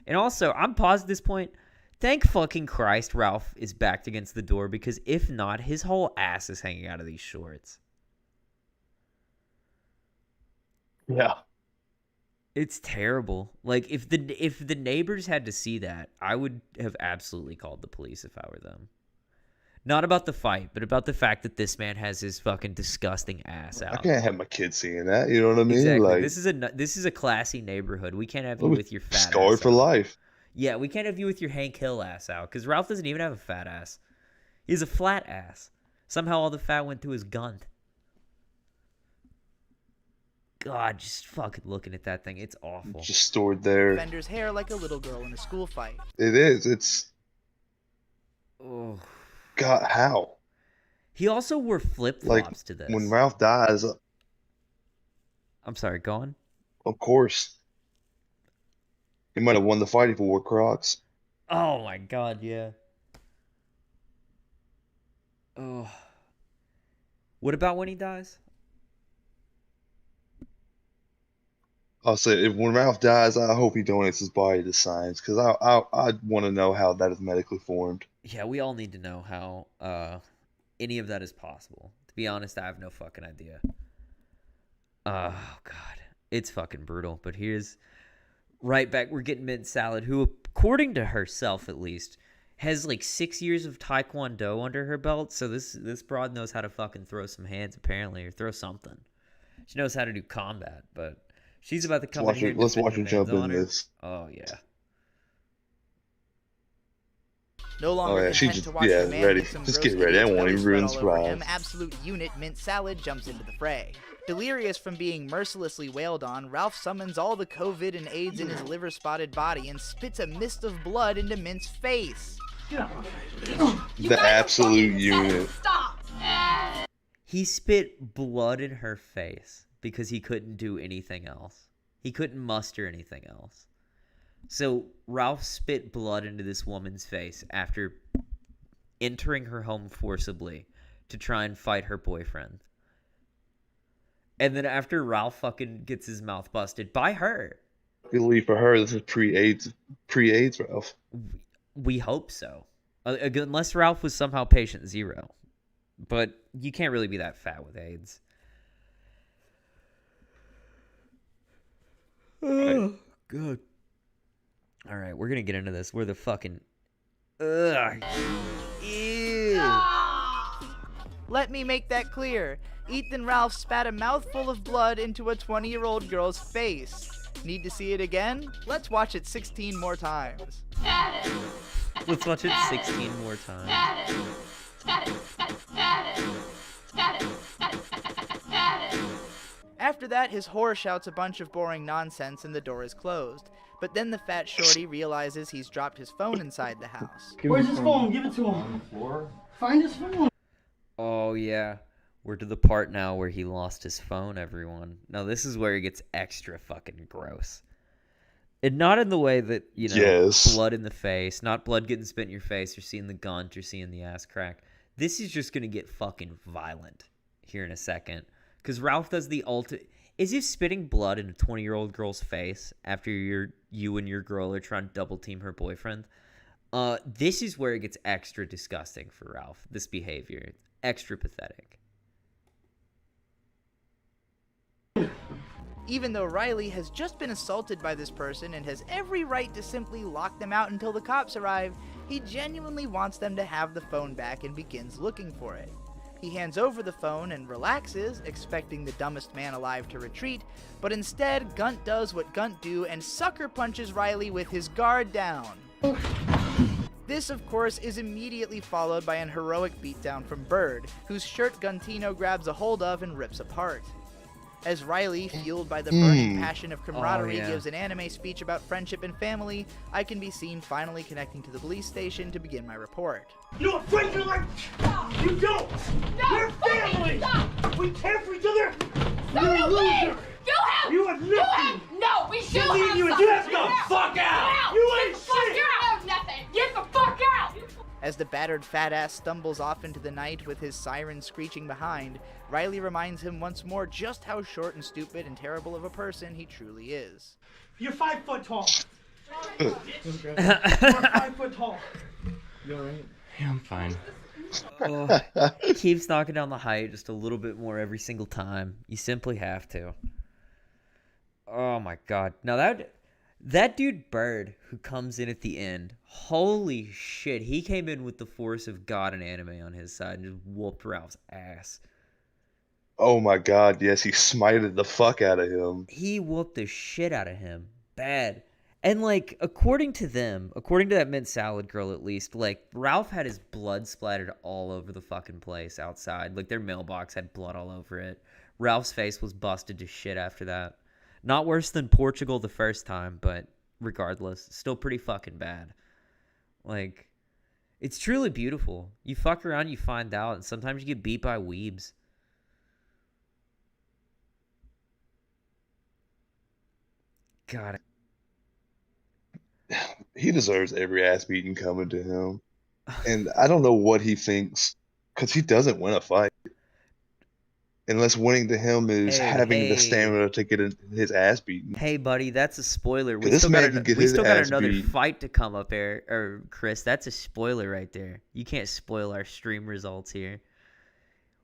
And also, I'm paused at this point. Thank fucking Christ Ralph is backed against the door, because if not, his whole ass is hanging out of these shorts. Yeah. It's terrible. Like, if the neighbors had to see that, I would have absolutely called the police if I were them. Not about the fight, but about the fact that this man has his fucking disgusting ass out. I can't have my kids seeing that. You know what I mean? Exactly. Like, this is a classy neighborhood. We can't have you with your fat ass scarred for out. life. Yeah, we can't have you with your Hank Hill ass out, because Ralph doesn't even have a fat ass. He has a flat ass. Somehow all the fat went to his gunt. God, just fucking looking at that thing, it's awful. Just stored there. Defender's hair like a little girl in a school fight. It is. It's. Oh. God, how? He also wore flip-flops to this. When Ralph dies, I'm sorry, go on. Of course. He might have won the fight if he wore Crocs. Oh my god, yeah. Oh. What about when he dies? I'll say, if when Ralph dies, I hope he donates his body to science, because I want to know how that is medically formed. Yeah, we all need to know how any of that is possible. To be honest, I have no fucking idea. Oh god, it's fucking brutal. But here's right back. We're getting Mint Salad, who, according to herself at least, has like 6 years of Taekwondo under her belt. So this broad knows how to fucking throw some hands apparently, or throw something. She knows how to do combat, but she's about to come in here. Let's watch her jump in this. Oh yeah. No longer yeah, she content just to watch the man ready. get some Just gross get ready. I idiot's won't even belly ruin spread all over him, surprise. absolute unit Mint Salad jumps into the fray. Delirious from being mercilessly wailed on, Ralph summons all the COVID and AIDS in his liver-spotted body and spits a mist of blood into Mint's face. The absolute unit. Stop! He spit blood in her face because he couldn't do anything else. He couldn't muster anything else. So Ralph spit blood into this woman's face after entering her home forcibly to try and fight her boyfriend. And then after Ralph fucking gets his mouth busted by her. Believe for her, this is pre-AIDS Ralph. We hope so. Unless Ralph was somehow patient zero. But you can't really be that fat with AIDS. Oh, good. All right, we're going to get into this. We're the fucking... Ugh. Ew. Let me make that clear. Ethan Ralph spat a mouthful of blood into a 20-year-old girl's face. Need to see it again? Let's watch it 16 more times. Let's watch it 16 more times. After that, his whore shouts a bunch of boring nonsense and the door is closed. But then the fat shorty realizes he's dropped his phone inside the house. Where's his phone? Give it to him. On the floor. Find his phone. Oh, yeah. We're to the part now where he lost his phone, everyone. Now, this is where it gets extra fucking gross. And not in the way that, you know, yes. Blood in the face, not blood getting spit in your face, you're seeing the gunt, you're seeing the ass crack. This is just going to get fucking violent here in a second. Because Ralph does the ultimate... Is he spitting blood in a 20-year-old girl's face after you and your girl are trying to double-team her boyfriend? This is where it gets extra disgusting for Ralph, this behavior. Extra pathetic. Even though Riley has just been assaulted by this person and has every right to simply lock them out until the cops arrive, he genuinely wants them to have the phone back and begins looking for it. He hands over the phone and relaxes, expecting the dumbest man alive to retreat, but instead Gunt does what Gunt do and sucker punches Riley with his guard down. This, of course, is immediately followed by an heroic beatdown from Bird, whose shirt Guntino grabs a hold of and rips apart. As Riley, fueled by the burning passion of camaraderie, gives an anime speech about friendship and family, I can be seen finally connecting to the police station to begin my report. You know what friends are like? You don't! No, We're family! Stop! We care for each other! So You're a do we! loser! You have nothing! No, we do Believe have you and something! get the fuck out! You ain't Get the fuck shit! out! Nothing! Get the fuck out! As the battered fat ass stumbles off into the night with his siren screeching behind, Riley reminds him once more just how short and stupid and terrible of a person he truly is. You're 5 foot tall. You're 5 foot tall. You alright? Yeah, I'm fine. Keeps knocking down the height just a little bit more every single time. You simply have to. Oh my god. Now that dude Bird who comes in at the end, holy shit, he came in with the force of God and anime on his side and just whooped Ralph's ass. Oh my god, yes, he smited the fuck out of him. He whooped the shit out of him. Bad. And, like, according to that Mint Salad girl at least, like, Ralph had his blood splattered all over the fucking place outside. Like, their mailbox had blood all over it. Ralph's face was busted to shit after that. Not worse than Portugal the first time, but regardless, still pretty fucking bad. Like, it's truly beautiful. You fuck around, you find out, and sometimes you get beat by weebs. God. He deserves every ass beating coming to him. And I don't know what he thinks, because he doesn't win a fight. Unless winning to him is having the stamina to get his ass beaten. Hey, buddy, that's a spoiler. We 'Cause this still man can get his got ass another beat. fight to come up here, or Chris. That's a spoiler right there. You can't spoil our stream results here.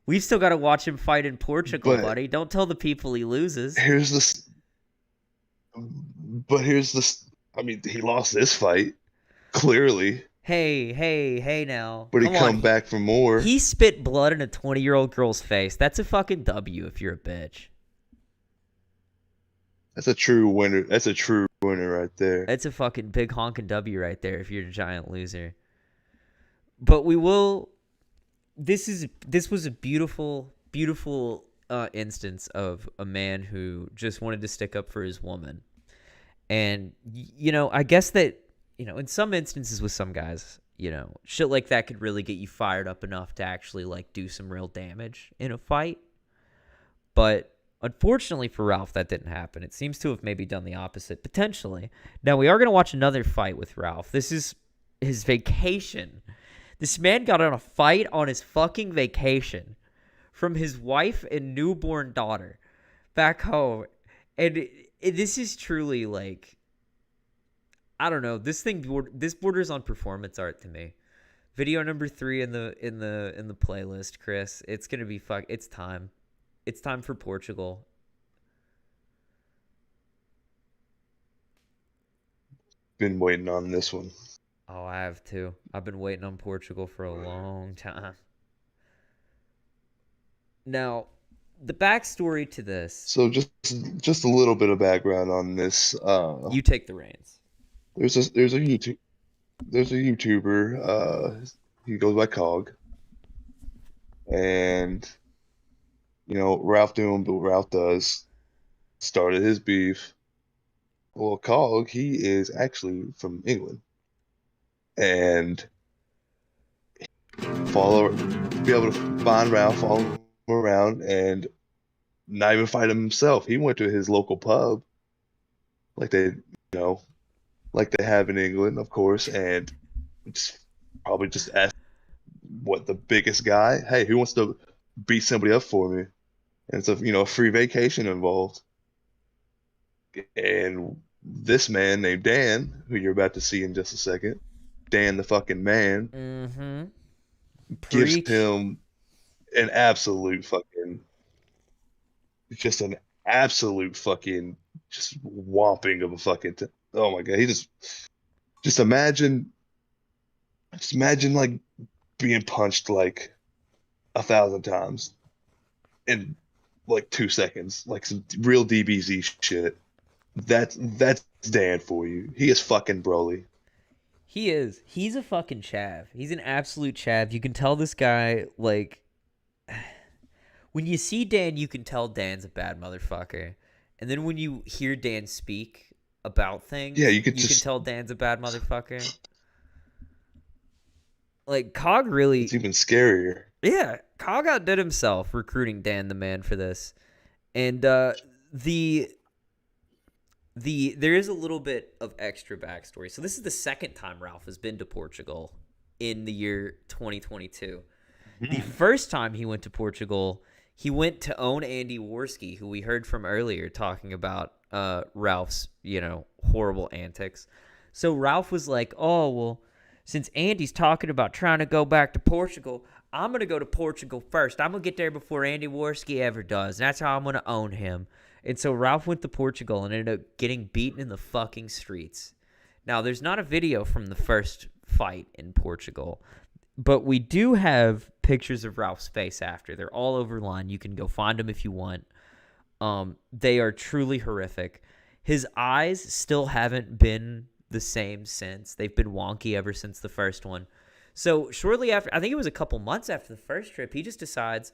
We've still got to watch him fight in Portugal, But buddy. Don't tell the people he loses. Here's this. But here's this. I mean, he lost this fight, clearly. Hey now. But he Come come on. back for more. He spit blood in a 20-year-old girl's face. That's a fucking W if you're a bitch. That's a true winner. That's a true winner right there. That's a fucking big honking W right there if you're a giant loser. But we will. This was a beautiful instance of a man who just wanted to stick up for his woman. And I guess that in some instances with some guys, shit like that could really get you fired up enough to actually like do some real damage in a fight. But unfortunately for Ralph, that didn't happen. It seems to have maybe done the opposite, potentially. Now, we are going to watch another fight with Ralph. This is his vacation. This man got on a fight on his fucking vacation from his wife and newborn daughter back home. And this is truly like, I don't know. This borders on performance art to me. Video number 3 in the playlist, Chris. It's going to be it's time. It's time for Portugal. Been waiting on this one. Oh, I have too. I've been waiting on Portugal for a long time. Now, the backstory to this. So just a little bit of background on this. You take the reins. There's a YouTuber. He goes by Cog, and Ralph doing what Ralph does. Started his beef. Well, Cog, he is actually from England, and be able to find Ralph, follow him around, and not even fight him himself. He went to his local pub, like they have in England, of course, and probably just asked what the biggest guy. Hey, who wants to beat somebody up for me? And it's a free vacation involved. And this man named Dan, who you're about to see in just a second, Dan the fucking man, gives him an absolute fucking just whomping of a fucking oh my god. He just imagine like being punched like 1,000 times in like 2 seconds, like some real DBZ shit. That's Dan for you. He is fucking Broly. He is. He's a fucking chav. He's an absolute chav. You can tell this guy, like, when you see Dan, you can tell Dan's a bad motherfucker. And then when you hear Dan speak about things, yeah, you can tell Dan's a bad motherfucker. Like, Cog really... It's even scarier. Yeah, Cog outdid himself recruiting Dan the man for this. And there is a little bit of extra backstory. So this is the second time Ralph has been to Portugal in the year 2022. The first time he went to Portugal, he went to own Andy Worski, who we heard from earlier talking about Ralph's, horrible antics. So Ralph was like, oh, well, since Andy's talking about trying to go back to Portugal, I'm going to go to Portugal first. I'm going to get there before Andy Worski ever does. And that's how I'm going to own him. And so Ralph went to Portugal and ended up getting beaten in the fucking streets. Now, there's not a video from the first fight in Portugal, but we do have pictures of Ralph's face after. They're all overline. You can go find them if you want. They are truly horrific. His eyes still haven't been the same since. They've been wonky ever since the first one. So shortly after, I think it was a couple months after the first trip, he just decides,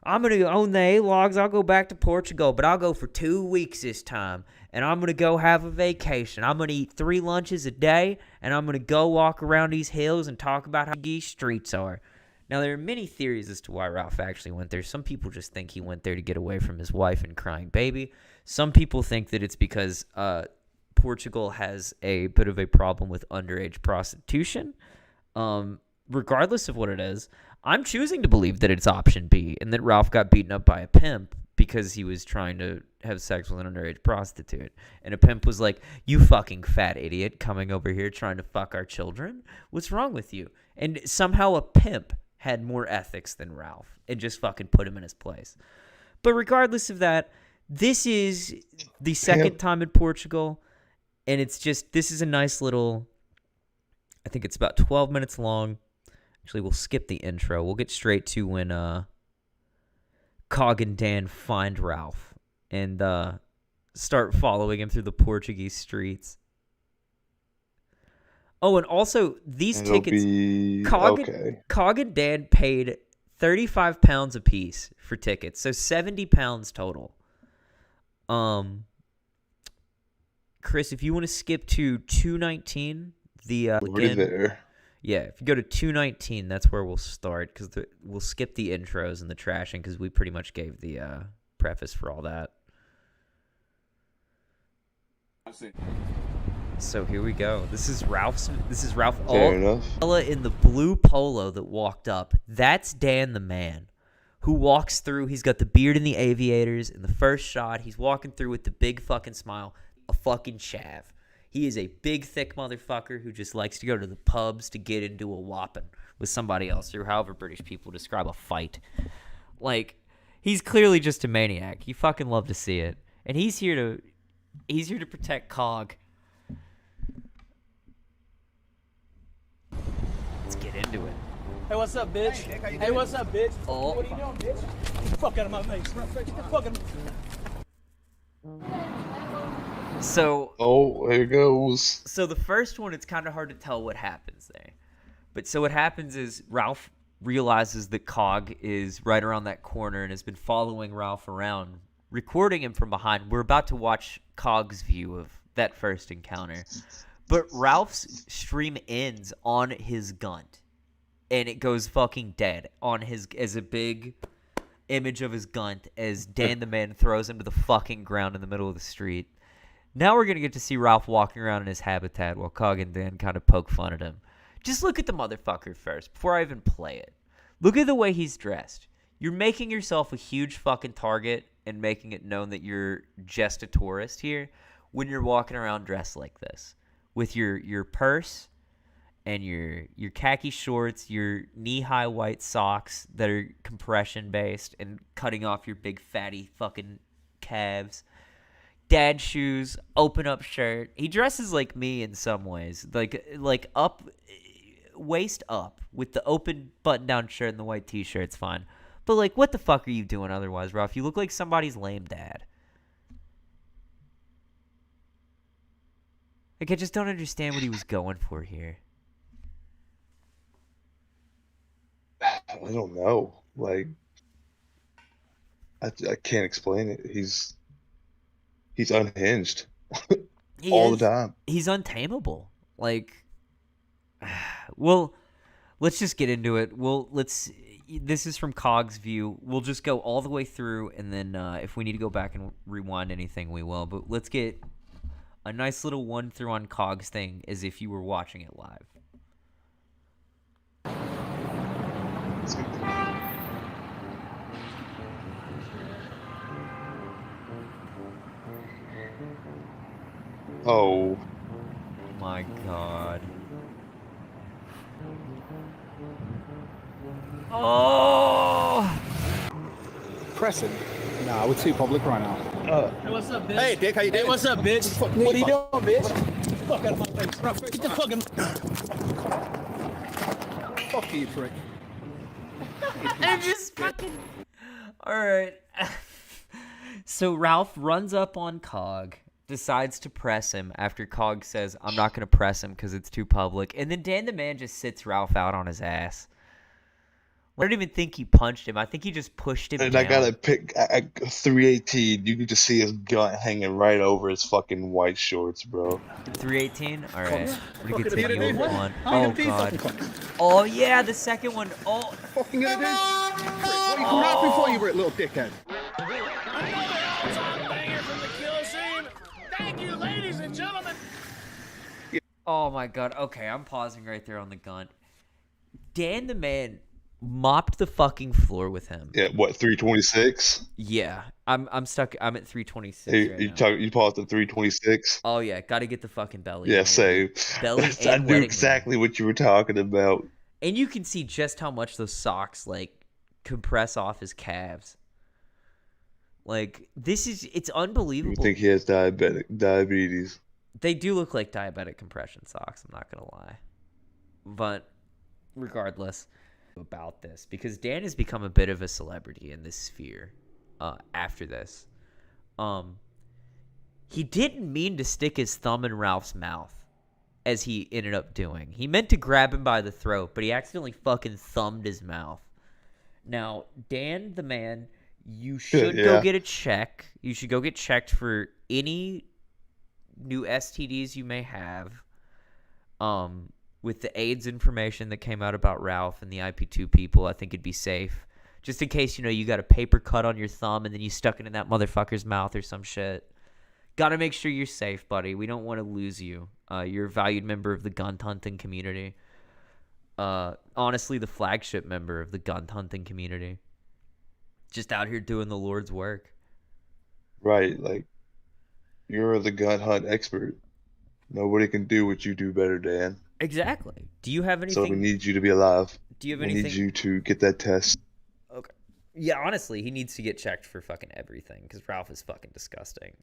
I'm going to own the A-Logs. I'll go back to Portugal, but I'll go for 2 weeks this time, and I'm going to go have a vacation. I'm going to eat 3 lunches a day, and I'm going to go walk around these hills and talk about how these streets are. Now, there are many theories as to why Ralph actually went there. Some people just think he went there to get away from his wife and crying baby. Some people think that it's because Portugal has a bit of a problem with underage prostitution. Regardless of what it is, I'm choosing to believe that it's option B and that Ralph got beaten up by a pimp because he was trying to have sex with an underage prostitute. And a pimp was like, "You fucking fat idiot coming over here trying to fuck our children? What's wrong with you?" And somehow a pimp had more ethics than Ralph and just fucking put him in his place. But regardless of that, this is the second time in Portugal, and it's just, this is a nice little, I think it's about 12 minutes long. Actually, we'll skip the intro. We'll get straight to when Cog and Dan find Ralph and start following him through the Portuguese streets. Oh, and also, these tickets, Cog and Dan paid £35 a piece for tickets, so £70 total. Chris, if you want to skip to 219, We're there. Yeah, if you go to 219, that's where we'll start, because we'll skip the intros and the trashing, because we pretty much gave the preface for all that. So here we go. This is Ralph. Fair enough. Fella in the blue polo that walked up. That's Dan the man, who walks through. He's got the beard and the aviators. In the first shot, he's walking through with the big fucking smile, a fucking chav. He is a big, thick motherfucker who just likes to go to the pubs to get into a whopping with somebody else, or however British people describe a fight. Like, he's clearly just a maniac. You fucking love to see it. And he's here to protect Cog. Let's get into it. Hey, what's up, bitch? Hey, what's up, bitch? Oh. What are you doing, bitch? Get the fuck out of my face. Get the fuck out of So, here goes. So the first one, it's kind of hard to tell what happens there. But so what happens is Ralph realizes that Cog is right around that corner and has been following Ralph around, recording him from behind. We're about to watch Cog's view of that first encounter. But Ralph's stream ends on his gunt. And it goes fucking dead on his, as a big image of his gunt as Dan the man throws him to the fucking ground in the middle of the street. Now we're going to get to see Ralph walking around in his habitat while Cog and Dan kind of poke fun at him. Just look at the motherfucker first before I even play it. Look at the way he's dressed. You're making yourself a huge fucking target and making it known that you're just a tourist here when you're walking around dressed like this. With your purse and your khaki shorts, your knee-high white socks that are compression-based and cutting off your big fatty fucking calves. Dad shoes, open up shirt. He dresses like me in some ways, like up, waist up with the open button down shirt and the white t-shirt's fine. But like, what the fuck are you doing otherwise, Ralph? You look like somebody's lame dad. Like, I just don't understand what he was going for here. I don't know. Like, I can't explain it. He's unhinged all the time. He's untamable. Like, well, let's just get into it. This is from Cog's view. We'll just go all the way through, and then if we need to go back and rewind anything, we will. But let's get a nice little one through on Cog's thing as if you were watching it live. Oh my God. Oh! Press it. Nah, we're too public right now. Hey, what's up, bitch? Hey, Dick, how you doing? Hey, what's up, bitch? What are you doing, bitch? Get the fuck out of my face. Get the fucking... Fuck you, prick. I'm just fucking... Alright. So Ralph runs up on Cog, decides to press him after Cog says, I'm not going to press him because it's too public. And then Dan the man just sits Ralph out on his ass. I don't even think he punched him. I think he just pushed him and down. I gotta pick at 318. You can just see his gut hanging right over his fucking white shorts, bro. 318? Alright. We're gonna get to Fucking you idiot. one. How Oh, you gonna do God. fucking Oh, yeah, the second one. Oh. Fucking gonna do? What are you coming out before, you little dickhead? Another all-time banger from the kill scene. Thank Thank you, ladies and gentlemen. Oh my god. Okay, I'm pausing right there on the gun. Dan the man mopped the fucking floor with him. Yeah, what 326? Yeah, I'm stuck. I'm at 326 Hey, right you now. you paused at 326. Oh yeah, got to get the fucking belly. Yeah, in there, same. dude. Belly I and knew wedding exactly what you were talking about. ring. And you can see just how much those socks like compress off his calves. Like it's unbelievable. You think he has diabetes? They do look like diabetic compression socks, I'm not gonna lie. But regardless about this, because Dan has become a bit of a celebrity in this sphere after this. He didn't mean to stick his thumb in Ralph's mouth, as he ended up doing. He meant to grab him by the throat, but he accidentally fucking thumbed his mouth. Now, Dan the man, you should go get a check. You should go get checked for any new STDs you may have. With the AIDS information that came out about Ralph and the IP2 people, I think it'd be safe. Just in case, you got a paper cut on your thumb and then you stuck it in that motherfucker's mouth or some shit. Gotta make sure you're safe, buddy. We don't want to lose you. You're a valued member of the gun hunting community. Honestly, the flagship member of the gun hunting community. Just out here doing the Lord's work. Right, like, you're the gun hunt expert. Nobody can do what you do better, Dan. Exactly. Do you have anything? So we need you to be alive. Do you have we anything? need you to get that test. Okay. Yeah, honestly, he needs to get checked for fucking everything because Ralph is fucking disgusting.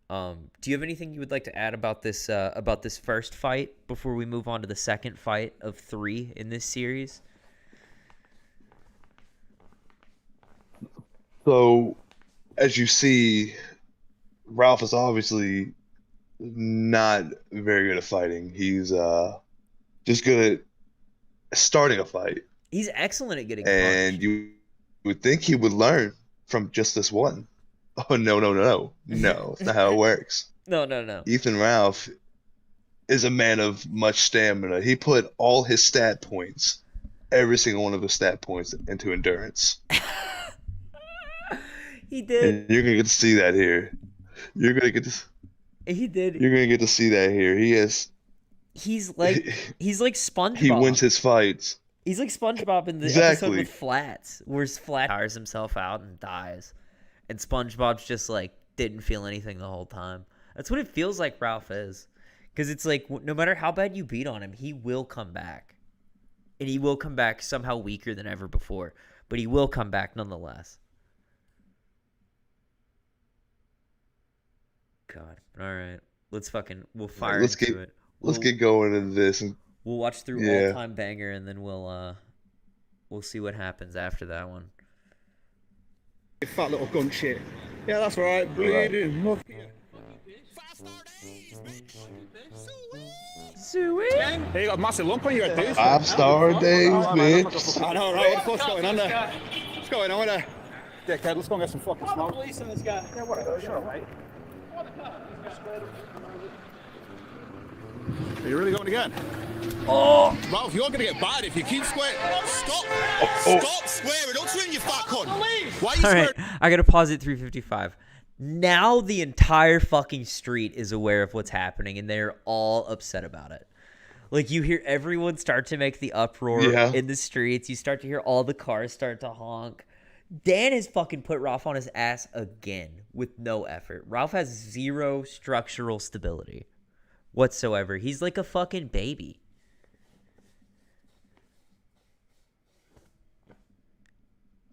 Do you have anything you would like to add about this first fight before we move on to the second fight of 3 in this series? So, as you see, Ralph is obviously not very good at fighting. He's just good at starting a fight. He's excellent at getting and punched. You would think he would learn from just this one. Oh, no. That's not how it works. No. Ethan Ralph is a man of much stamina. He put all his stat points, every single one of his stat points, into endurance. He did. And you're gonna get to see that here. You're gonna get to. He did. You're gonna get to see that here. He's like SpongeBob. He wins his fights. He's like SpongeBob in the episode with Flats, where Flat tires himself out and dies, and SpongeBob's just like didn't feel anything the whole time. That's what it feels like Ralph is, because it's like no matter how bad you beat on him, he will come back, and he will come back somehow weaker than ever before, but he will come back nonetheless. God, all right, we'll fire into it. Let's get going into this. We'll watch through All Time Banger, and then we'll see what happens after that one. You fat little gun shit. Yeah, that's right. Bleeding. Sweet. Hey, you got a massive lump on your head, dude. 5-star days, bitch. I know, right? What the fuck's going on there? What's going on there? Dickhead, let's go and get some fucking smoke. Police on this guy. Yeah, whatever. Sure, mate. Are you really going again? Oh! Ralph, you're going to get bad if you keep swearing. Stop! Stop swearing! Don't swing, you fat cunt! Why are you swearing? All right, I gotta pause at 3:55. Now the entire fucking street is aware of what's happening, and they're all upset about it. Like, you hear everyone start to make the uproar in the streets. You start to hear all the cars start to honk. Dan has fucking put Ralph on his ass again with no effort. Ralph has zero structural stability whatsoever. He's like a fucking baby.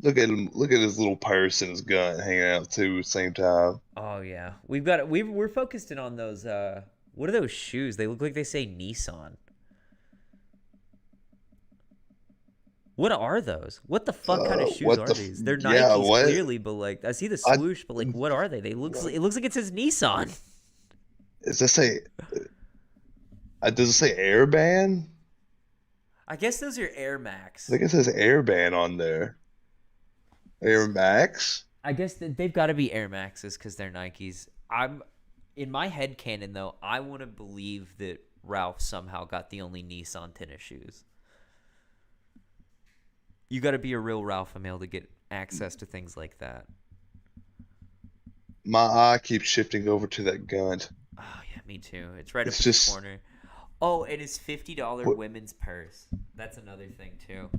Look at him. Look at his little purse and his gun hanging out too at the same time. Oh yeah, we're focused in on those. What are those shoes? They look like they say Nissan. What are those? What the fuck kind of shoes are these? They're Nikes clearly, but like I see the swoosh, but like what are they? It looks like it says Nissan. Does it say? Does it say Airband? I guess those are Air Max. I think it says Airband on there. Air Max? I guess they've got to be Air Maxes because they're Nikes. I'm in my head canon though. I want to believe that Ralph somehow got the only Nissan tennis shoes. You got to be a real Ralph male to get access to things like that. My eye keeps shifting over to that gun. Oh yeah, me too. It's right It's up in just- the corner. Oh, and his $50 women's purse. That's another thing too.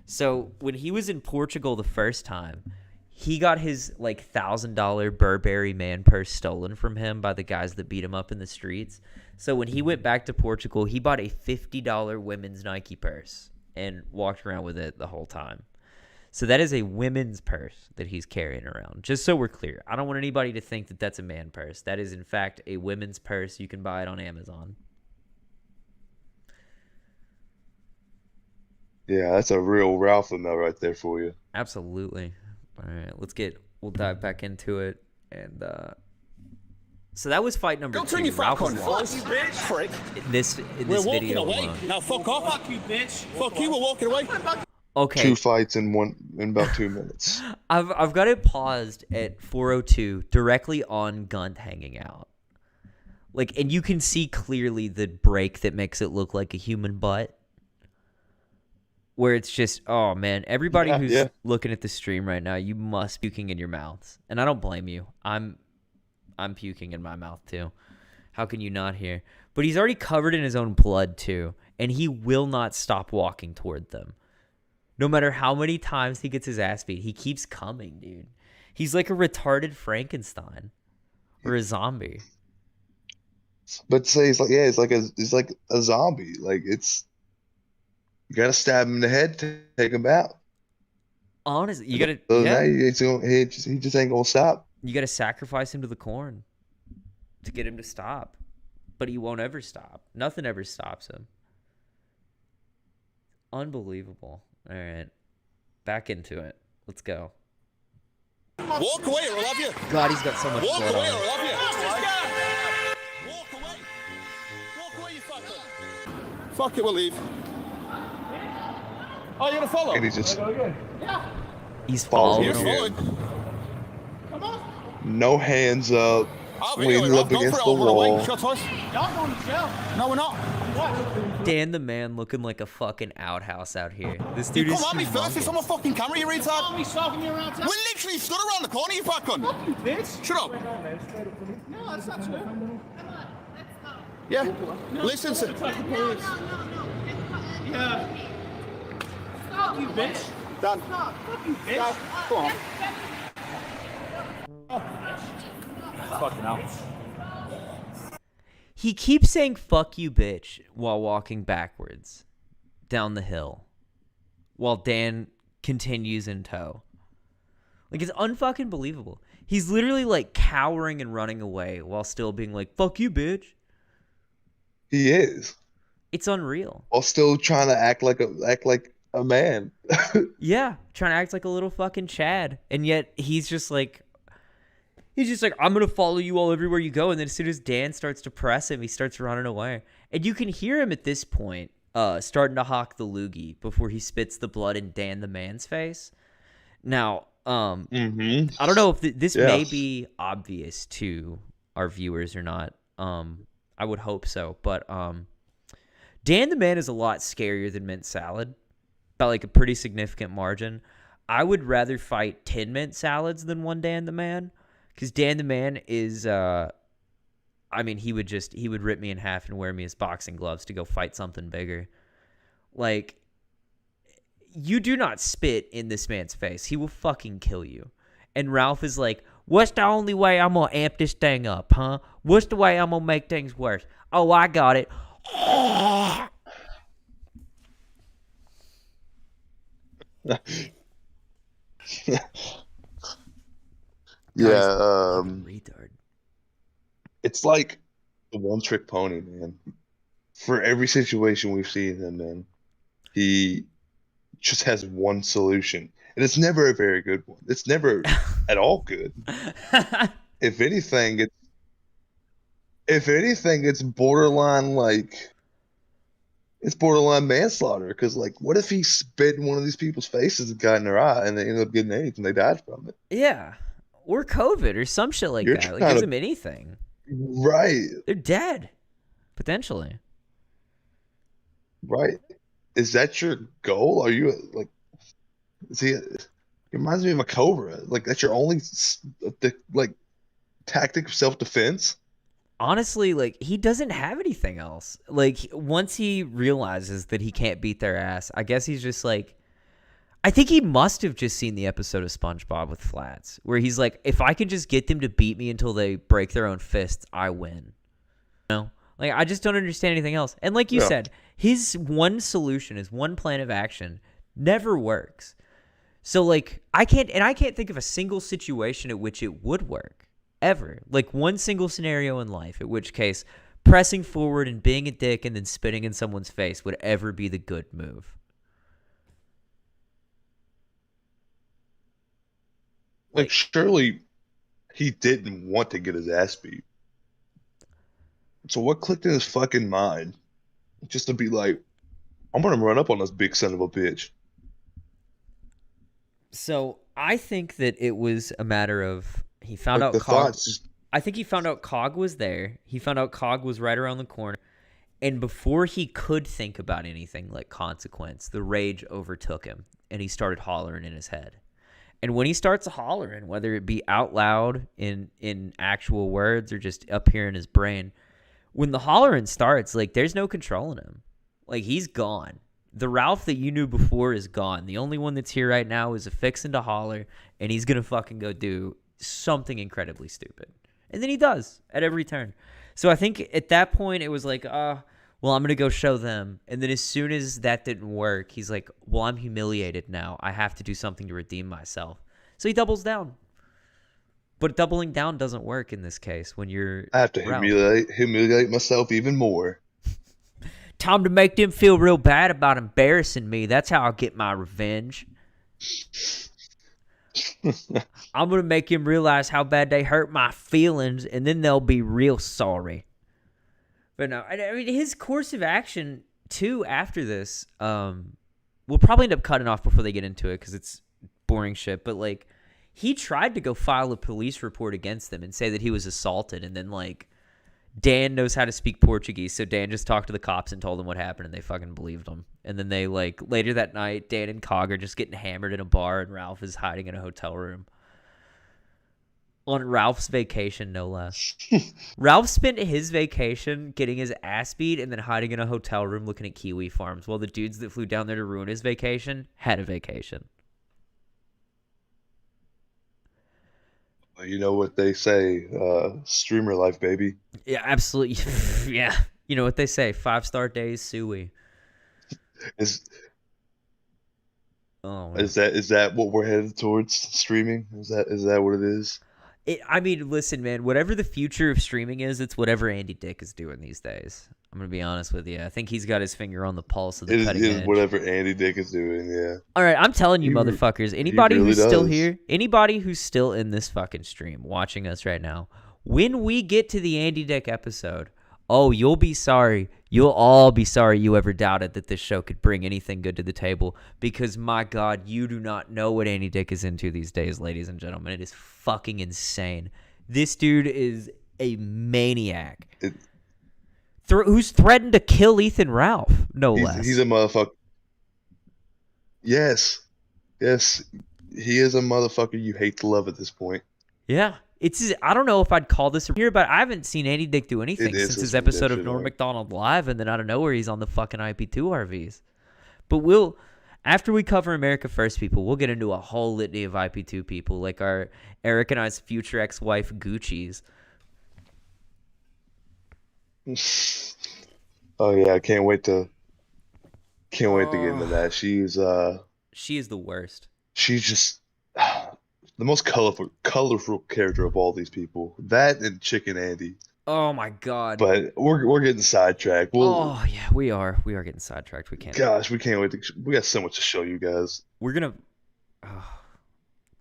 So when he was in Portugal the first time, he got his like $1,000 Burberry man purse stolen from him by the guys that beat him up in the streets. So when he went back to Portugal, he bought a $50 women's Nike purse and walked around with it the whole time. So that is a women's purse that he's carrying around. Just so we're clear, I don't want anybody to think that that's a man purse. That is in fact a women's purse. You can buy it on Amazon. Yeah, that's a real Ralph-A-Thon right there for you. Absolutely. All right, we'll dive back into it. And so that was fight number 2. Turn your Ralph fuck on. lost Fuck you, bitch. Prick. in this We're walking video away. alone. Now fuck off. Fuck you, bitch. Fuck you. We're walking away. Okay. 2 fights in about 2 minutes. I've got it paused at 4:02, directly on Gunt hanging out. Like, and you can see clearly the break that makes it look like a human butt. Where it's just, oh man, everybody who's looking at the stream right now, you must be puking in your mouths, and I don't blame you. I'm puking in my mouth too. How can you not hear? But he's already covered in his own blood too, and he will not stop walking toward them. No matter how many times he gets his ass beat, he keeps coming, dude. He's like a retarded Frankenstein or a zombie. But say he's like a zombie. Like you gotta stab him in the head to take him out. Honestly, you gotta. So Yeah. now he just ain't gonna stop. You gotta sacrifice him to the corn to get him to stop, but he won't ever stop. Nothing ever stops him. Unbelievable. All right, back into it. Let's go. Walk away or I'll have you. God, he's got so much Walk blood away on or him. I'll have you. Walk away. Walk away, you fucker. Fuck it, we'll leave. Oh, you're gonna follow? And he's just He's following following him. him. Come on. No hands up. I'll video Leaning it. up Go for against it. the I'll run away. wall. Shut us. Y'all going to jail. No, we're not. What? Dan the man looking like a fucking outhouse out here. This dude You is come at me first. It's on my fucking camera, you retard. Oh, he's stalking me around town. We literally stood around the corner, you fuck cunt. Fuck you, bitch. Shut up. No, that's not true. Yeah. Listen to. Yeah. Fuck you, bitch. Dan. Fuck you, bitch. Dan, go on. Fucking hell. He keeps saying "fuck you, bitch" while walking backwards down the hill, while Dan continues in tow. Like, it's unfucking believable. He's literally like cowering and running away while still being like "fuck you, bitch." He is. It's unreal. While still trying to act like a man. Yeah, trying to act like a little fucking Chad, and yet he's just like, I'm gonna follow you all everywhere you go. And then as soon as Dan starts to press him, he starts running away, and you can hear him at this point, starting to hawk the loogie before he spits the blood in Dan the man's face. Now, I don't know if this may be obvious to our viewers or not. I would hope so, but Dan the man is a lot scarier than Mint Salad by like a pretty significant margin. I would rather fight 10 Mint Salads than one Dan the man, because Dan the man is he would rip me in half and wear me as boxing gloves to go fight something bigger. Like, you do not spit in this man's face. He will fucking kill you. And Ralph is like, what's the only way I'm going to amp this thing up, huh? What's the way I'm going to make things worse? Oh, I got it. Yeah, retard. It's like the one-trick pony, man. For every situation we've seen him in, he just has one solution, and it's never a very good one. It's never at all good. If anything, it's borderline manslaughter. Because what if he spit in one of these people's faces and got in their eye, and they ended up getting AIDS and they died from it? Yeah, or COVID or some shit like that. Like, gives them anything. Right. They're dead, potentially. Right. Is that your goal? Are you it reminds me of a cobra. Like, that's your only tactic of self-defense? honestly, like, he doesn't have anything else. Like, once he realizes that he can't beat their ass, I guess he's just like, I think he must have just seen the episode of SpongeBob with Flats, where he's like, if I can just get them to beat me until they break their own fists, I win. You know? Like, I just don't understand anything else. And like you said, his one solution, his one plan of action never works. So, like, I can't think of a single situation at which it would work, ever. Like, one single scenario in life, at which case pressing forward and being a dick and then spitting in someone's face would ever be the good move. Like, surely he didn't want to get his ass beat. So what clicked in his fucking mind just to be like, I'm going to run up on this big son of a bitch? So I think that it was a matter of he found out the Cog. thoughts. I think he found out Cog was there. He found out Cog was right around the corner. And before he could think about anything like consequence, the rage overtook him and he started hollering in his head. And when he starts hollering, whether it be out loud in actual words or just up here in his brain, when the hollering starts, like, there's no controlling him. Like, he's gone. The Ralph that you knew before is gone. The only one that's here right now is a fixin' to holler, and he's going to fucking go do something incredibly stupid. And then he does at every turn. So I think at that point it was like, well, I'm going to go show them. And then as soon as that didn't work, he's like, well, I'm humiliated now. I have to do something to redeem myself. So he doubles down. But doubling down doesn't work in this case when you're I have to Ralph. humiliate myself even more. Time to make them feel real bad about embarrassing me. That's how I'll get my revenge. I'm going to make him realize how bad they hurt my feelings, and then they'll be real sorry. But no, I mean, his course of action, too, after this, we'll probably end up cutting off before they get into it because it's boring shit. But, like, he tried to go file a police report against them and say that he was assaulted, and then, like, Dan knows how to speak Portuguese, so Dan just talked to the cops and told them what happened, and they fucking believed him. And then they, like, later that night, Dan and Cog are just getting hammered in a bar, and Ralph is hiding in a hotel room. On Ralph's vacation, no less. Ralph spent his vacation getting his ass beat and then hiding in a hotel room looking at kiwi farms, while the dudes that flew down there to ruin his vacation had a vacation. You know what they say, streamer life, baby. Yeah, absolutely. Yeah. You know what they say, 5-star days, suey. Is that what we're headed towards, streaming? Is that what it is? I mean, listen, man, whatever the future of streaming is, it's whatever Andy Dick is doing these days. I'm going to be honest with you. I think he's got his finger on the pulse of the cutting edge. It is whatever Andy Dick is doing, yeah. All right, I'm telling you, motherfuckers, anybody who's still does. here, anybody who's still in this fucking stream watching us right now, when we get to the Andy Dick episode, oh, you'll be sorry. You'll all be sorry you ever doubted that this show could bring anything good to the table because, my God, you do not know what Andy Dick is into these days, ladies and gentlemen. It is fucking insane. This dude is a maniac. Who's threatened to kill Ethan Ralph, no less. He's a motherfucker. Yes. Yes. He is a motherfucker you hate to love at this point. Yeah. I don't know if I'd call this here, but I haven't seen Andy Dick do anything since his episode of Norm Macdonald Live, and then out of nowhere he's on the fucking IP2 RVs. But after we cover America First people, we'll get into a whole litany of IP2 people, like our Eric and I's future ex-wife Gucci's. Oh yeah, I can't wait to get into that. She is the worst. She's just the most colorful character of all these people. That and Chicken Andy. Oh my God! But we're getting sidetracked. Oh yeah, we are getting sidetracked. We can't. Gosh, we can't wait. We got so much to show you guys. We're gonna.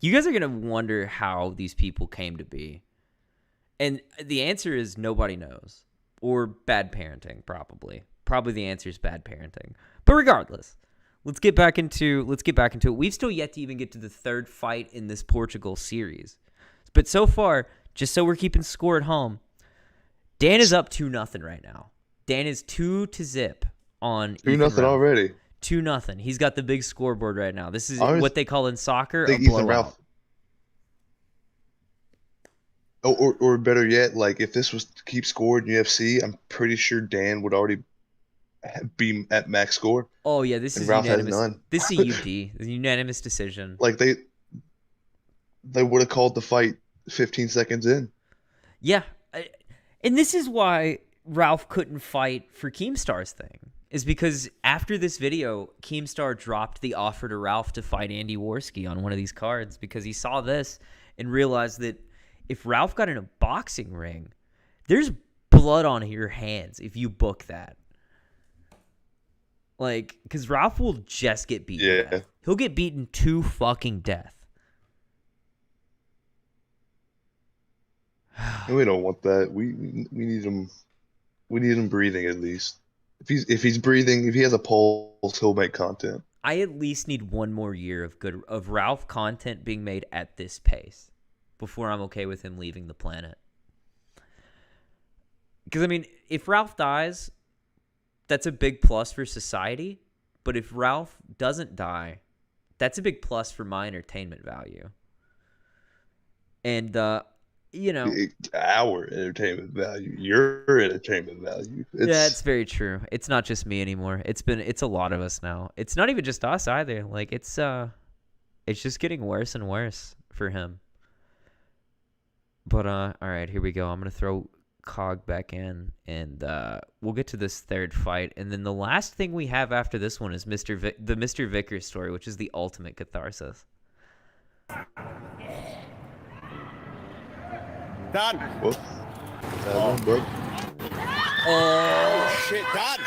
You guys are gonna wonder how these people came to be, and the answer is nobody knows, or bad parenting. Probably the answer is bad parenting. But regardless. Let's get back into it. We've still yet to even get to the third fight in this Portugal series. But so far, just so we're keeping score at home, Dan is up 2-0 right now. Dan is 2-0 on 2-0 already. 2-0. He's got the big scoreboard right now. This is what they call in soccer a Ethan blowout. Ralph. or better yet, like if this was to keep score in UFC, I'm pretty sure Dan would already be at max score. Oh yeah, this and is Ralph unanimous. has none. This is a UD, a unanimous decision. Like they would have called the fight 15 seconds in. Yeah, and this is why Ralph couldn't fight for Keemstar's thing. Is because after this video, Keemstar dropped the offer to Ralph to fight Andy Worski on one of these cards because he saw this and realized that if Ralph got in a boxing ring, there's blood on your hands if you book that. Like, because Ralph will just get beaten. Yeah. To death. He'll get beaten to fucking death. And we don't want that. We need him. We need him breathing at least. If he's breathing, if he has a pulse, he'll make content. I at least need one more year of Ralph content being made at this pace before I'm okay with him leaving the planet. Because, I mean, if Ralph dies, that's a big plus for society. But if Ralph doesn't die, that's a big plus for my entertainment value. And, you know, our entertainment value, your entertainment value. Yeah, it's very true. It's not just me anymore. It's a lot of us now. It's not even just us either. Like it's just getting worse and worse for him. But all right, here we go. I'm gonna throw Cog back in, and we'll get to this third fight, and then the last thing we have after this one is the Mr. Vickers story, which is the ultimate catharsis. Done. Whoop. Bro. Oh, shit, done.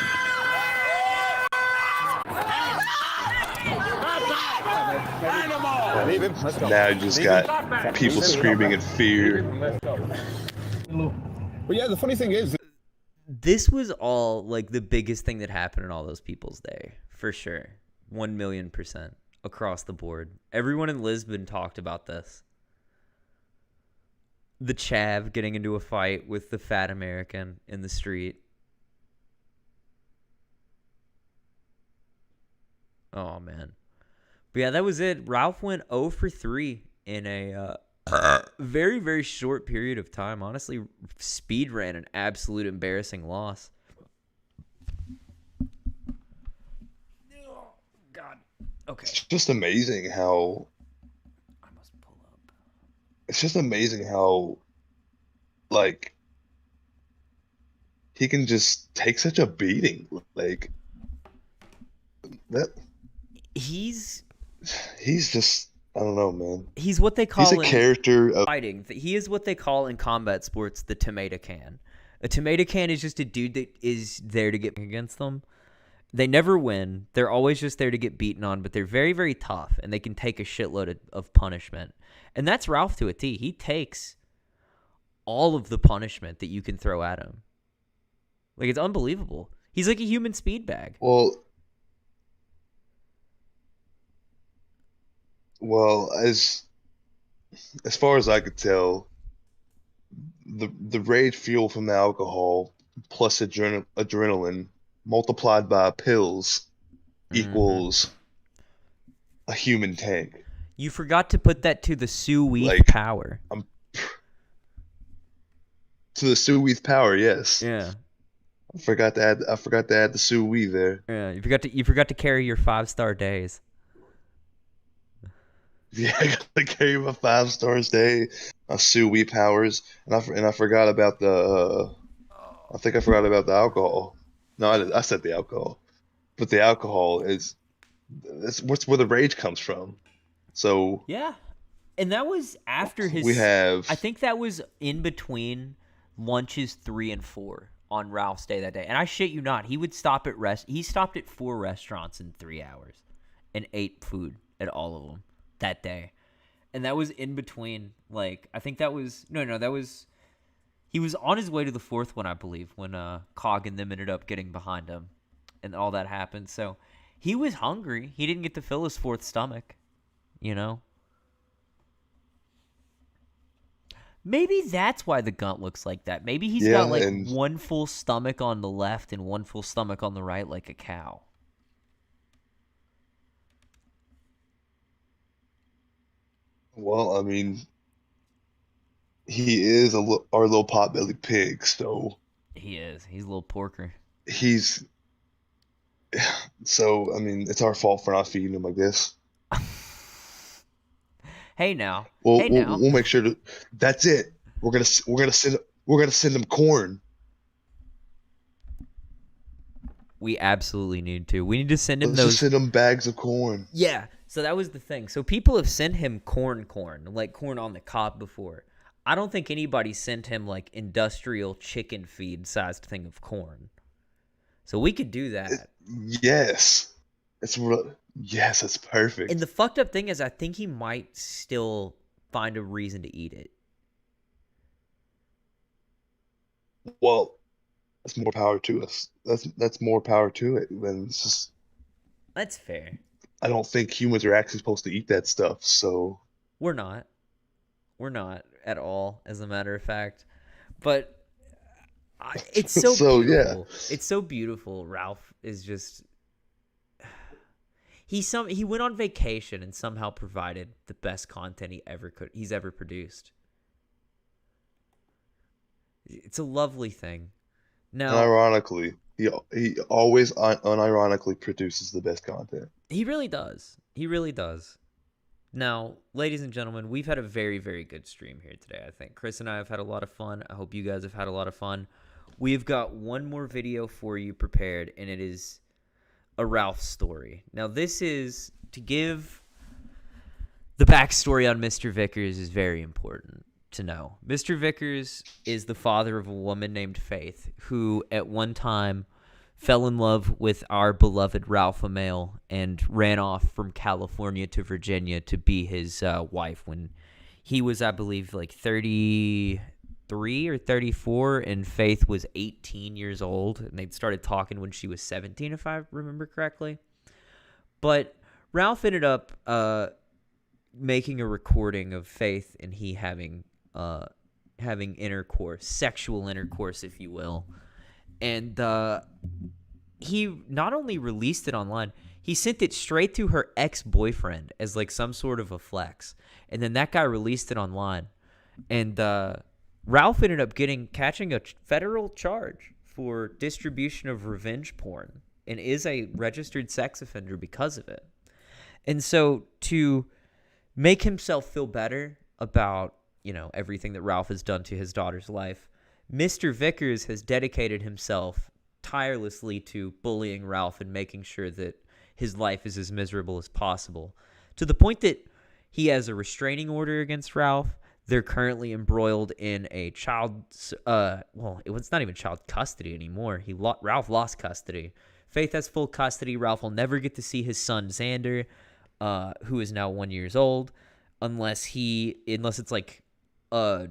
Leave him. Let's go. Now you just got people screaming in fear. But yeah, the funny thing is, this was all like the biggest thing that happened in all those people's day, for sure. 1,000,000% across the board. Everyone in Lisbon talked about this. The chav getting into a fight with the fat American in the street. Oh, man. But yeah, that was it. Ralph went 0 for 3 in a very, very short period of time. Honestly, speed ran an absolute embarrassing loss. Oh, God. Okay. It's just amazing how... It's just amazing how, like, he can just take such a beating. Like, that... He's just... I don't know, man. He's what they call He's a character of fighting. He is what they call in combat sports the tomato can. A tomato can is just a dude that is there to get against them. They never win. They're always just there to get beaten on, but they're very, very tough, and they can take a shitload of punishment. And that's Ralph to a T. He takes all of the punishment that you can throw at him. Like, it's unbelievable. He's like a human speed bag. Well, as far as I could tell, the rage fuel from the alcohol plus adrenaline multiplied by pills equals a human tank. You forgot to put that to the Sue-Weath power. To the Sue-Weath power, yes. Yeah. I forgot to add the Sue-Weath there. Yeah, you forgot to carry your 5-star days. Yeah, I gotta carry my 5 stars day, my Sue-Weath powers, and I forgot about the. I think I forgot about the alcohol. No, I said the alcohol, but the alcohol is what's where the rage comes from. So yeah, and that was after his. I think that was in between lunches 3 and 4 on Ralph's day that day, and I shit you not, he would stop at He stopped at 4 restaurants in 3 hours, and ate food at all of them that day, and that was in between. Like I think that was that was. He was on his way to the 4th one, I believe, when Cog and them ended up getting behind him, and all that happened. So he was hungry. He didn't get to fill his 4th stomach, you know. Maybe that's why the Gunt looks like that. Maybe he's got like one full stomach on the left and one full stomach on the right, like a cow. Well, I mean, he is our little pot-bellied pig, so He is. He's a little porker. he's so. I mean, it's our fault for not feeding him, I guess. Hey now. We'll Hey we'll, now. we'll make sure that's it. We're gonna send him corn. We absolutely need to. We need to send him Let's those. just send him bags of corn. Yeah. So that was the thing. So people have sent him corn, like corn on the cob before. I don't think anybody sent him like industrial chicken feed sized thing of corn. So we could do that. Yes, yes, that's perfect. And the fucked up thing is, I think he might still find a reason to eat it. Well, that's more power to us. That's more power to it. Then it's just. That's fair. I don't think humans are actually supposed to eat that stuff. So We're not. We're not at all, as a matter of fact. But it's so beautiful. Yeah. It's so beautiful. Ralph is just. He went on vacation and somehow provided the best content he's ever produced. It's a lovely thing. Now, ironically, he always unironically produces the best content. He really does. He really does. Now, ladies and gentlemen, we've had a very, very good stream here today, I think. Chris and I have had a lot of fun. I hope you guys have had a lot of fun. We've got one more video for you prepared, and it is a Ralph story. Now, this is to give the backstory on Mr. Vickers is very important to know. Mr. Vickers is the father of a woman named Faith, who at one time fell in love with our beloved Ralph Amale and ran off from California to Virginia to be his wife when he was, I believe, like 33 or 34, and Faith was 18 years old, and they'd started talking when she was 17, if I remember correctly. But Ralph ended up making a recording of Faith and he having intercourse, sexual intercourse, if you will. And he not only released it online, he sent it straight to her ex-boyfriend as like some sort of a flex. And then that guy released it online. And Ralph ended up catching a federal charge for distribution of revenge porn and is a registered sex offender because of it. And so to make himself feel better about, everything that Ralph has done to his daughter's life, Mr. Vickers has dedicated himself tirelessly to bullying Ralph and making sure that his life is as miserable as possible, to the point that he has a restraining order against Ralph. They're currently embroiled in a it's not even child custody anymore. Ralph lost custody. Faith has full custody. Ralph will never get to see his son Xander, who is now 1 year old, unless it's like a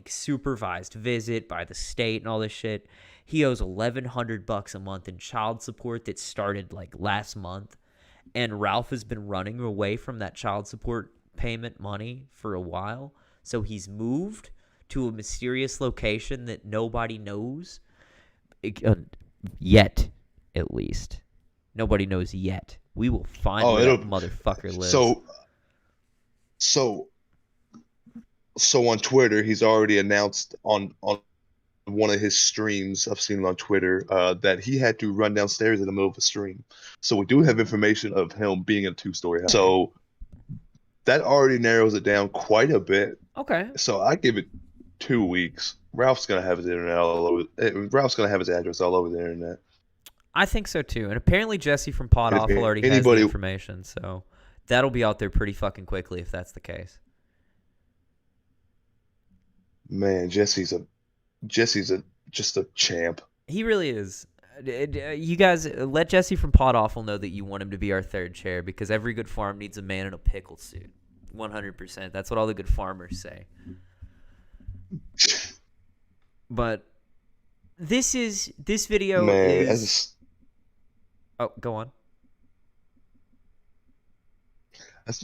supervised visit by the state and all this shit. He owes $1,100 a month in child support that started like last month, and Ralph has been running away from that child support payment money for a while. So he's moved to a mysterious location that nobody knows yet, at least. Nobody knows yet. We will find where that motherfucker lives. So on Twitter, he's already announced on one of his streams, I've seen it on Twitter, that he had to run downstairs in the middle of a stream. So we do have information of him being in a 2-story house. So that already narrows it down quite a bit. Okay. So I give it 2 weeks. Ralph's gonna have his internet all over. Ralph's gonna have his address all over the internet. I think so too. And apparently Jesse from Pod Awful already has the information, so that'll be out there pretty fucking quickly if that's the case. Man, Jesse's just a champ. He really is. You guys let Jesse from Pod Awful know that you want him to be our third chair, because every good farm needs a man in a pickle suit. 100%. That's what all the good farmers say. But this video is. Oh, go on.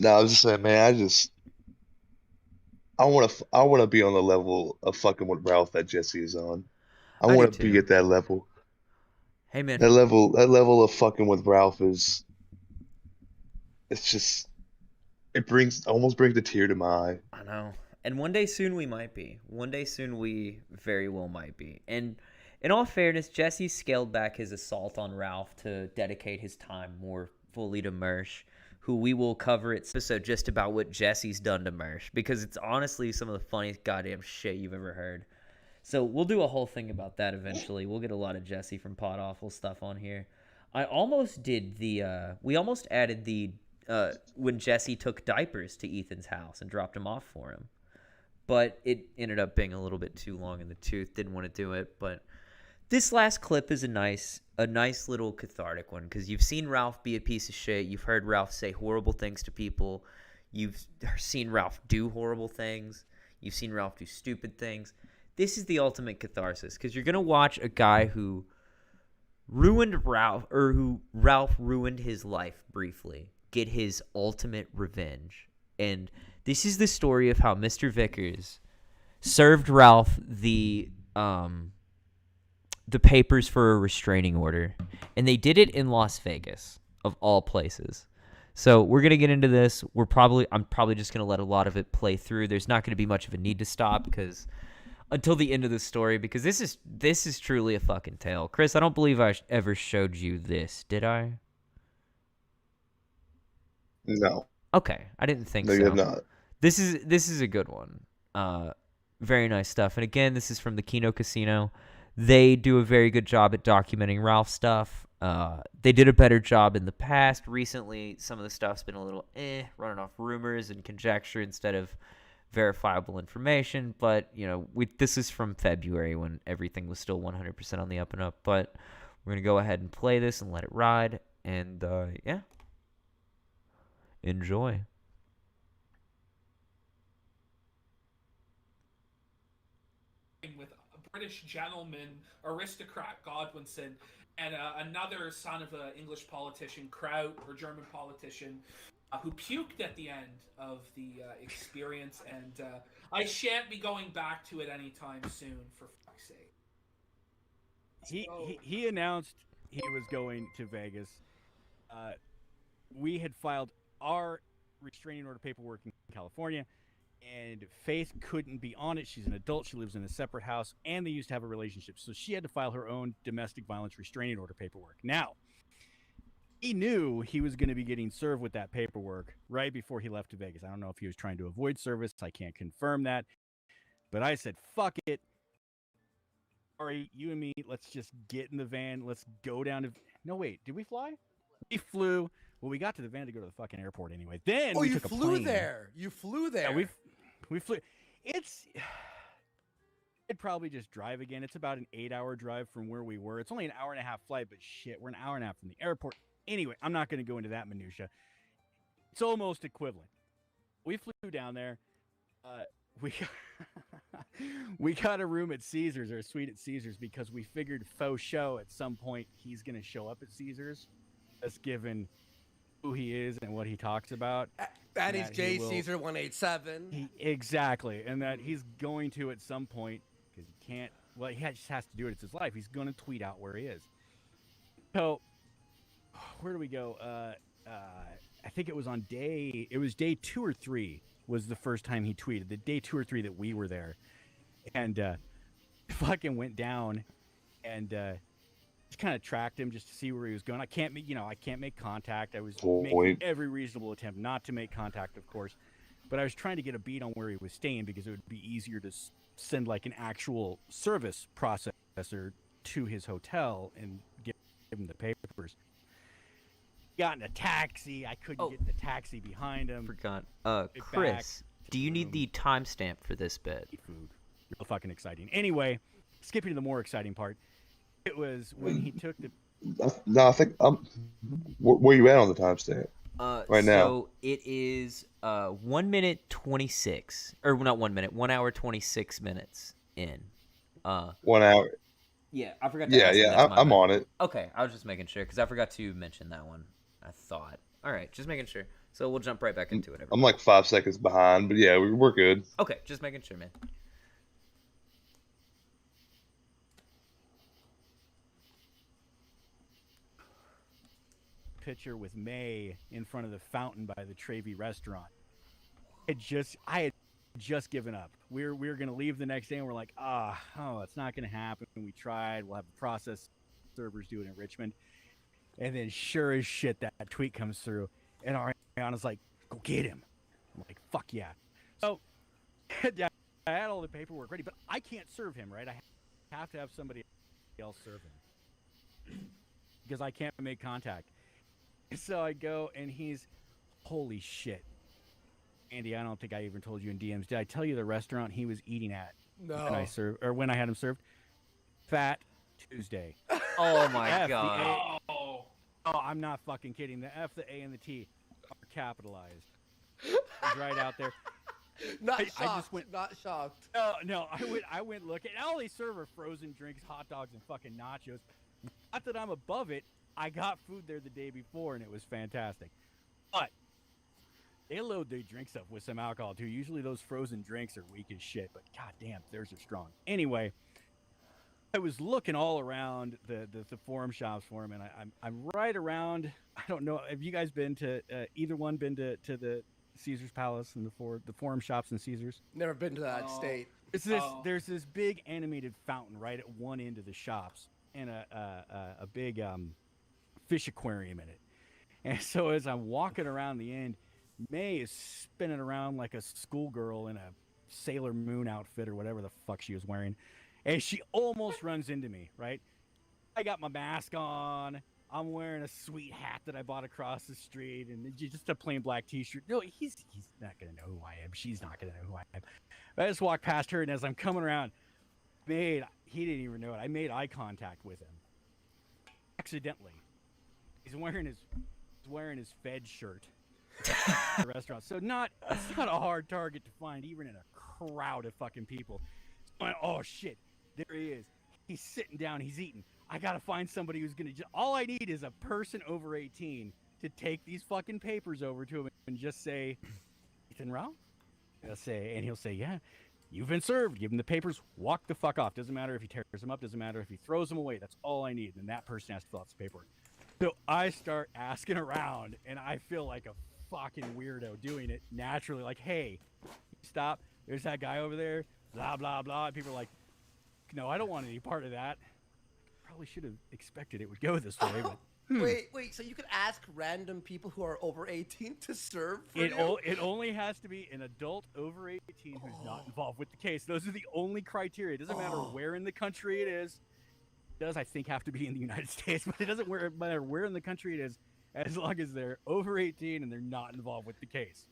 No, I was just saying, man. I want to be on the level of fucking with Ralph that Jesse is on. I want to be at that level. Hey man, that level of fucking with Ralph is. It's just. It almost brings a tear to my eye. I know. And one day soon we might be. One day soon we very well might be. And in all fairness, Jesse scaled back his assault on Ralph to dedicate his time more fully to Mersh, who we will cover its episode just about what Jesse's done to Mersh, because it's honestly some of the funniest goddamn shit you've ever heard. So we'll do a whole thing about that eventually. We'll get a lot of Jesse from Pod Awful stuff on here. I almost did we almost added when Jesse took diapers to Ethan's house and dropped him off for him. But it ended up being a little bit too long in the tooth. Didn't want to do it. But this last clip is a nice little cathartic one, because you've seen Ralph be a piece of shit. You've heard Ralph say horrible things to people. You've seen Ralph do horrible things. You've seen Ralph do stupid things. This is the ultimate catharsis, because you're going to watch a guy who ruined Ralph, or who Ralph ruined his life briefly, get his ultimate revenge. And this is the story of how Mr. Vickers served Ralph the papers for a restraining order, and they did it in Las Vegas, of all places. So we're going to get into this. I'm probably just going to let a lot of it play through. There's not going to be much of a need to stop until the end of the story, because this is truly a fucking tale. Chris, I don't believe I ever showed you this, did I? No. Okay, I didn't think so. No, you have not. This is a good one. Very nice stuff. And again, this is from the Keno Casino. They do a very good job at documenting Ralph's stuff. They did a better job in the past. Recently, some of the stuff's been a little running off rumors and conjecture instead of verifiable information. But, this is from February when everything was still 100% on the up and up. But we're going to go ahead and play this and let it ride. And, yeah. Enjoy. With a British gentleman, aristocrat Godwinson, and another son of an English politician, Kraut, or German politician, who puked at the end of the experience, and I shan't be going back to it anytime soon, for fuck's sake. He announced he was going to Vegas. We had filed our restraining order paperwork in California, and Faith couldn't be on it. She's an adult. She lives in a separate house, and they used to have a relationship. So she had to file her own domestic violence restraining order paperwork. Now, he knew he was going to be getting served with that paperwork right before he left to Vegas. I don't know if he was trying to avoid service. I can't confirm that. But I said, fuck it. Sorry, you and me, let's just get in the van. Let's go down to... No, wait, did we fly? We flew. Well, we got to the van to go to the fucking airport anyway. Then we took a plane. You flew there. You flew there. Yeah, we flew. I'd probably just drive again. It's about an 8-hour drive from where we were. It's only an hour and a half flight, but shit, we're an hour and a half from the airport. Anyway, I'm not going to go into that minutia. It's almost equivalent. We flew down there. We got a room at Caesars, or a suite at Caesars, because we figured faux show at some point he's going to show up at Caesars, just given who he is and what he talks about. And he's J. Caesar 187. Exactly. And that he's going to at some point, because he can't, well, he just has to do it. It's his life. He's going to tweet out where he is. So, where do we go? I think it was day 2 or 3 was the first time he tweeted. The day 2 or 3 that we were there. And fucking went down and just kind of tracked him just to see where he was going. I can't make contact. I was making every reasonable attempt not to make contact, of course. But I was trying to get a beat on where he was staying, because it would be easier to send like an actual service processor to his hotel and give him the papers. Got in a taxi. I couldn't get in the taxi behind him. Forgot. Chris, do you need the timestamp for this bit? Food. Real fucking exciting. Anyway, skipping to the more exciting part. It was when he took the... No, I think where you at on the timestamp? Right now. So it is 1 minute 26, or not 1 minute, 1 hour 26 minutes in. 1 hour. Yeah, I forgot to ask you. I'm on it. Okay, I was just making sure, because I forgot to mention that one, I thought. All right, just making sure. So we'll jump right back into it. I'm like 5 seconds behind, but yeah, we're good. Okay, just making sure, man. Picture with May in front of the fountain by the Trevi restaurant. I had just given up. We were going to leave the next day, and we're like, it's not going to happen. We tried. We'll have the process servers do it in Richmond. And then sure as shit, that tweet comes through, and Ariana's like, go get him. I'm like, fuck yeah. So yeah, I had all the paperwork ready, but I can't serve him, right? I have to have somebody else serve him because I can't make contact. So I go, and he's, holy shit. Andy, I don't think I even told you in DMs. Did I tell you the restaurant he was eating at? No. When I had him served? Fat Tuesday. Oh my F, god. Oh, I'm not fucking kidding. The F, the A, and the T are capitalized. It's right out there. Not I shocked. just went, not shocked. No. I went looking. All they serve are frozen drinks, hot dogs, and fucking nachos. Not that I'm above it. I got food there the day before, and it was fantastic. But they load their drinks up with some alcohol too. Usually those frozen drinks are weak as shit, but goddamn, theirs are strong. Anyway, I was looking all around the forum shops for him, and I'm right around. I don't know. Have you guys been to either one? Been to the Caesar's Palace and the forum shops in Caesar's? Never been to that state. There's this big animated fountain right at one end of the shops, and a big fish aquarium in it. And so as I'm walking around the end, May is spinning around like a schoolgirl in a Sailor Moon outfit or whatever the fuck she was wearing. And she almost runs into me, right? I got my mask on. I'm wearing a sweet hat that I bought across the street and just a plain black t-shirt. No, he's not going to know who I am. She's not going to know who I am. I just walked past her, and as I'm coming around, he didn't even know it. I made eye contact with him. Accidentally. He's wearing his Fed shirt. The restaurant, so it's not a hard target to find, even in a crowd of fucking people. So oh shit, there he is. He's sitting down. He's eating. I gotta find somebody who's gonna. All I need is a person over 18 to take these fucking papers over to him and just say, "Ethan Ralph." He'll say, "Yeah, you've been served." Give him the papers. Walk the fuck off. Doesn't matter if he tears them up. Doesn't matter if he throws them away. That's all I need. And that person has to fill out the paperwork. So I start asking around, and I feel like a fucking weirdo doing it naturally. Like, hey, stop. There's that guy over there. Blah blah blah. And people are like, no, I don't want any part of that. Probably should have expected it would go this way. But Wait. So you can ask random people who are over 18 to serve for you? It only has to be an adult over 18 who's not involved with the case. Those are the only criteria. It doesn't matter where in the country it is. It does, I think, have to be in the United States, but it doesn't matter where in the country it is, as long as they're over 18 and they're not involved with the case.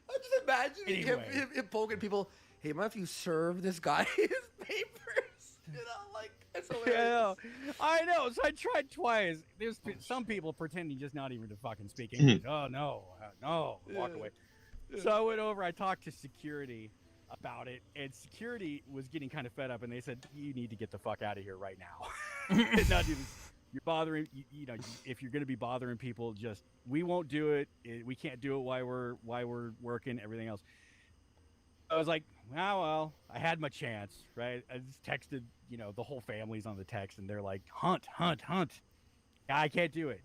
I'm just imagining him poking people. Hey, mind if you serve this guy his papers? You know, like, it's hilarious. I know. So I tried twice. There's some people pretending just not even to fucking speak English. Oh, no. Walk away. So I went over. I talked to security about it, and security was getting kind of fed up, and they said, you need to get the fuck out of here right now. Not do this. You're bothering, you know, if you're going to be bothering people, just, we won't do it. We can't do it while we're working, everything else. I was like, well, I had my chance, right? I just texted, the whole family's on the text, and they're like, hunt. I can't do it.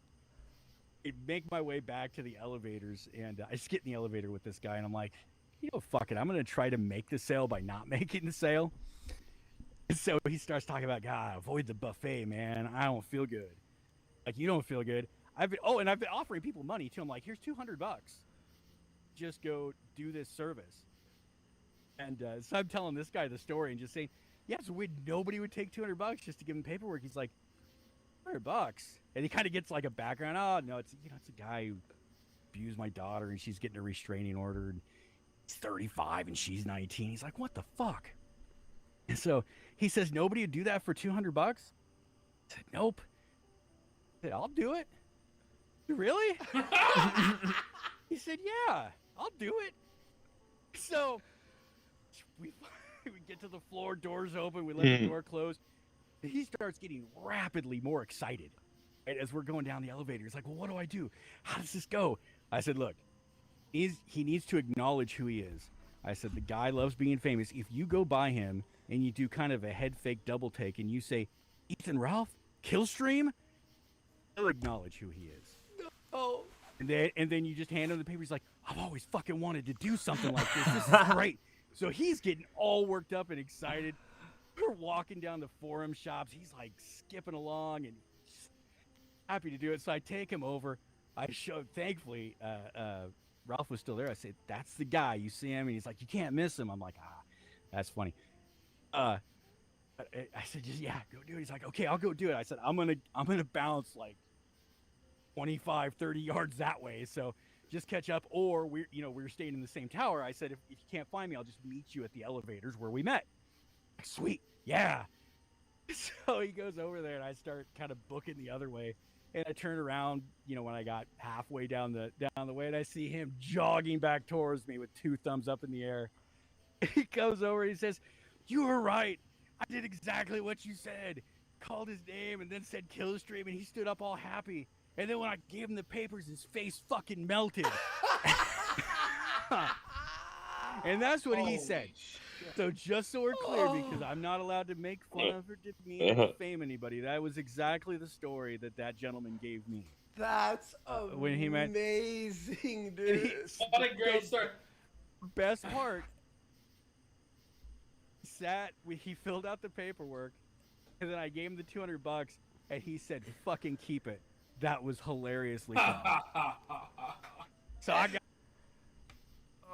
I make my way back to the elevators, and I just get in the elevator with this guy, and I'm like, fuck it. I'm going to try to make the sale by not making the sale. And so he starts talking about, God, avoid the buffet, man. I don't feel good. Like, you don't feel good. I've been offering people money too. I'm like, here's $200. Just go do this service. And so I'm telling this guy the story and just saying, yeah, so nobody would take $200 just to give him paperwork. He's like, $200. And he kind of gets like a background. Oh, no, it's a guy who abused my daughter and she's getting a restraining order. And he's 35 and she's 19. He's like, what the fuck? And so he says, nobody would do that for $200? I said, nope. I said, I'll do it. Really? He said, yeah, I'll do it. So we get to the floor, doors open, we let the door close. And he starts getting rapidly more excited. And as we're going down the elevator, he's like, well, what do I do? How does this go? I said, look, he needs to acknowledge who he is. I said, the guy loves being famous. If you go by him and you do kind of a head fake double take and you say, Ethan Ralph, Killstream, he'll acknowledge who he is. Oh. And then you just hand him the paper. He's like, I've always fucking wanted to do something like this. This is great. So he's getting all worked up and excited. We're walking down the forum shops. He's like skipping along and just happy to do it. So I take him over. I showed, thankfully, Ralph was still there. I said, "That's the guy. You see him?" And he's like, "You can't miss him." I'm like, that's funny. I said, "Just yeah, go do it." He's like, "Okay, I'll go do it." I said, I'm gonna bounce like 25, 30 yards that way. So just catch up, or we're staying in the same tower. I said, if you can't find me, I'll just meet you at the elevators where we met. Like, sweet, yeah. So he goes over there, and I start kind of booking the other way. And I turn around, when I got halfway down the way, and I see him jogging back towards me with 2 thumbs up in the air. He comes over, and he says, "You were right. I did exactly what you said." Called his name and then said Killstream, and he stood up all happy. And then when I gave him the papers, his face fucking melted. And that's what he said. So just so we're clear, because I'm not allowed to make fun of or demean or defame anybody, that was exactly the story that gentleman gave me. That's amazing, when he met, dude. What a great story. Best part, he filled out the paperwork, and then I gave him the $200, and he said, "Fucking keep it." That was hilariously funny. So I got.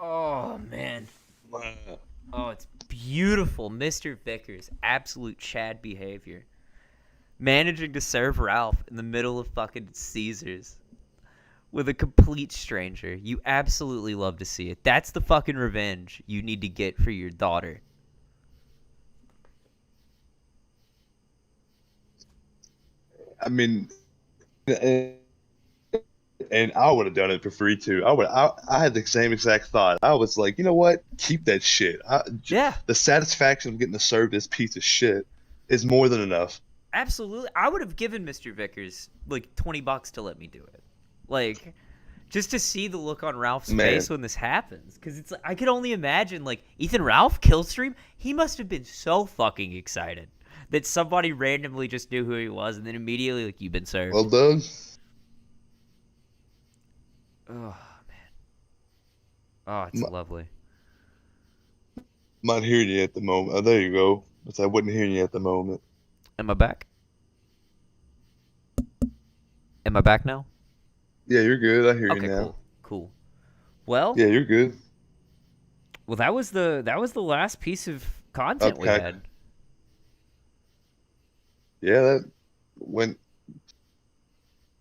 Oh man. Oh, it's beautiful, Mr. Vickers. Absolute Chad behavior. Managing to serve Ralph in the middle of fucking Caesars with a complete stranger. You absolutely love to see it. That's the fucking revenge you need to get for your daughter. I mean, and I would have done it for free too. I had the same exact thought. I was like, you know what? Keep that shit. Yeah. The satisfaction of getting to serve this piece of shit is more than enough. Absolutely. I would have given Mr. Vickers like $20 to let me do it. Like, just to see the look on Ralph's face when this happens. Because it's like, I could only imagine, like, Ethan Ralph, Killstream, he must have been so fucking excited that somebody randomly just knew who he was, and then immediately, like, you've been served. Well done. Oh, man. Oh, it's lovely. I'm not hearing you at the moment. Oh, there you go. But I wasn't hearing you at the moment. Am I back? Am I back now? Yeah, you're good. I hear you now. Okay, cool. Well. Yeah, you're good. Well, that was the last piece of content we had. Yeah, that went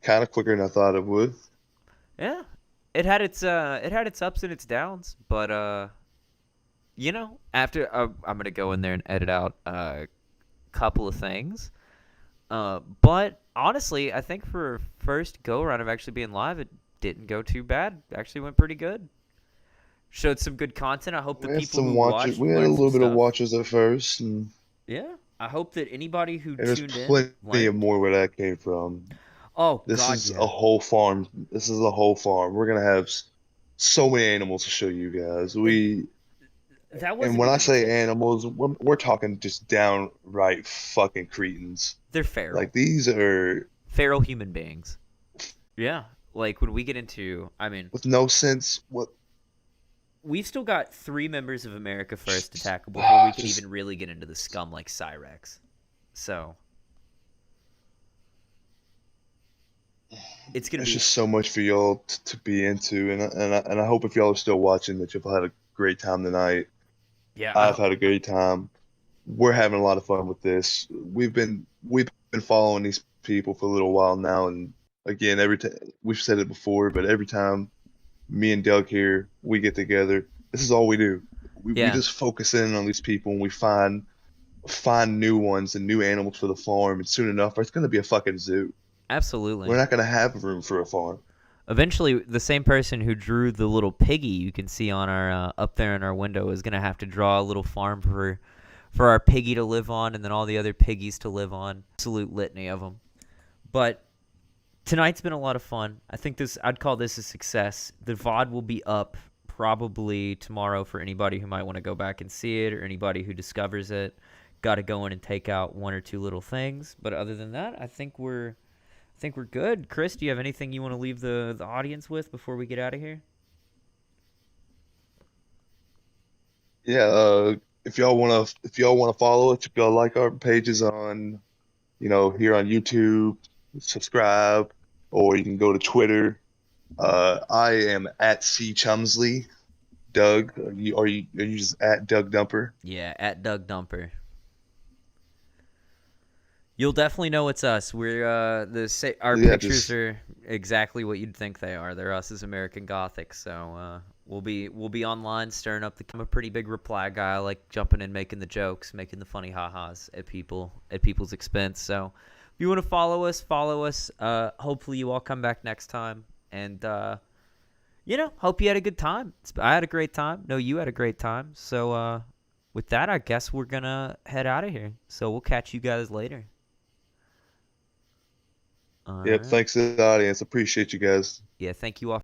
kind of quicker than I thought it would. Yeah, it had its ups and its downs, but after I'm gonna go in there and edit out a couple of things. But honestly, I think for first go around of actually being live, it didn't go too bad. It actually went pretty good. Showed some good content. I hope the people who watched. We had a little bit of watches at first, and yeah, I hope that anybody who tuned in. There's plenty of more where that came from. Oh, this is a whole farm. This is a whole farm. We're gonna have so many animals to show you guys. And when I say animals, we're talking just downright fucking cretins. They're feral. Like, these are feral human beings. Yeah, like when we get into, with no sense. We've still got 3 members of America First to tackle before we can even really get into the scum like Cyrex. So it's gonna be just so much for y'all to be into, and I hope if y'all are still watching that you've had a great time tonight. Yeah, I've had a great time. We're having a lot of fun with this. We've been following these people for a little while now, and again, every time we've said it before, but every time me and Doug here we get together, this is all we do. We just focus in on these people, and we find new ones and new animals for the farm, and soon enough, it's going to be a fucking zoo. Absolutely. We're not going to have room for a farm. Eventually, the same person who drew the little piggy you can see on our up there in our window is going to have to draw a little farm for our piggy to live on, and then all the other piggies to live on. Absolute litany of them. But tonight's been a lot of fun. I think I'd call this a success. The VOD will be up probably tomorrow for anybody who might want to go back and see it, or anybody who discovers it. Got to go in and take out 1 or 2 little things. But other than that, I think we're good. Chris, do you have anything you want to leave the audience with before we get out of here? yeah, if y'all wanna follow us, if y'all like our pages on, here on YouTube, subscribe, or you can go to Twitter. I am at C Chumsley. Doug, are you just at Doug Dumper? Yeah, at Doug Dumper. You'll definitely know it's us. We're our pictures are exactly what you'd think they are. They're us as American Gothic. So we'll be online stirring up I'm a pretty big reply guy. I like jumping in, making the jokes, making the funny ha-has at people's expense. So if you want to follow us, hopefully you all come back next time. And hope you had a good time. I had a great time. No, you had a great time. So with that, I guess we're gonna head out of here. So we'll catch you guys later. Yep, thanks to the audience. Appreciate you guys. Yeah, thank you all